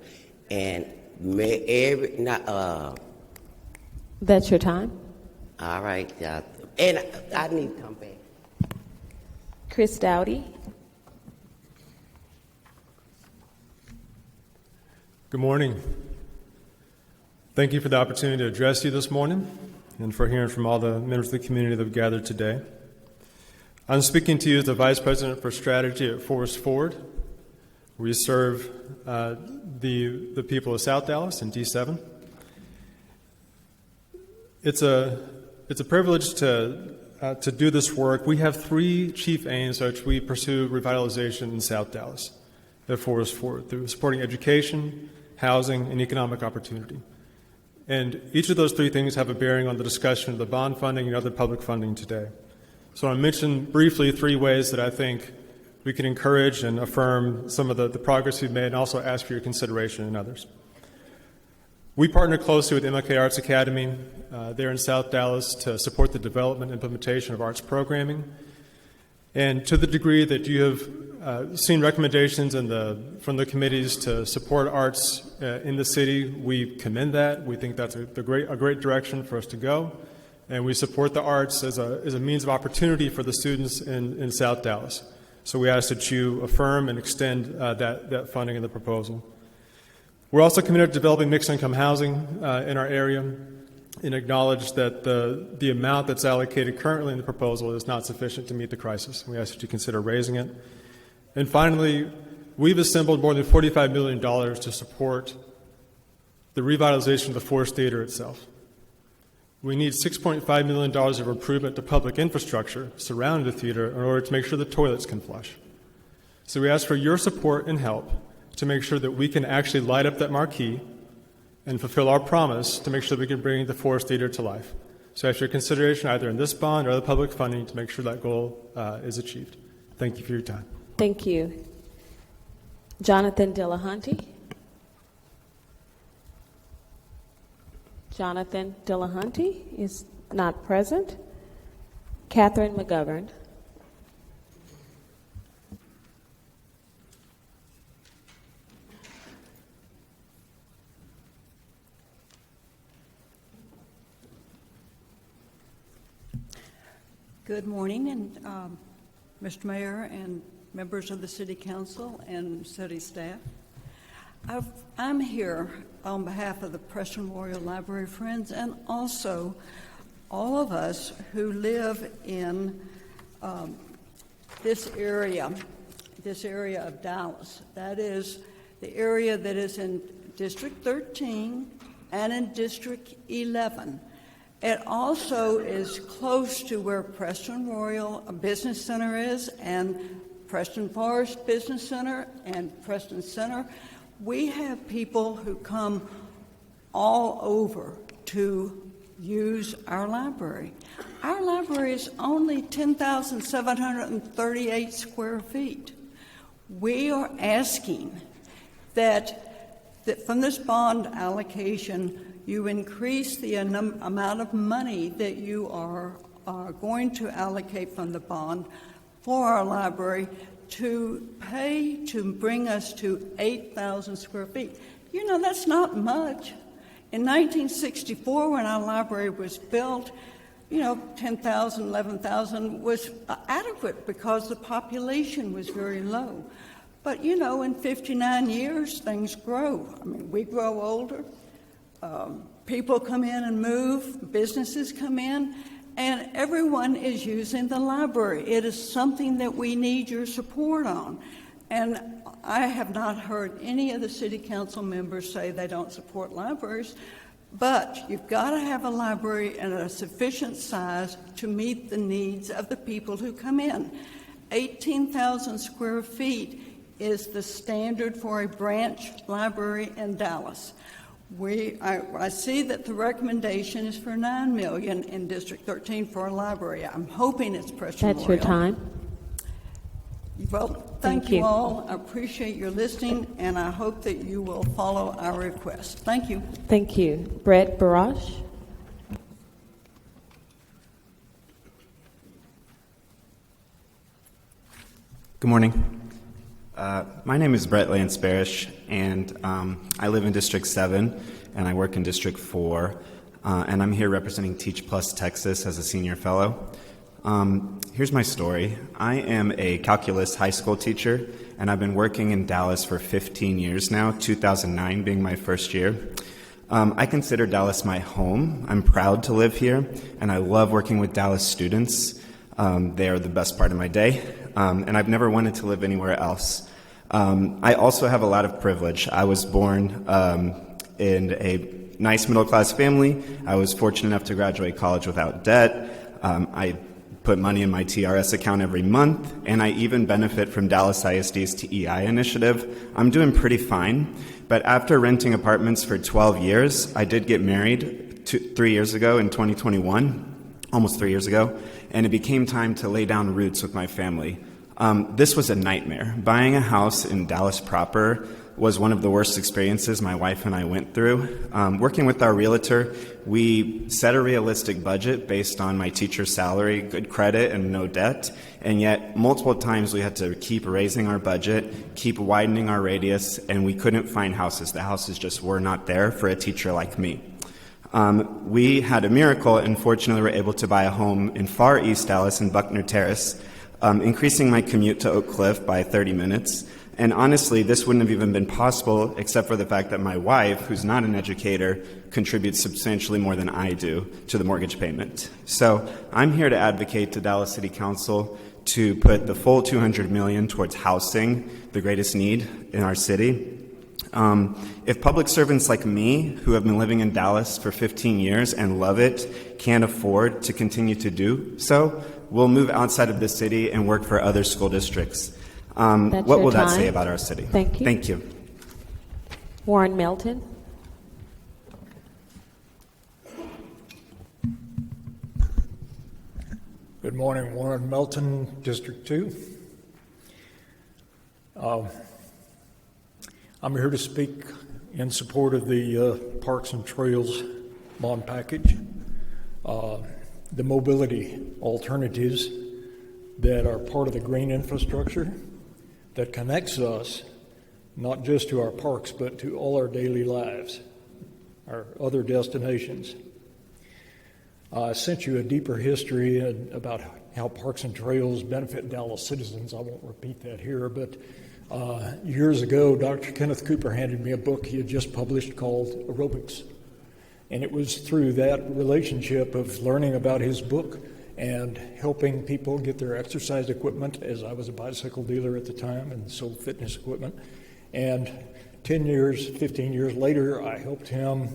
Speaker 20: and
Speaker 2: That's your time.
Speaker 20: all right, and I need to come back.
Speaker 2: Chris Dowdy.
Speaker 1: Good morning. Thank you for the opportunity to address you this morning and for hearing from all the members of the community that have gathered today. I'm speaking to you as the Vice President for Strategy at Forest Forward. We serve the people of South Dallas and D7. It's a privilege to do this work. We have three chief aims which we pursue revitalization in South Dallas at Forest Forward through supporting education, housing, and economic opportunity. And each of those three things have a bearing on the discussion of the bond funding and other public funding today. So I'll mention briefly three ways that I think we can encourage and affirm some of the progress we've made and also ask for your consideration in others. We partner closely with MLK Arts Academy there in South Dallas to support the development and implementation of arts programming. And to the degree that you have seen recommendations from the committees to support arts in the city, we commend that. We think that's a great direction for us to go. And we support the arts as a means of opportunity for the students in South Dallas. So we ask that you affirm and extend that funding in the proposal. We're also committed to developing mixed-income housing in our area and acknowledge that the amount that's allocated currently in the proposal is not sufficient to meet the crisis. We ask that you consider raising it. And finally, we've assembled more than $45 million to support the revitalization of the Forest Theater itself. We need $6.5 million of improvement to public infrastructure surrounding the theater in order to make sure the toilets can flush. So we ask for your support and help to make sure that we can actually light up that marquee and fulfill our promise to make sure that we can bring the Forest Theater to life. So I ask your consideration either in this bond or other public funding to make sure that goal is achieved. Thank you for your time.
Speaker 2: Thank you. Jonathan Dillahunty. Jonathan Dillahunty is not present. Catherine McGovern.
Speaker 3: Good morning, and Mr. Mayor and members of the City Council and city staff. I'm here on behalf of the Preston Royal Library Friends and also all of us who live in this area of Dallas. That is the area that is in District 13 and in District 11. It also is close to where Preston Royal Business Center is and Preston Forest Business Center and Preston Center. We have people who come all over to use our library. Our library is only 10,738 square feet. We are asking that that from this bond allocation, you increase the amount of money that you are going to allocate from the bond for our library to pay to bring us to 8,000 square feet. You know, that's not much. In 1964, when our library was built, 10,000, 11,000 was adequate because the population was very low. But, in 59 years, things grow. I mean, we grow older, people come in and move, businesses come in, and everyone is using the library. It is something that we need your support on. And I have not heard any of the city council members say they don't support libraries, but you've got to have a library at a sufficient size to meet the needs of the people who come in. 18,000 square feet is the standard for a branch library in Dallas. I see that the recommendation is for $9 million in District 13 for a library. I'm hoping it's press
Speaker 2: That's your time.
Speaker 3: Well, thank you all. I appreciate your listening, and I hope that you will follow our request. Thank you.
Speaker 2: Thank you. Brett Barash.
Speaker 4: Good morning. My name is Brett Lance Barish, and I live in District 7, and I work in District 4, and I'm here representing Teach Plus Texas as a senior fellow. Here's my story. I am a calculus high school teacher, and I've been working in Dallas for 15 years now, 2009 being my first year. I consider Dallas my home. I'm proud to live here, and I love working with Dallas students. They are the best part of my day, and I've never wanted to live anywhere else. I also have a lot of privilege. I was born in a nice middle-class family. I was fortunate enough to graduate college without debt. I put money in my TRS account every month, and I even benefit from Dallas ISD's TEI initiative. I'm doing pretty fine, but after renting apartments for 12 years, I did get married 3 years ago in 2021, almost 3 years ago, and it became time to lay down roots with my family. This was a nightmare. Buying a house in Dallas proper was one of the worst experiences my wife and I went through. Working with our realtor, we set a realistic budget based on my teacher's salary, good credit, and no debt. And yet, multiple times we had to keep raising our budget, keep widening our radius, and we couldn't find houses. The houses just were not there for a teacher like me. We had a miracle and fortunately were able to buy a home in far East Dallas in Buckner Terrace, increasing my commute to Oak Cliff by 30 minutes. And honestly, this wouldn't have even been possible except for the fact that my wife, who's not an educator, contributes substantially more than I do to the mortgage payment. So I'm here to advocate to Dallas City Council to put the full $200 million towards housing, the greatest need in our city. If public servants like me, who have been living in Dallas for 15 years and love it, can't afford to continue to do so, we'll move outside of the city and work for other school districts. What will that say about our city?
Speaker 2: Thank you.
Speaker 4: Thank you.
Speaker 2: Warren Melton.
Speaker 21: Good morning, Warren Melton, District 2. I'm here to speak in support of the Parks and Trails bond package. The mobility alternatives that are part of the green infrastructure that connects us not just to our parks but to all our daily lives, our other destinations. I sent you a deeper history about how Parks and Trails benefit Dallas citizens. I won't repeat that here, but years ago, Dr. Kenneth Cooper handed me a book he had just published called Aerobics. And it was through that relationship of learning about his book and helping people get their exercise equipment, as I was a bicycle dealer at the time and sold fitness equipment. And 10 years, 15 years later, I helped him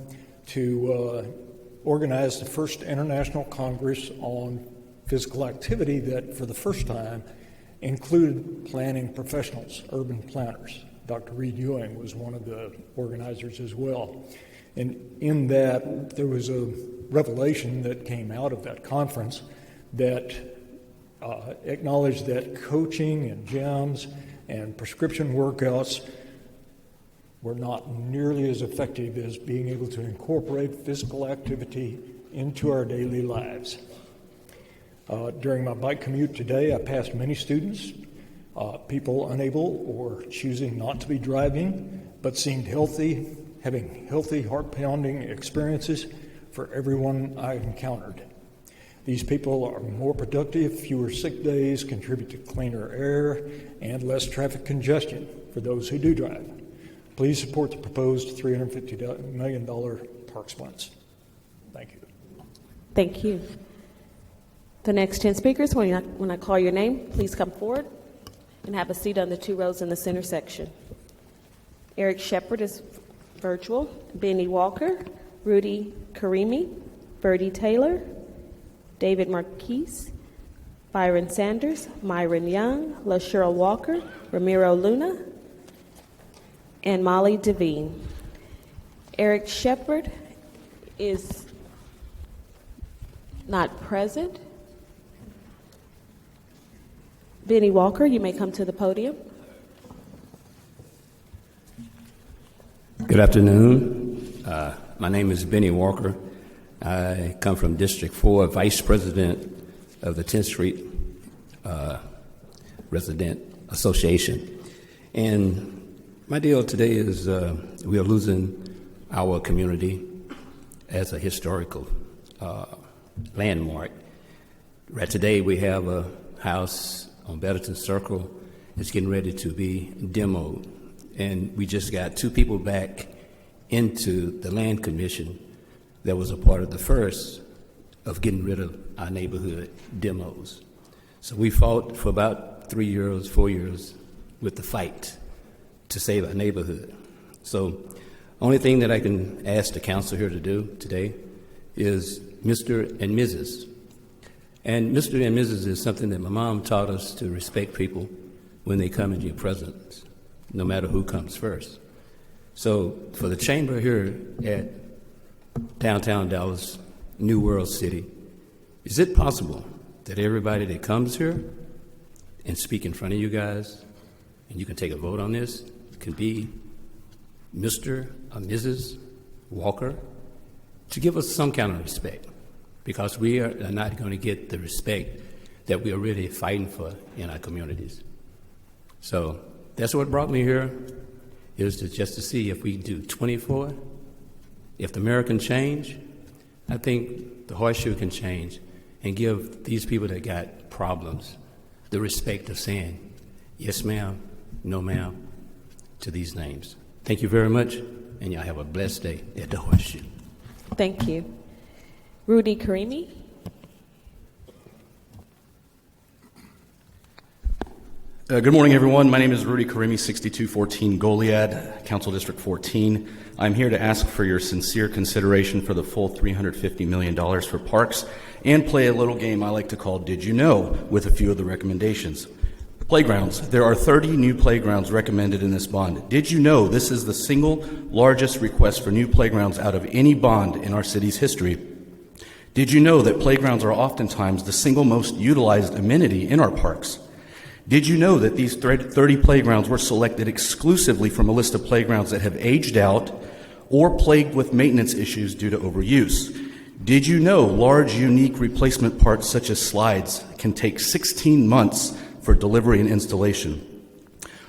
Speaker 21: to organize the first International Congress on Physical Activity that, for the first time, included planning professionals, urban planners. Dr. Reed Ewing was one of the organizers as well. And in that, there was a revelation that came out of that conference that acknowledged that coaching and gyms and prescription workouts we're not nearly as effective as being able to incorporate physical activity into our daily lives. During my bike commute today, I passed many students, people unable or choosing not to be driving, but seemed healthy, having healthy, heart-pounding experiences for everyone I encountered. These people are more productive, fewer sick days, contribute to cleaner air, and less traffic congestion for those who do drive. Please support the proposed $350 million parks funds. Thank you.
Speaker 2: Thank you. The next 10 speakers, when I call your name, please come forward and have a seat on the 2 rows in the center section. Eric Shepard is virtual. Benny Walker, Rudy Karimi, Bertie Taylor, David Marquise, Byron Sanders, Myron Young, LaShirl Walker, Ramiro Luna, and Molly Devine. Eric Shepard is not present. Benny Walker, you may come to the podium.
Speaker 5: Good afternoon. My name is Benny Walker. I come from District 4, Vice President of the 10th Street Resident Association. And my deal today is we are losing our community as a historical landmark. Right today we have a house on Betterton Circle. It's getting ready to be demoed. And we just got 2 people back into the Land Commission that was a part of the first of getting rid of our neighborhood demos. So we fought for about 3 years, 4 years with the fight to save our neighborhood. So only thing that I can ask the council here to do today is Mr. and Mrs. And Mr. and Mrs. is something that my mom taught us to respect people when they come into your presence, no matter who comes first. So for the chamber here at downtown Dallas, New World City, is it possible that everybody that comes here and speak in front of you guys, and you can take a vote on this, can be Mr. or Mrs. Walker, to give us some kind of respect? Because we are not going to get the respect that we are really fighting for in our communities. So that's what brought me here, is just to see if we can do 24. If the mayor can change, I think the horseshoe can change and give these people that got problems the respect of saying, yes, ma'am, no, ma'am, to these names. Thank you very much, and y'all have a blessed day at the horseshoe.
Speaker 2: Thank you. Rudy Karimi.
Speaker 6: Good morning, everyone. My name is Rudy Karimi, 6214 Goliad, Council District 14. I'm here to ask for your sincere consideration for the full $350 million for parks and play a little game I like to call Did You Know with a few of the recommendations. Playgrounds. There are 30 new playgrounds recommended in this bond. Did you know this is the single largest request for new playgrounds out of any bond in our city's history? Did you know that playgrounds are oftentimes the single most utilized amenity in our parks? Did you know that these 30 playgrounds were selected exclusively from a list of playgrounds that have aged out or plagued with maintenance issues due to overuse? Did you know large, unique replacement parts such as slides can take 16 months for delivery and installation?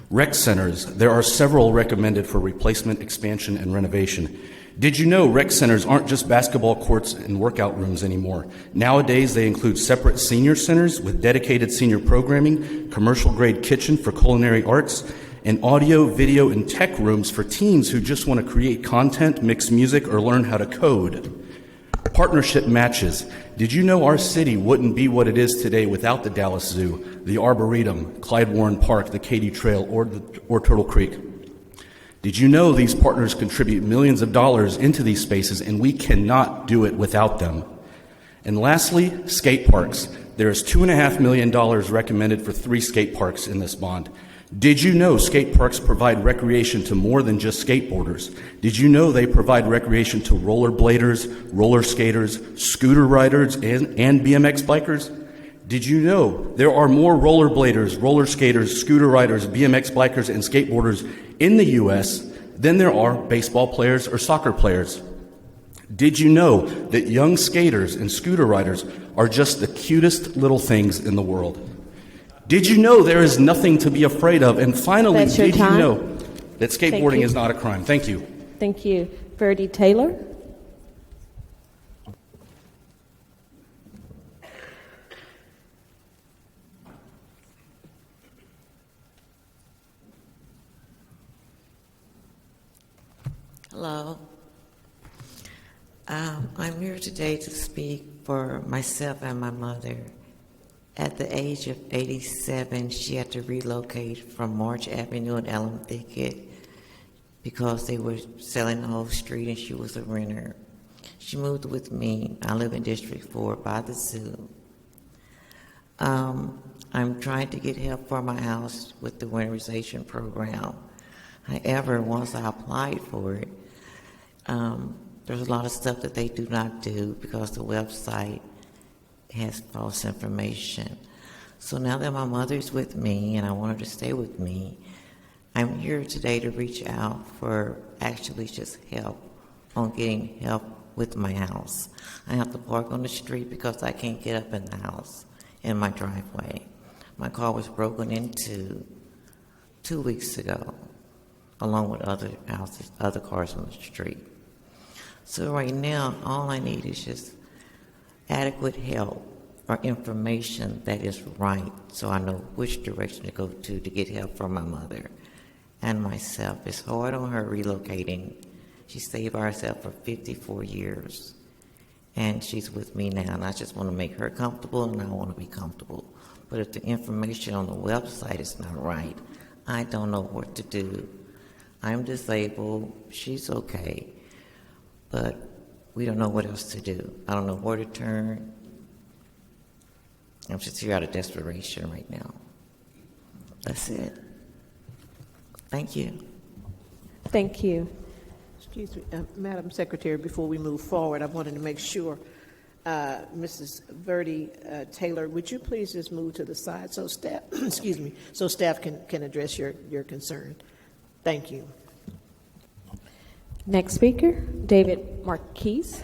Speaker 6: Rec centers, there are several recommended for replacement, expansion, and renovation. Did you know rec centers aren't just basketball courts and workout rooms anymore? Nowadays, they include separate senior centers with dedicated senior programming, commercial-grade kitchen for culinary arts, and audio, video, and tech rooms for teens who just want to create content, mix music, or learn how to code. Partnership matches. Did you know our city wouldn't be what it is today without the Dallas Zoo, the Arboretum, Clyde Warren Park, the Katy Trail, or Turtle Creek? Did you know these partners contribute millions of dollars into these spaces, and we cannot do it without them? And lastly, skate parks. There is $2.5 million recommended for 3 skate parks in this bond. Did you know skate parks provide recreation to more than just skateboarders? Did you know they provide recreation to rollerbladers, roller skaters, scooter riders, and BMX bikers? Did you know there are more rollerbladers, roller skaters, scooter riders, BMX bikers, and skateboarders in the U.S. than there are baseball players or soccer players. Did you know that young skaters and scooter riders are just the cutest little things in the world? Did you know there is nothing to be afraid of? And finally,
Speaker 2: That's your
Speaker 6: did you
Speaker 2: time.
Speaker 6: know that skateboarding
Speaker 2: you.
Speaker 6: is not a crime? Thank you.
Speaker 2: Thank you. Verdi Taylor.
Speaker 7: Hello. I'm here today to speak for myself and my mother. At the age of 87, she had to relocate from March Avenue and Elm Thicket because they were selling the whole street and she was a renter. She moved with me. I live in District 4 by the zoo. I'm trying to get help for my house with the winterization program. However, once I applied for it, there's a lot of stuff that they do not do because the website has false information. So now that my mother's with me and I want her to stay with me, I'm here today to reach out for actually just help on getting help with my house. I have to park on the street because I can't get up in the house, in my driveway. My car was broken into 2 weeks ago, along with other houses, other cars on the street. So right now, all I need is just adequate help or information that is right so I know which direction to go to get help for my mother and myself. It's hard on her relocating. She stayed by herself for 54 years, and she's with me now, and I just want to make her comfortable, and I want to be comfortable. But if the information on the website is not right, I don't know what to do. I'm disabled. She's okay. But we don't know what else to do. I don't know where to turn. I'm just here out of desperation right now. That's it. Thank you.
Speaker 2: Thank you.
Speaker 22: Excuse me, Madam Secretary, before we move forward, I wanted to make sure, Mrs. Verdi Taylor, would you please just move to the side so staff, excuse me, so staff can address your concern. Thank you.
Speaker 2: Next speaker, David Marquise.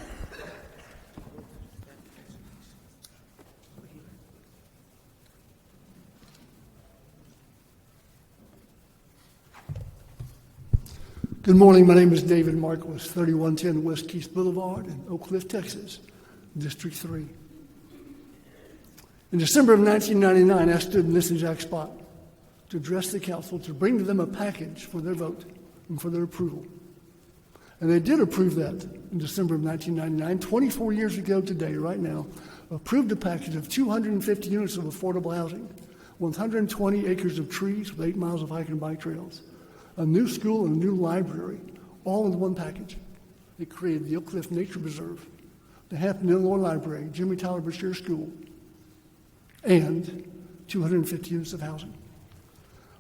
Speaker 23: Good morning. My name is David Marquis, 3110 West Keith Boulevard in Oak Cliff, Texas, District 3. In December of 1999, I stood in this exact spot to address the council to bring to them a package for their vote and for their approval. And they did approve that in December of 1999, 24 years ago today, right now, approved a package of 250 units of affordable housing, 120 acres of trees with 8 miles of hike and bike trails, a new school and a new library, all in one package. It created the Oak Cliff Nature Preserve, the Hampton, Illinois Library, Jimmy Tyler Brashear School, and 250 units of housing.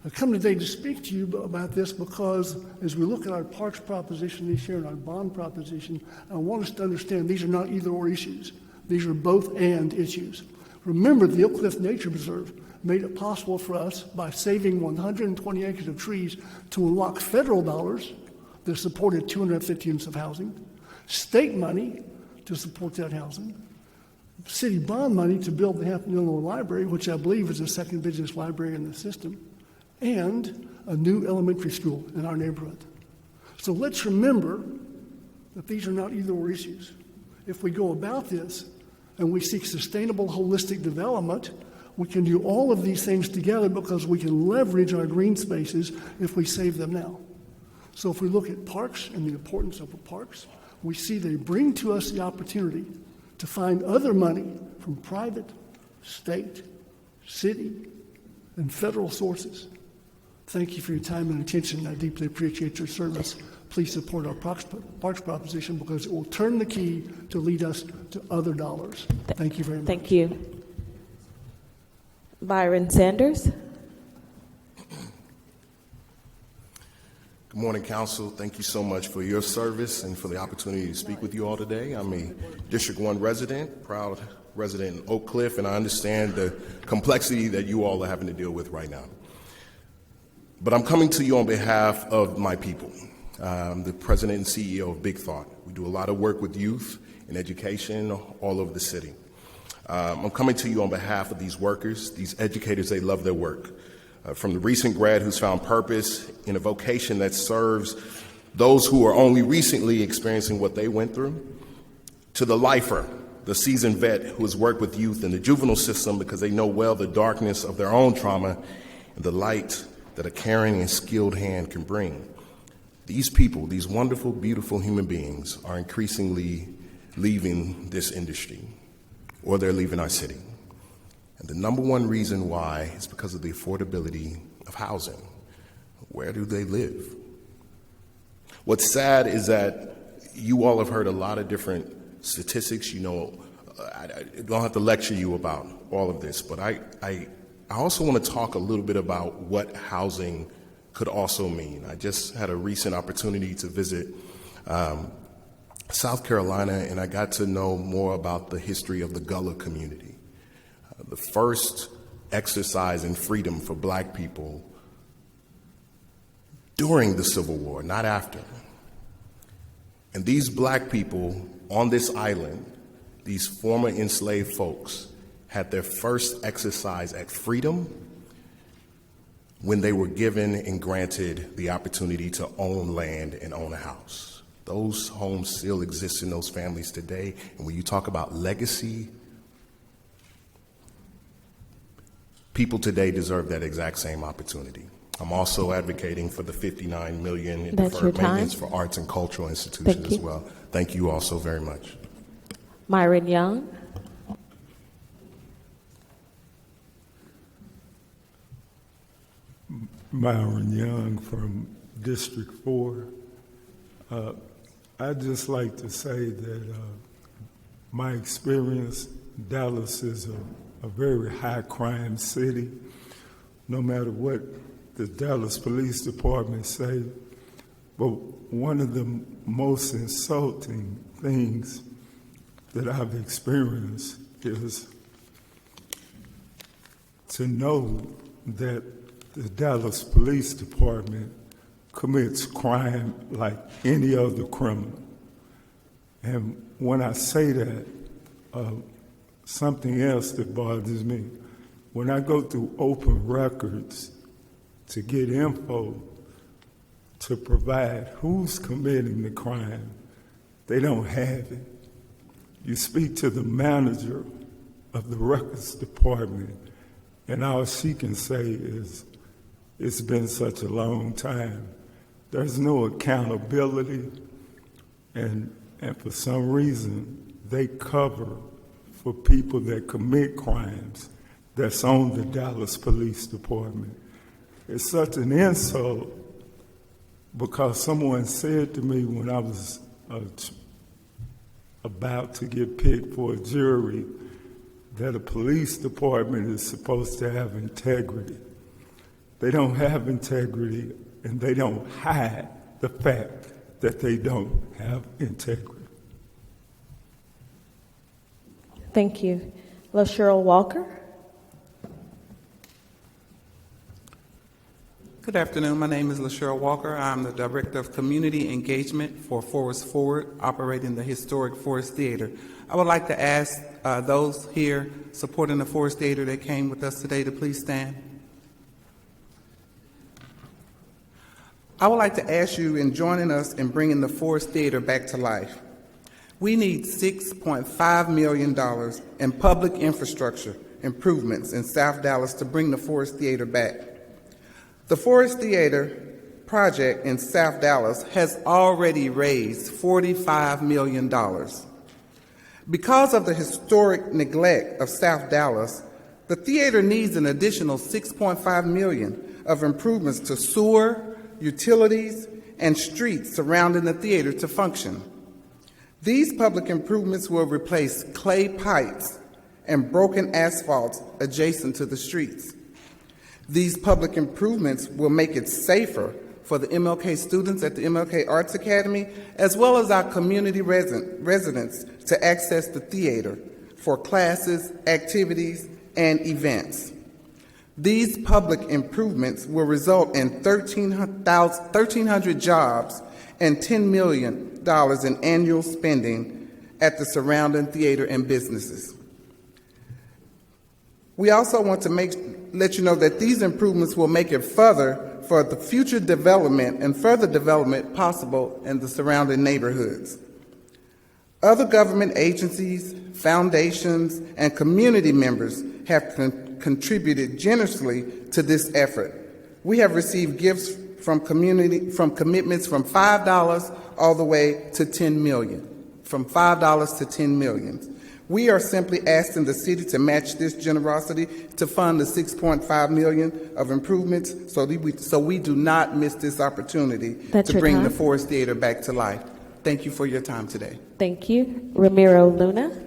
Speaker 23: I come today to speak to you about this because as we look at our parks proposition this year and our bond proposition, I want us to understand these are not either-or issues. These are both and issues. Remember, the Oak Cliff Nature Preserve made it possible for us by saving 120 acres of trees to unlock federal dollars that supported 250 units of housing, state money to support that housing, city bond money to build the Hampton, Illinois Library, which I believe is the second busiest library in the system, and a new elementary school in our neighborhood. So let's remember that these are not either-or issues. If we go about this and we seek sustainable, holistic development, we can do all of these things together because we can leverage our green spaces if we save them now. So if we look at parks and the importance of the parks, we see they bring to us the opportunity to find other money from private, state, city, and federal sources. Thank you for your time and attention. I deeply appreciate your service. Please support our parks proposition because it will turn the key to lead us to other dollars. Thank you very much.
Speaker 2: Thank you. Byron Sanders.
Speaker 24: Good morning, Council. Thank you so much for your service and for the opportunity to speak with you all today. I'm a District 1 resident, proud resident in Oak Cliff, and I understand the complexity that you all are having to deal with right now. But I'm coming to you on behalf of my people. the president and CEO of Big Thought. We do a lot of work with youth and education all over the city. I'm coming to you on behalf of these workers, these educators. They love their work. From the recent grad who's found purpose in a vocation that serves those who are only recently experiencing what they went through, to the lifer, the seasoned vet who has worked with youth in the juvenile system because they know well the darkness of their own trauma and the light that a caring and skilled hand can bring. These people, these wonderful, beautiful human beings, are increasingly leaving this industry, or they're leaving our city. And the number one reason why is because of the affordability of housing. Where do they live? What's sad is that you all have heard a lot of different statistics. You know, I don't have to lecture you about all of this, but I also want to talk a little bit about what housing could also mean. I just had a recent opportunity to visit South Carolina, and I got to know more about the history of the Gullah community. The first exercise in freedom for black people during the Civil War, not after. And these black people on this island, these former enslaved folks, had their first exercise at freedom when they were given and granted the opportunity to own land and own a house. Those homes still exist in those families today. And when you talk about legacy, people today deserve that exact same opportunity. I'm also advocating for the $59 million in deferred maintenance for arts and cultural institutions as well. Thank you all so very much.
Speaker 2: Myron Young.
Speaker 8: Myron Young from District 4. I'd just like to say that my experience, Dallas is a very high crime city. No matter what the Dallas Police Department say, but one of the most insulting things that I've experienced is to know that the Dallas Police Department commits crime like any other criminal. And when I say that, something else that bothers me, when I go through open records to get info to provide who's committing the crime, they don't have it. You speak to the manager of the records department, and all she can say is, it's been such a long time. There's no accountability, and for some reason, they cover for people that commit crimes that's on the Dallas Police Department. It's such an insult because someone said to me when I was about to get picked for a jury that a police department is supposed to have integrity. They don't have integrity, and they don't hide the fact that they don't have integrity.
Speaker 2: Thank you. LaSheryl Walker.
Speaker 10: Good afternoon. My name is LaSheryl Walker. I'm the Director of Community Engagement for Forest Forward, operating the historic Forest Theater. I would like to ask those here supporting the Forest Theater that came with us today to please stand. I would like to ask you in joining us in bringing the Forest Theater back to life. We need $6.5 million in public infrastructure improvements in South Dallas to bring the Forest Theater back. The Forest Theater project in South Dallas has already raised $45 million. Because of the historic neglect of South Dallas, the theater needs an additional $6.5 million of improvements to sewer, utilities, and streets surrounding the theater to function. These public improvements will replace clay pipes and broken asphalt adjacent to the streets. These public improvements will make it safer for the MLK students at the MLK Arts Academy, as well as our community residents to access the theater for classes, activities, and events. These public improvements will result in 1,300 jobs and $10 million in annual spending at the surrounding theater and businesses. We also want to let you know that these improvements will make it further for the future development and further development possible in the surrounding neighborhoods. Other government agencies, foundations, and community members have contributed generously to this effort. We have received gifts from commitments from $5 all the way to $10 million, from $5 to $10 million. We are simply asking the city to match this generosity to fund the $6.5 million of improvements so we do not miss this opportunity to bring the Forest Theater back to life. Thank you for your time today.
Speaker 2: Thank you. Ramiro Luna.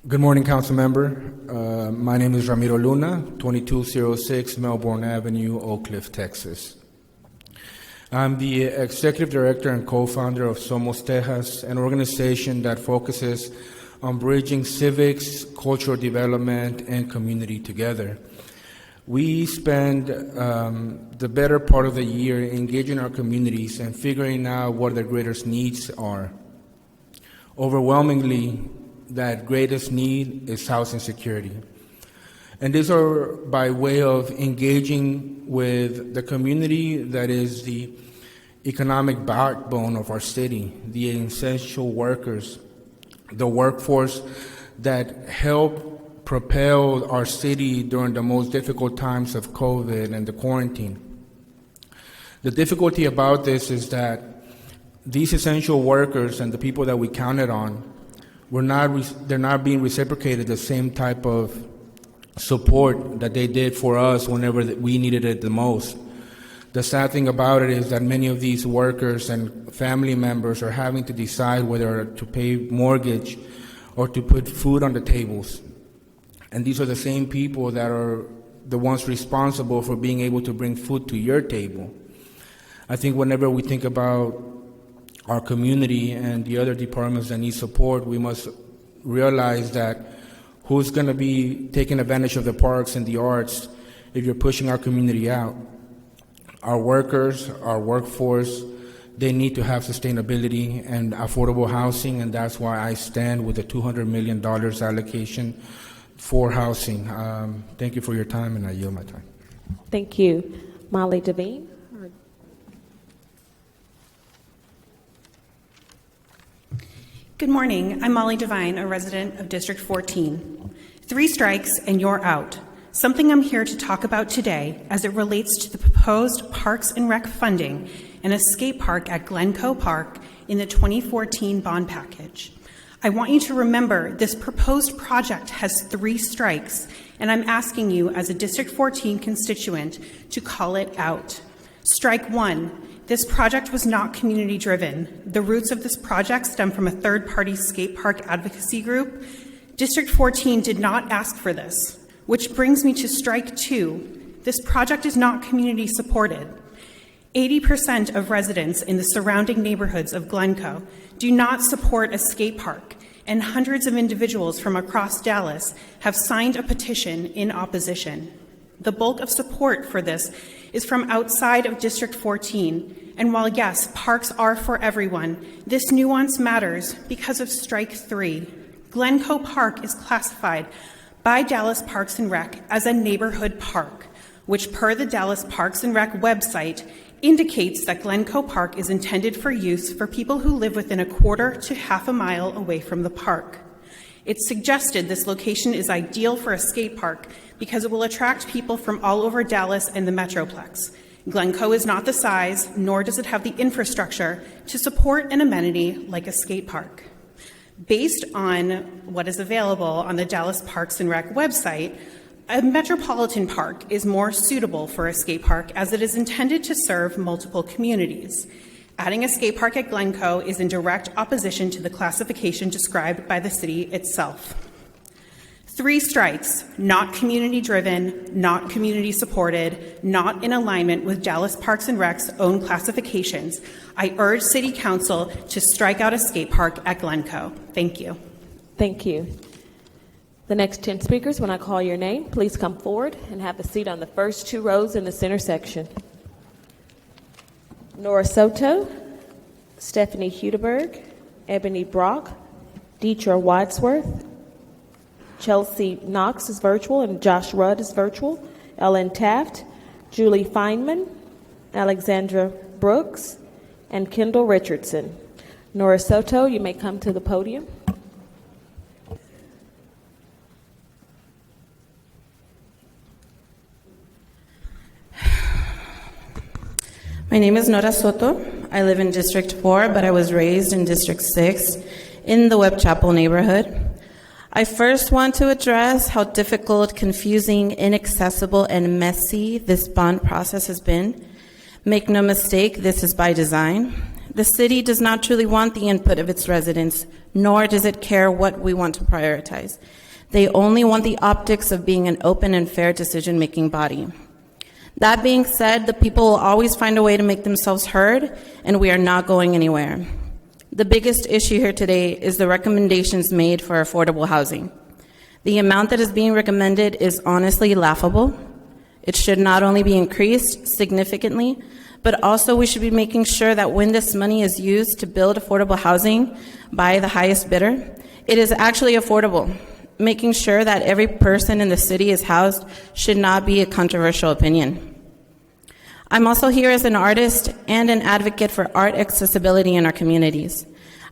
Speaker 11: Good morning, Council Member. My name is Ramiro Luna, 2206 Melbourne Avenue, Oak Cliff, Texas. I'm the Executive Director and co-founder of Somos Tejas, an organization that focuses on bridging civics, cultural development, and community together. We spend the better part of the year engaging our communities and figuring out what their greatest needs are. Overwhelmingly, that greatest need is housing security. And these are by way of engaging with the community that is the economic backbone of our city, the essential workers, the workforce that help propel our city during the most difficult times of COVID and the quarantine. The difficulty about this is that these essential workers and the people that we counted on, they're not being reciprocated the same type of support that they did for us whenever we needed it the most. The sad thing about it is that many of these workers and family members are having to decide whether to pay mortgage or to put food on the tables. And these are the same people that are the ones responsible for being able to bring food to your table. I think whenever we think about our community and the other departments that need support, we must realize that who's going to be taking advantage of the parks and the arts if you're pushing our community out? Our workers, our workforce, they need to have sustainability and affordable housing, and that's why I stand with the $200 million allocation for housing. Thank you for your time, and I yield my time.
Speaker 2: Thank you. Molly Devine.
Speaker 12: Good morning. I'm Molly Devine, a resident of District 14. 3 strikes and you're out. Something I'm here to talk about today as it relates to the proposed Parks and Rec funding and a skate park at Glencoe Park in the 2014 bond package. I want you to remember this proposed project has 3 strikes, and I'm asking you as a District 14 constituent to call it out. Strike 1. This project was not community-driven. The roots of this project stem from a third-party skate park advocacy group. District 14 did not ask for this, which brings me to strike 2. This project is not community-supported. 80% of residents in the surrounding neighborhoods of Glencoe do not support a skate park, and hundreds of individuals from across Dallas have signed a petition in opposition. The bulk of support for this is from outside of District 14, and while yes, parks are for everyone, this nuance matters because of strike 3. Glencoe Park is classified by Dallas Parks and Rec as a neighborhood park, which per the Dallas Parks and Rec website indicates that Glencoe Park is intended for use for people who live within a quarter to half a mile away from the park. It's suggested this location is ideal for a skate park because it will attract people from all over Dallas and the Metroplex. Glencoe is not the size, nor does it have the infrastructure to support an amenity like a skate park. Based on what is available on the Dallas Parks and Rec website, a metropolitan park is more suitable for a skate park as it is intended to serve multiple communities. Adding a skate park at Glencoe is in direct opposition to the classification described by the city itself. 3 strikes, not community-driven, not community-supported, not in alignment with Dallas Parks and Rec's own classifications. I urge City Council to strike out a skate park at Glencoe. Thank you.
Speaker 2: Thank you. The next 10 speakers, when I call your name, please come forward and have a seat on the first 2 rows in the center section. Nora Soto, Stephanie Hudeberg, Ebony Brock, Deetra Wadsworth, Chelsea Knox is virtual, and Josh Rudd is virtual, Ellen Taft, Julie Feynman, Alexandra Brooks, and Kendall Richardson. Nora Soto, you may come to the podium.
Speaker 13: My name is Nora Soto. I live in District 4, but I was raised in District 6 in the Webb Chapel neighborhood. I first want to address how difficult, confusing, inaccessible, and messy this bond process has been. Make no mistake, this is by design. The city does not truly want the input of its residents, nor does it care what we want to prioritize. They only want the optics of being an open and fair decision-making body. That being said, the people will always find a way to make themselves heard, and we are not going anywhere. The biggest issue here today is the recommendations made for affordable housing. The amount that is being recommended is honestly laughable. It should not only be increased significantly, but also we should be making sure that when this money is used to build affordable housing by the highest bidder, it is actually affordable. Making sure that every person in the city is housed should not be a controversial opinion. I'm also here as an artist and an advocate for art accessibility in our communities.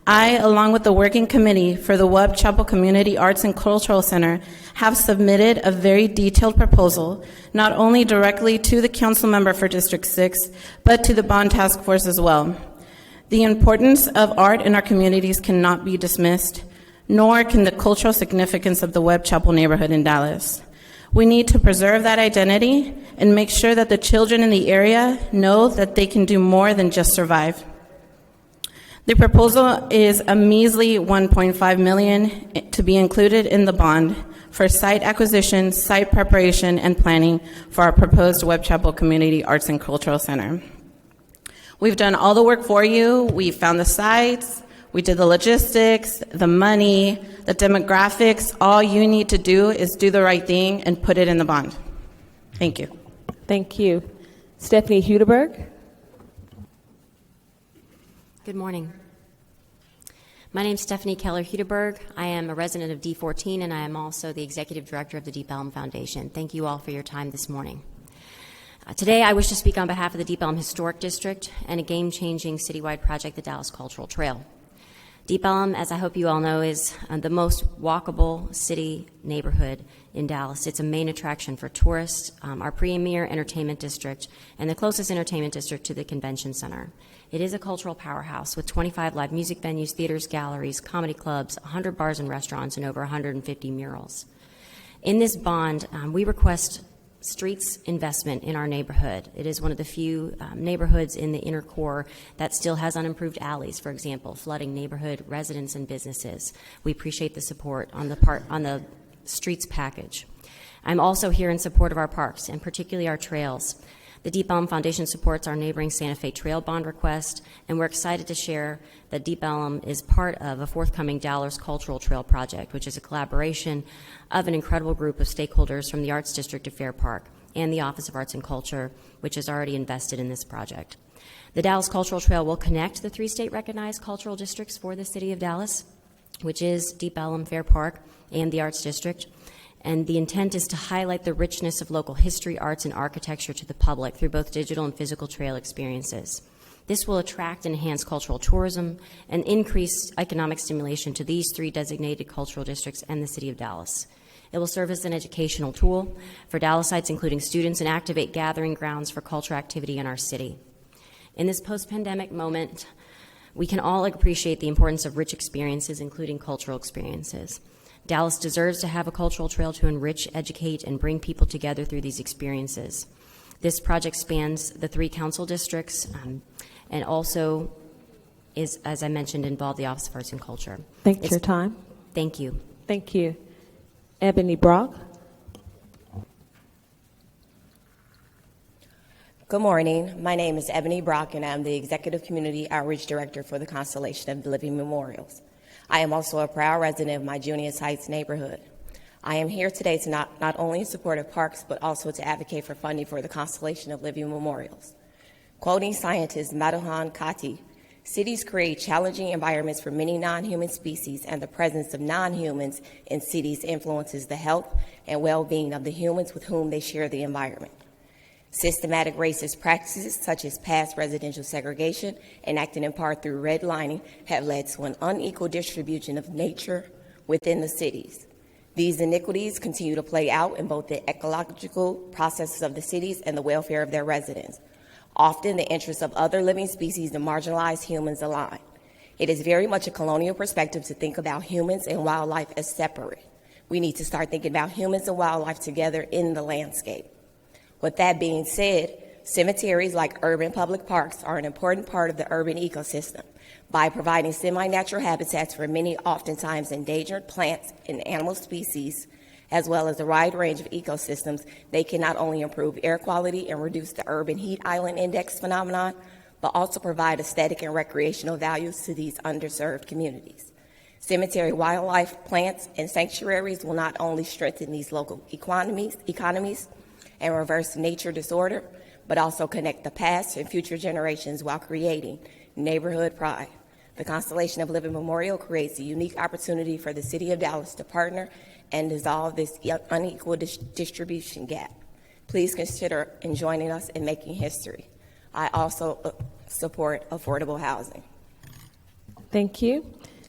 Speaker 13: I, along with the working committee for the Webb Chapel Community Arts and Cultural Center, have submitted a very detailed proposal, not only directly to the council member for District 6, but to the bond task force as well. The importance of art in our communities cannot be dismissed, nor can the cultural significance of the Webb Chapel neighborhood in Dallas. We need to preserve that identity and make sure that the children in the area know that they can do more than just survive. The proposal is a measly $1.5 million to be included in the bond for site acquisition, site preparation, and planning for our proposed Webb Chapel Community Arts and Cultural Center. We've done all the work for you. We found the sites. We did the logistics, the money, the demographics. All you need to do is do the right thing and put it in the bond. Thank you.
Speaker 2: Thank you. Stephanie Hudeberg.
Speaker 14: Good morning. My name is Stephanie Keller-Hudeberg. I am a resident of D14, and I am also the executive director of the Deep Elm Foundation. Thank you all for your time this morning. Today, I wish to speak on behalf of the Deep Elm Historic District and a game-changing citywide project, the Dallas Cultural Trail. Deep Elm, as I hope you all know, is the most walkable city neighborhood in Dallas. It's a main attraction for tourists, our premier entertainment district, and the closest entertainment district to the convention center. It is a cultural powerhouse with 25 live music venues, theaters, galleries, comedy clubs, 100 bars and restaurants, and over 150 murals. In this bond, we request streets investment in our neighborhood. It is one of the few neighborhoods in the inner core that still has unimproved alleys, for example, flooding neighborhood residents and businesses. We appreciate the support on the streets package. I'm also here in support of our parks, and particularly our trails. The Deep Elm Foundation supports our neighboring Santa Fe Trail bond request, and we're excited to share that Deep Elm is part of a forthcoming Dallas Cultural Trail project, which is a collaboration of an incredible group of stakeholders from the Arts District of Fair Park and the Office of Arts and Culture, which has already invested in this project. The Dallas Cultural Trail will connect the 3 state-recognized cultural districts for the city of Dallas, which is Deep Elm, Fair Park, and the Arts District. And the intent is to highlight the richness of local history, arts, and architecture to the public through both digital and physical trail experiences. This will attract and enhance cultural tourism and increase economic stimulation to these 3 designated cultural districts and the city of Dallas. It will serve as an educational tool for Dallasites, including students, and activate gathering grounds for cultural activity in our city. In this post-pandemic moment, we can all appreciate the importance of rich experiences, including cultural experiences. Dallas deserves to have a cultural trail to enrich, educate, and bring people together through these experiences. This project spans the 3 council districts and also is, as I mentioned, involved the Office of Arts and Culture.
Speaker 2: Thanks for your time.
Speaker 14: Thank you.
Speaker 2: Thank you. Ebony Brock.
Speaker 15: Good morning. My name is Ebony Brock, and I'm the Executive Community Outreach Director for the Constellation of the Living Memorials. I am also a proud resident of my Junius Heights neighborhood. I am here today to not only in support of parks, but also to advocate for funding for the constellation of living memorials. Quoting scientist Maduhan Kati, cities create challenging environments for many non-human species, and the presence of non-humans in cities influences the health and well-being of the humans with whom they share the environment. Systematic racist practices such as past residential segregation, enacted in part through redlining, have led to an unequal distribution of nature within the cities. These iniquities continue to play out in both the ecological processes of the cities and the welfare of their residents. Often the interests of other living species and marginalized humans align. It is very much a colonial perspective to think about humans and wildlife as separate. We need to start thinking about humans and wildlife together in the landscape. With that being said, cemeteries like urban public parks are an important part of the urban ecosystem. By providing semi-natural habitats for many oftentimes endangered plants and animal species, as well as a wide range of ecosystems, they can not only improve air quality and reduce the urban heat island index phenomenon, but also provide aesthetic and recreational values to these underserved communities. Cemetery wildlife, plants, and sanctuaries will not only strengthen these local economies and reverse nature disorder, but also connect the past and future generations while creating neighborhood pride. The Constellation of Living Memorial creates a unique opportunity for the City of Dallas to partner and dissolve this unequal distribution gap. Please consider joining us in making history. I also support affordable housing.
Speaker 2: Thank you.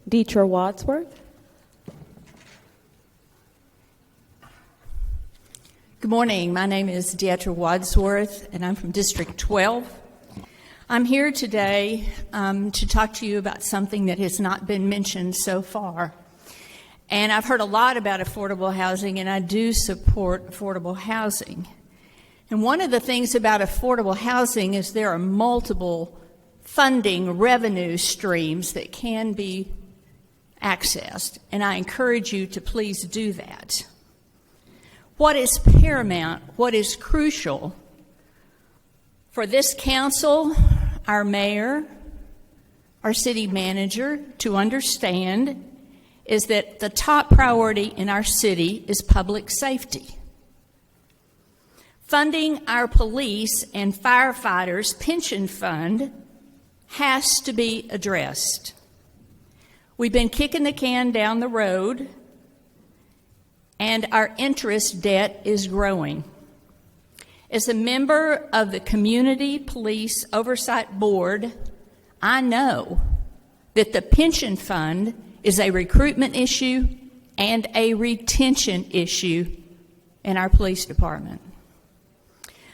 Speaker 2: Deetra Wadsworth.
Speaker 9: Good morning. My name is Deetra Wadsworth, and I'm from District 12. I'm here today to talk to you about something that has not been mentioned so far. And I've heard a lot about affordable housing, and I do support affordable housing. And one of the things about affordable housing is there are multiple funding revenue streams that can be accessed, and I encourage you to please do that. What is paramount, what is crucial for this council, our mayor, our city manager to understand is that the top priority in our city is public safety. Funding our police and firefighters' pension fund has to be addressed. We've been kicking the can down the road, and our interest debt is growing. As a member of the Community Police Oversight Board, I know that the pension fund is a recruitment issue and a retention issue in our police department.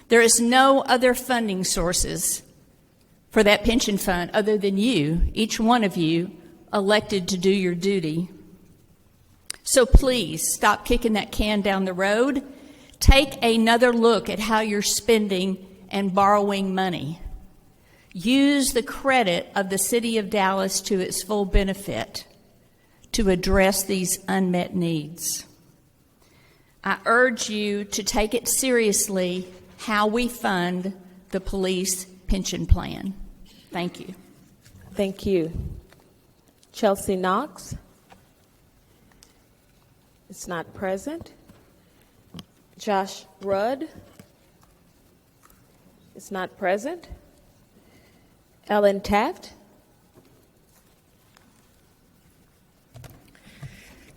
Speaker 9: There is no other funding sources for that pension fund other than you, each one of you, elected to do your duty. So please stop kicking that can down the road. Take another look at how you're spending and borrowing money. Use the credit of the City of Dallas to its full benefit to address these unmet needs. I urge you to take it seriously how we fund the police pension plan. Thank you.
Speaker 2: Thank you. Chelsea Knox is not present. Josh Rudd is not present. Ellen Taft.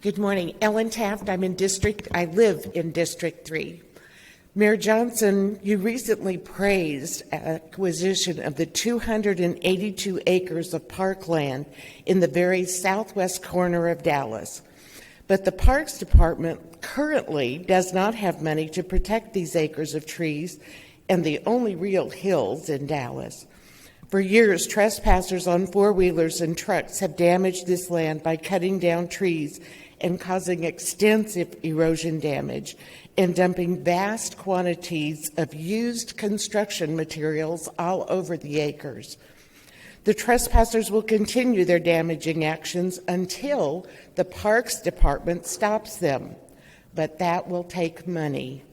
Speaker 16: Good morning. Ellen Taft. I live in District 3. Mayor Johnson, you recently praised acquisition of the 282 acres of parkland in the very southwest corner of Dallas. But the Parks Department currently does not have money to protect these acres of trees and the only real hills in Dallas. For years, trespassers on four-wheelers and trucks have damaged this land by cutting down trees and causing extensive erosion damage and dumping vast quantities of used construction materials all over the acres. The trespassers will continue their damaging actions until the Parks Department stops them, but that will take money.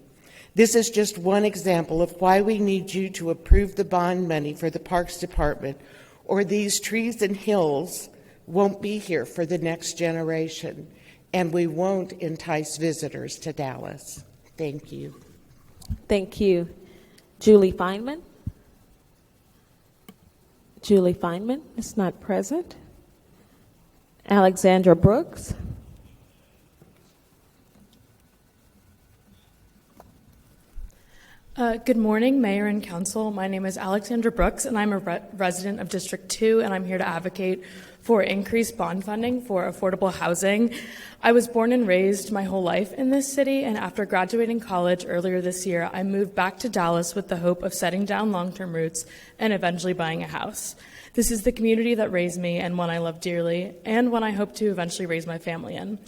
Speaker 16: This is just one example of why we need you to approve the bond money for the Parks Department, or these trees and hills won't be here for the next generation. and we won't entice visitors to Dallas. Thank you.
Speaker 2: Thank you. Julie Feynman. Julie Feynman is not present. Alexandra Brooks.
Speaker 17: Good morning, Mayor and Council. My name is Alexandra Brooks, and I'm a resident of District 2, and I'm here to advocate for increased bond funding for affordable housing. I was born and raised my whole life in this city, and after graduating college earlier this year, I moved back to Dallas with the hope of setting down long-term roots and eventually buying a house. This is the community that raised me and one I love dearly, and one I hope to eventually raise my family in.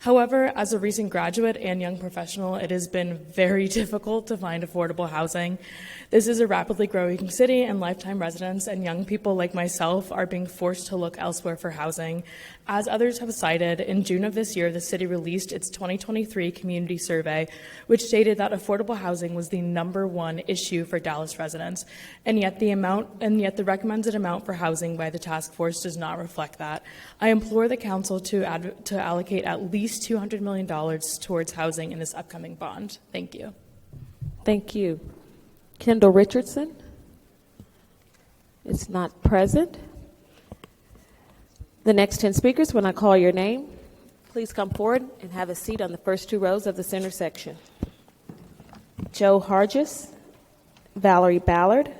Speaker 17: However, as a recent graduate and young professional, it has been very difficult to find affordable housing. This is a rapidly growing city, and lifetime residents and young people like myself are being forced to look elsewhere for housing. As others have cited, in June of this year, the city released its 2023 community survey, which stated that affordable housing was the #1 issue for Dallas residents, and yet the recommended amount for housing by the task force does not reflect that. I implore the council to allocate at least $200 million towards housing in this upcoming bond. Thank you.
Speaker 2: Thank you. Kendall Richardson is not present. The next 10 speakers, when I call your name, please come forward and have a seat on the first 2 rows of the center section. Joe Hargis, Valerie Ballard,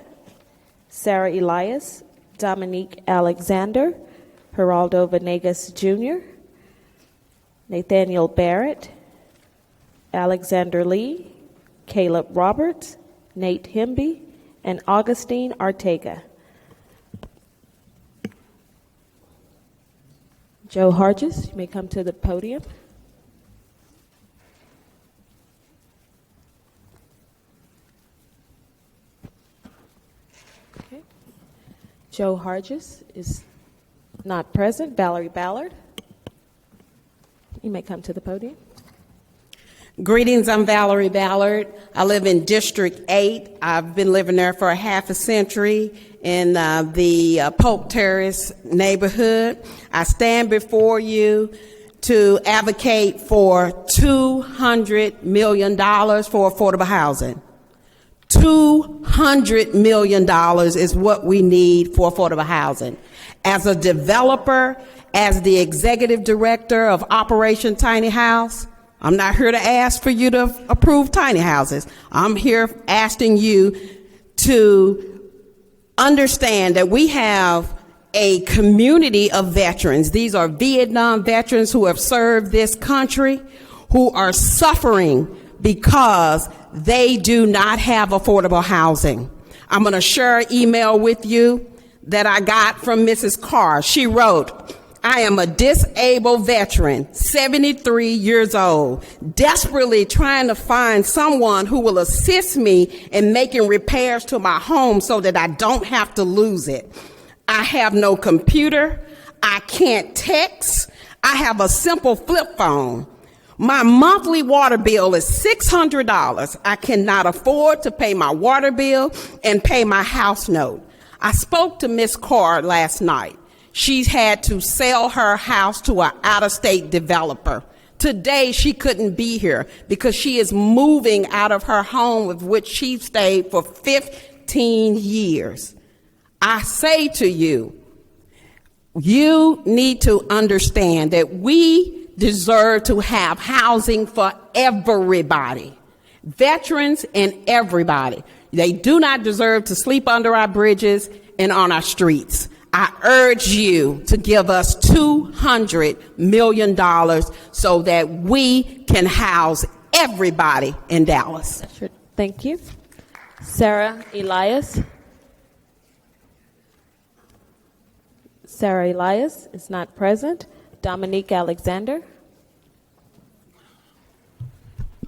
Speaker 2: Sarah Elias, Dominique Alexander, Geraldo Venegas Jr., Nathaniel Barrett, Alexander Lee, Caleb Roberts, Nate Hemby, and Augustine Artega. Joe Hargis, you may come to the podium. Okay. Joe Hargis is not present. Valerie Ballard, you may come to the podium.
Speaker 18: Greetings, I'm Valerie Ballard. I live in District 8. I've been living there for a half a century in the Polk Terrace neighborhood. I stand before you to advocate for $200 million for affordable housing. $200 million is what we need for affordable housing. As a developer, as the executive director of Operation Tiny House, I'm not here to ask for you to approve tiny houses. I'm here asking you to understand that we have a community of veterans. These are Vietnam veterans who have served this country, who are suffering because they do not have affordable housing. I'm going to share an email with you that I got from Mrs. Carr. She wrote, I am a disabled veteran, 73 years old, desperately trying to find someone who will assist me in making repairs to my home so that I don't have to lose it. I have no computer. I can't text. I have a simple flip phone. My monthly water bill is $600. I cannot afford to pay my water bill and pay my house note. I spoke to Miss Carr last night. She's had to sell her house to an out-of-state developer. Today, she couldn't be here because she is moving out of her home with which she stayed for 15 years. I say to you, you need to understand that we deserve to have housing for everybody, veterans and everybody. They do not deserve to sleep under our bridges and on our streets. I urge you to give us $200 million so that we can house everybody in Dallas.
Speaker 2: Thank you. Sarah Elias. Sarah Elias is not present. Dominique Alexander.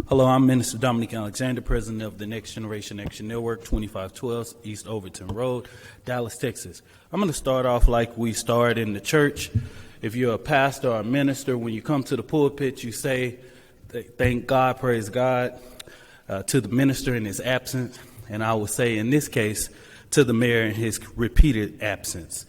Speaker 19: Hello, I'm Minister Dominique Alexander, president of the Next Generation Action Network, 2512 East Overton Road, Dallas, Texas. I'm going to start off like we start in the church. If you're a pastor or a minister, when you come to the pulpit, you say, thank God, praise God, to the minister in his absence. And I would say, in this case, to the mayor in his repeated absence.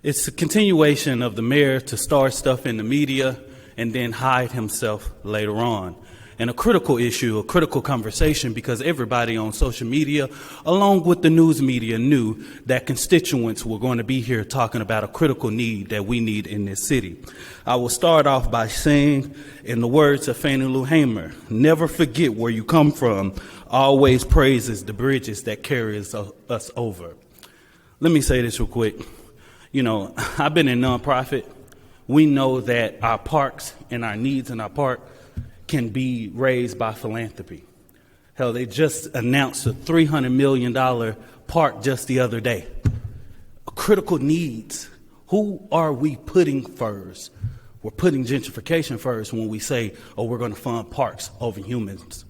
Speaker 19: It's a continuation of the mayor to start stuff in the media and then hide himself later on. And a critical issue, a critical conversation, because everybody on social media, along with the news media, knew that constituents were going to be here talking about a critical need that we need in this city. I will start off by saying, in the words of Fannie Lou Hamer, never forget where you come from, always praises the bridges that carry us over. Let me say this real quick. You know, I've been in nonprofit. We know that our parks and our needs in our park can be raised by philanthropy. Hell, they just announced a $300 million park just the other day. Critical needs. Who are we putting first? We're putting gentrification first when we say, oh, we're going to fund parks over humans.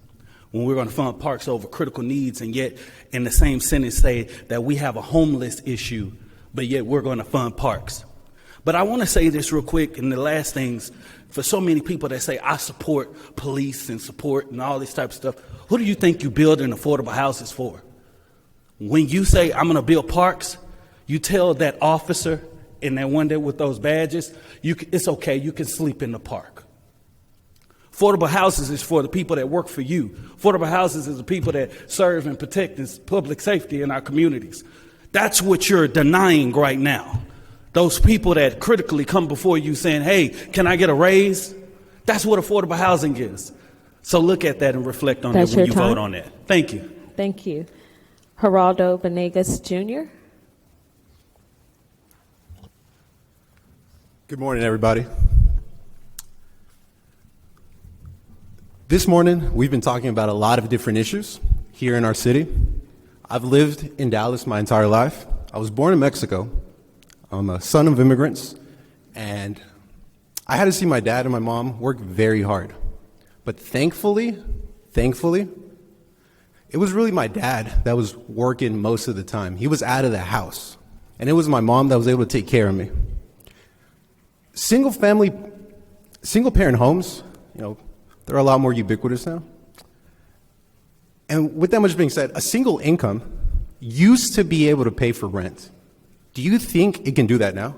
Speaker 19: When we're going to fund parks over critical needs, and yet in the same sentence say that we have a homeless issue, but yet we're going to fund parks. But I want to say this real quick, and the last things, for so many people that say, I support police and support and all this type of stuff, who do you think you building affordable houses for? When you say, I'm going to build parks, you tell that officer and that one there with those badges, it's okay, you can sleep in the park. Affordable houses is for the people that work for you. Affordable houses is the people that serve and protect this public safety in our communities. That's what you're denying right now. Those people that critically come before you saying, hey, can I get a raise? That's what affordable housing is. So look at that and reflect on it when you vote on that. Thank you.
Speaker 2: Thank you. Geraldo Venegas, Jr.
Speaker 1: Good morning, everybody. This morning, we've been talking about a lot of different issues here in our city. I've lived in Dallas my entire life. I was born in Mexico. I'm a son of immigrants, and I had to see my dad and my mom work very hard. But thankfully, it was really my dad that was working most of the time. He was out of the house, and it was my mom that was able to take care of me. Single parent homes, you know, they're a lot more ubiquitous now. And with that much being said, a single income used to be able to pay for rent. Do you think it can do that now?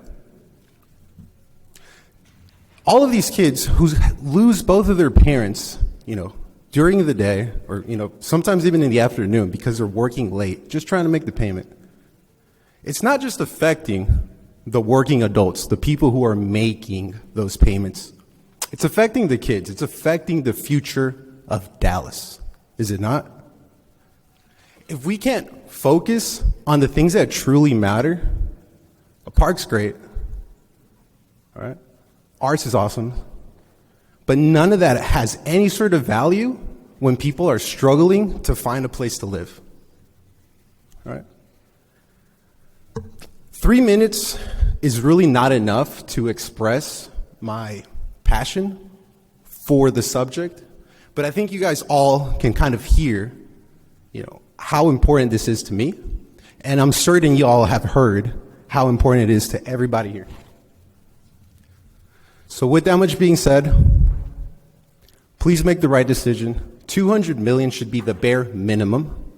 Speaker 1: All of these kids who lose both of their parents, you know, during the day or, you know, sometimes even in the afternoon because they're working late, just trying to make the payment. It's not just affecting the working adults, the people who are making those payments. It's affecting the kids. It's affecting the future of Dallas. Is it not? If we can't focus on the things that truly matter, a park's great, all right? Arts is awesome, but none of that has any sort of value when people are struggling to find a place to live, all right? 3 minutes is really not enough to express my passion for the subject, but I think you guys all can kind of hear, you know, how important this is to me, and I'm certain you all have heard how important it is to everybody here. So with that much being said, please make the right decision. $200 million should be the bare minimum.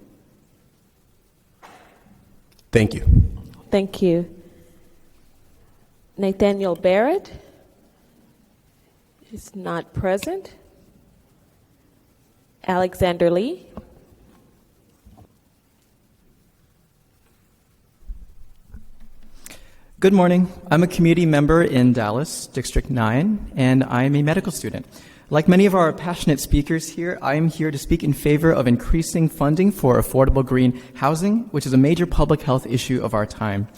Speaker 1: Thank you.
Speaker 2: Thank you. Nathaniel Barrett is not present. Alexander Lee.
Speaker 3: Good morning. I'm a community member in Dallas, District 9, and I'm a medical student. Like many of our passionate speakers here, I'm here to speak in favor of increasing funding for affordable green housing, which is a major public health issue of our time.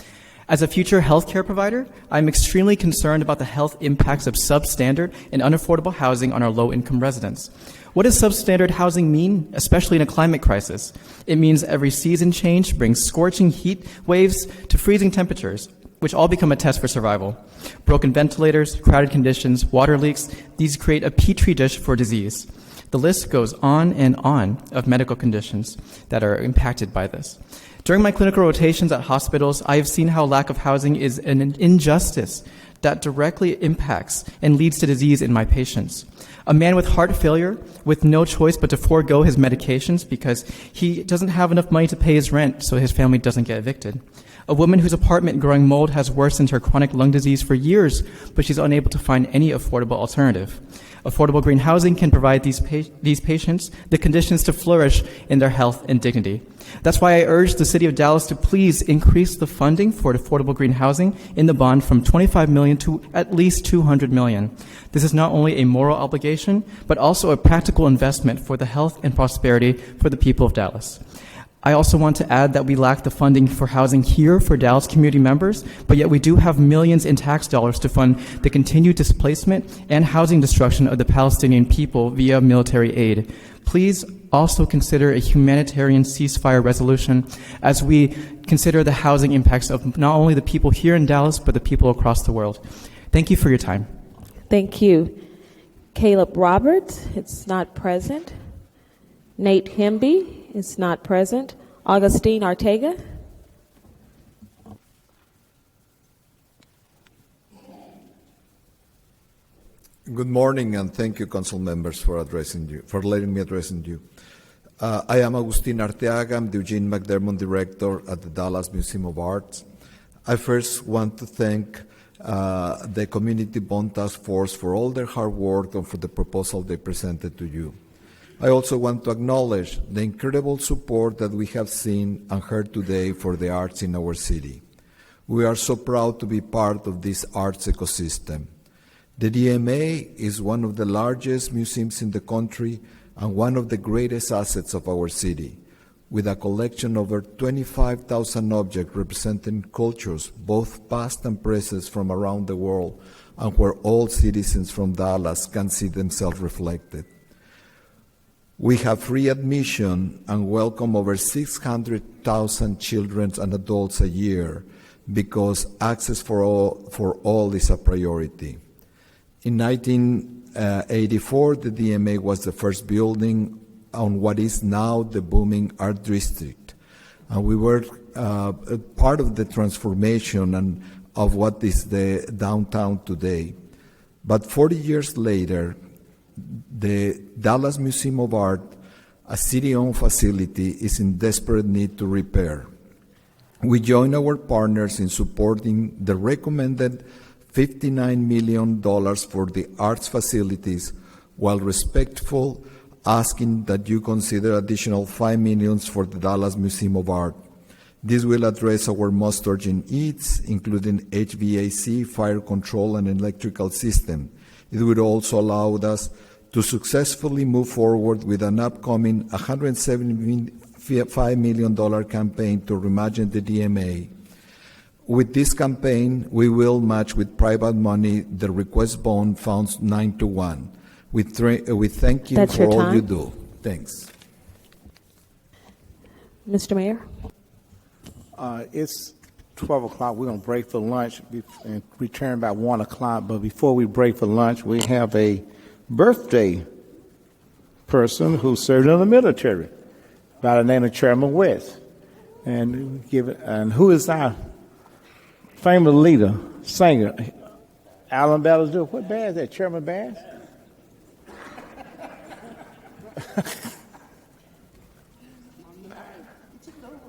Speaker 3: As a future healthcare provider, I'm extremely concerned about the health impacts of substandard and unaffordable housing on our low-income residents. What does substandard housing mean, especially in a climate crisis? It means every season change brings scorching heat waves to freezing temperatures, which all become a test for survival. Broken ventilators, crowded conditions, water leaks, these create a petri dish for disease. The list goes on and on of medical conditions that are impacted by this. During my clinical rotations at hospitals, I have seen how lack of housing is an injustice that directly impacts and leads to disease in my patients. A man with heart failure with no choice but to forego his medications because he doesn't have enough money to pay his rent so his family doesn't get evicted. A woman whose apartment growing mold has worsened her chronic lung disease for years, but she's unable to find any affordable alternative. Affordable green housing can provide these patients the conditions to flourish in their health and dignity. That's why I urge the City of Dallas to please increase the funding for affordable green housing in the bond from $25 million to at least $200 million. This is not only a moral obligation, but also a practical investment for the health and prosperity for the people of Dallas. I also want to add that we lack the funding for housing here for Dallas community members, but yet we do have millions in tax dollars to fund the continued displacement and housing destruction of the Palestinian people via military aid. Please also consider a humanitarian ceasefire resolution as we consider the housing impacts of not only the people here in Dallas, but the people across the world. Thank you for your time.
Speaker 2: Thank you. Caleb Roberts is not present. Nate Hemby is not present. Augustine Ortega.
Speaker 4: Good morning, and thank you, council members, for letting me address you. I am Agustin Arteaga. I'm the Eugene McDermott Director at the Dallas Museum of Arts. I first want to thank the Community Bond Task Force for all their hard work and for the proposal they presented to you. I also want to acknowledge the incredible support that we have seen and heard today for the arts in our city. We are so proud to be part of this arts ecosystem. The DMA is one of the largest museums in the country and one of the greatest assets of our city, with a collection of over 25,000 objects representing cultures, both past and present, from around the world, and where all citizens from Dallas can see themselves reflected. We have free admission and welcome over 600,000 children and adults a year because access for all is a priority. In 1984, the DMA was the first building on what is now the booming art district. And we were part of the transformation and of what is the downtown today. But 40 years later, the Dallas Museum of Art, a city-owned facility, is in desperate need to repair. We join our partners in supporting the recommended $59 million for the arts facilities, while respectful asking that you consider additional $5 million for the Dallas Museum of Art. This will address our most urgent needs, including HVAC, fire control, and electrical system. It would also allow us to successfully move forward with an upcoming $175 million campaign to reimagine the DMA. With this campaign, we will match with private money the request bond funds 9-1. We thank you for all you do. Thanks.
Speaker 2: Mr. Mayor?
Speaker 5: It's 12 o'clock. We're going to break for lunch and return by 1 o'clock. But before we break for lunch, we have a birthday person who served in the military by the name of Chairman West. And who is our famous leader, singer, Alan Balladue. What band is that, Chairman Bass?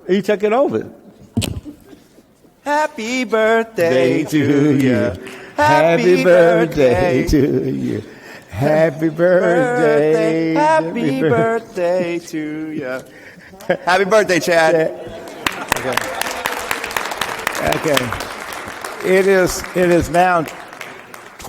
Speaker 5: He took it over.
Speaker 20: Happy birthday to you.
Speaker 5: Happy birthday to you. Happy birthday.
Speaker 20: Happy birthday to you. Happy birthday, Chad.
Speaker 5: Okay. It is now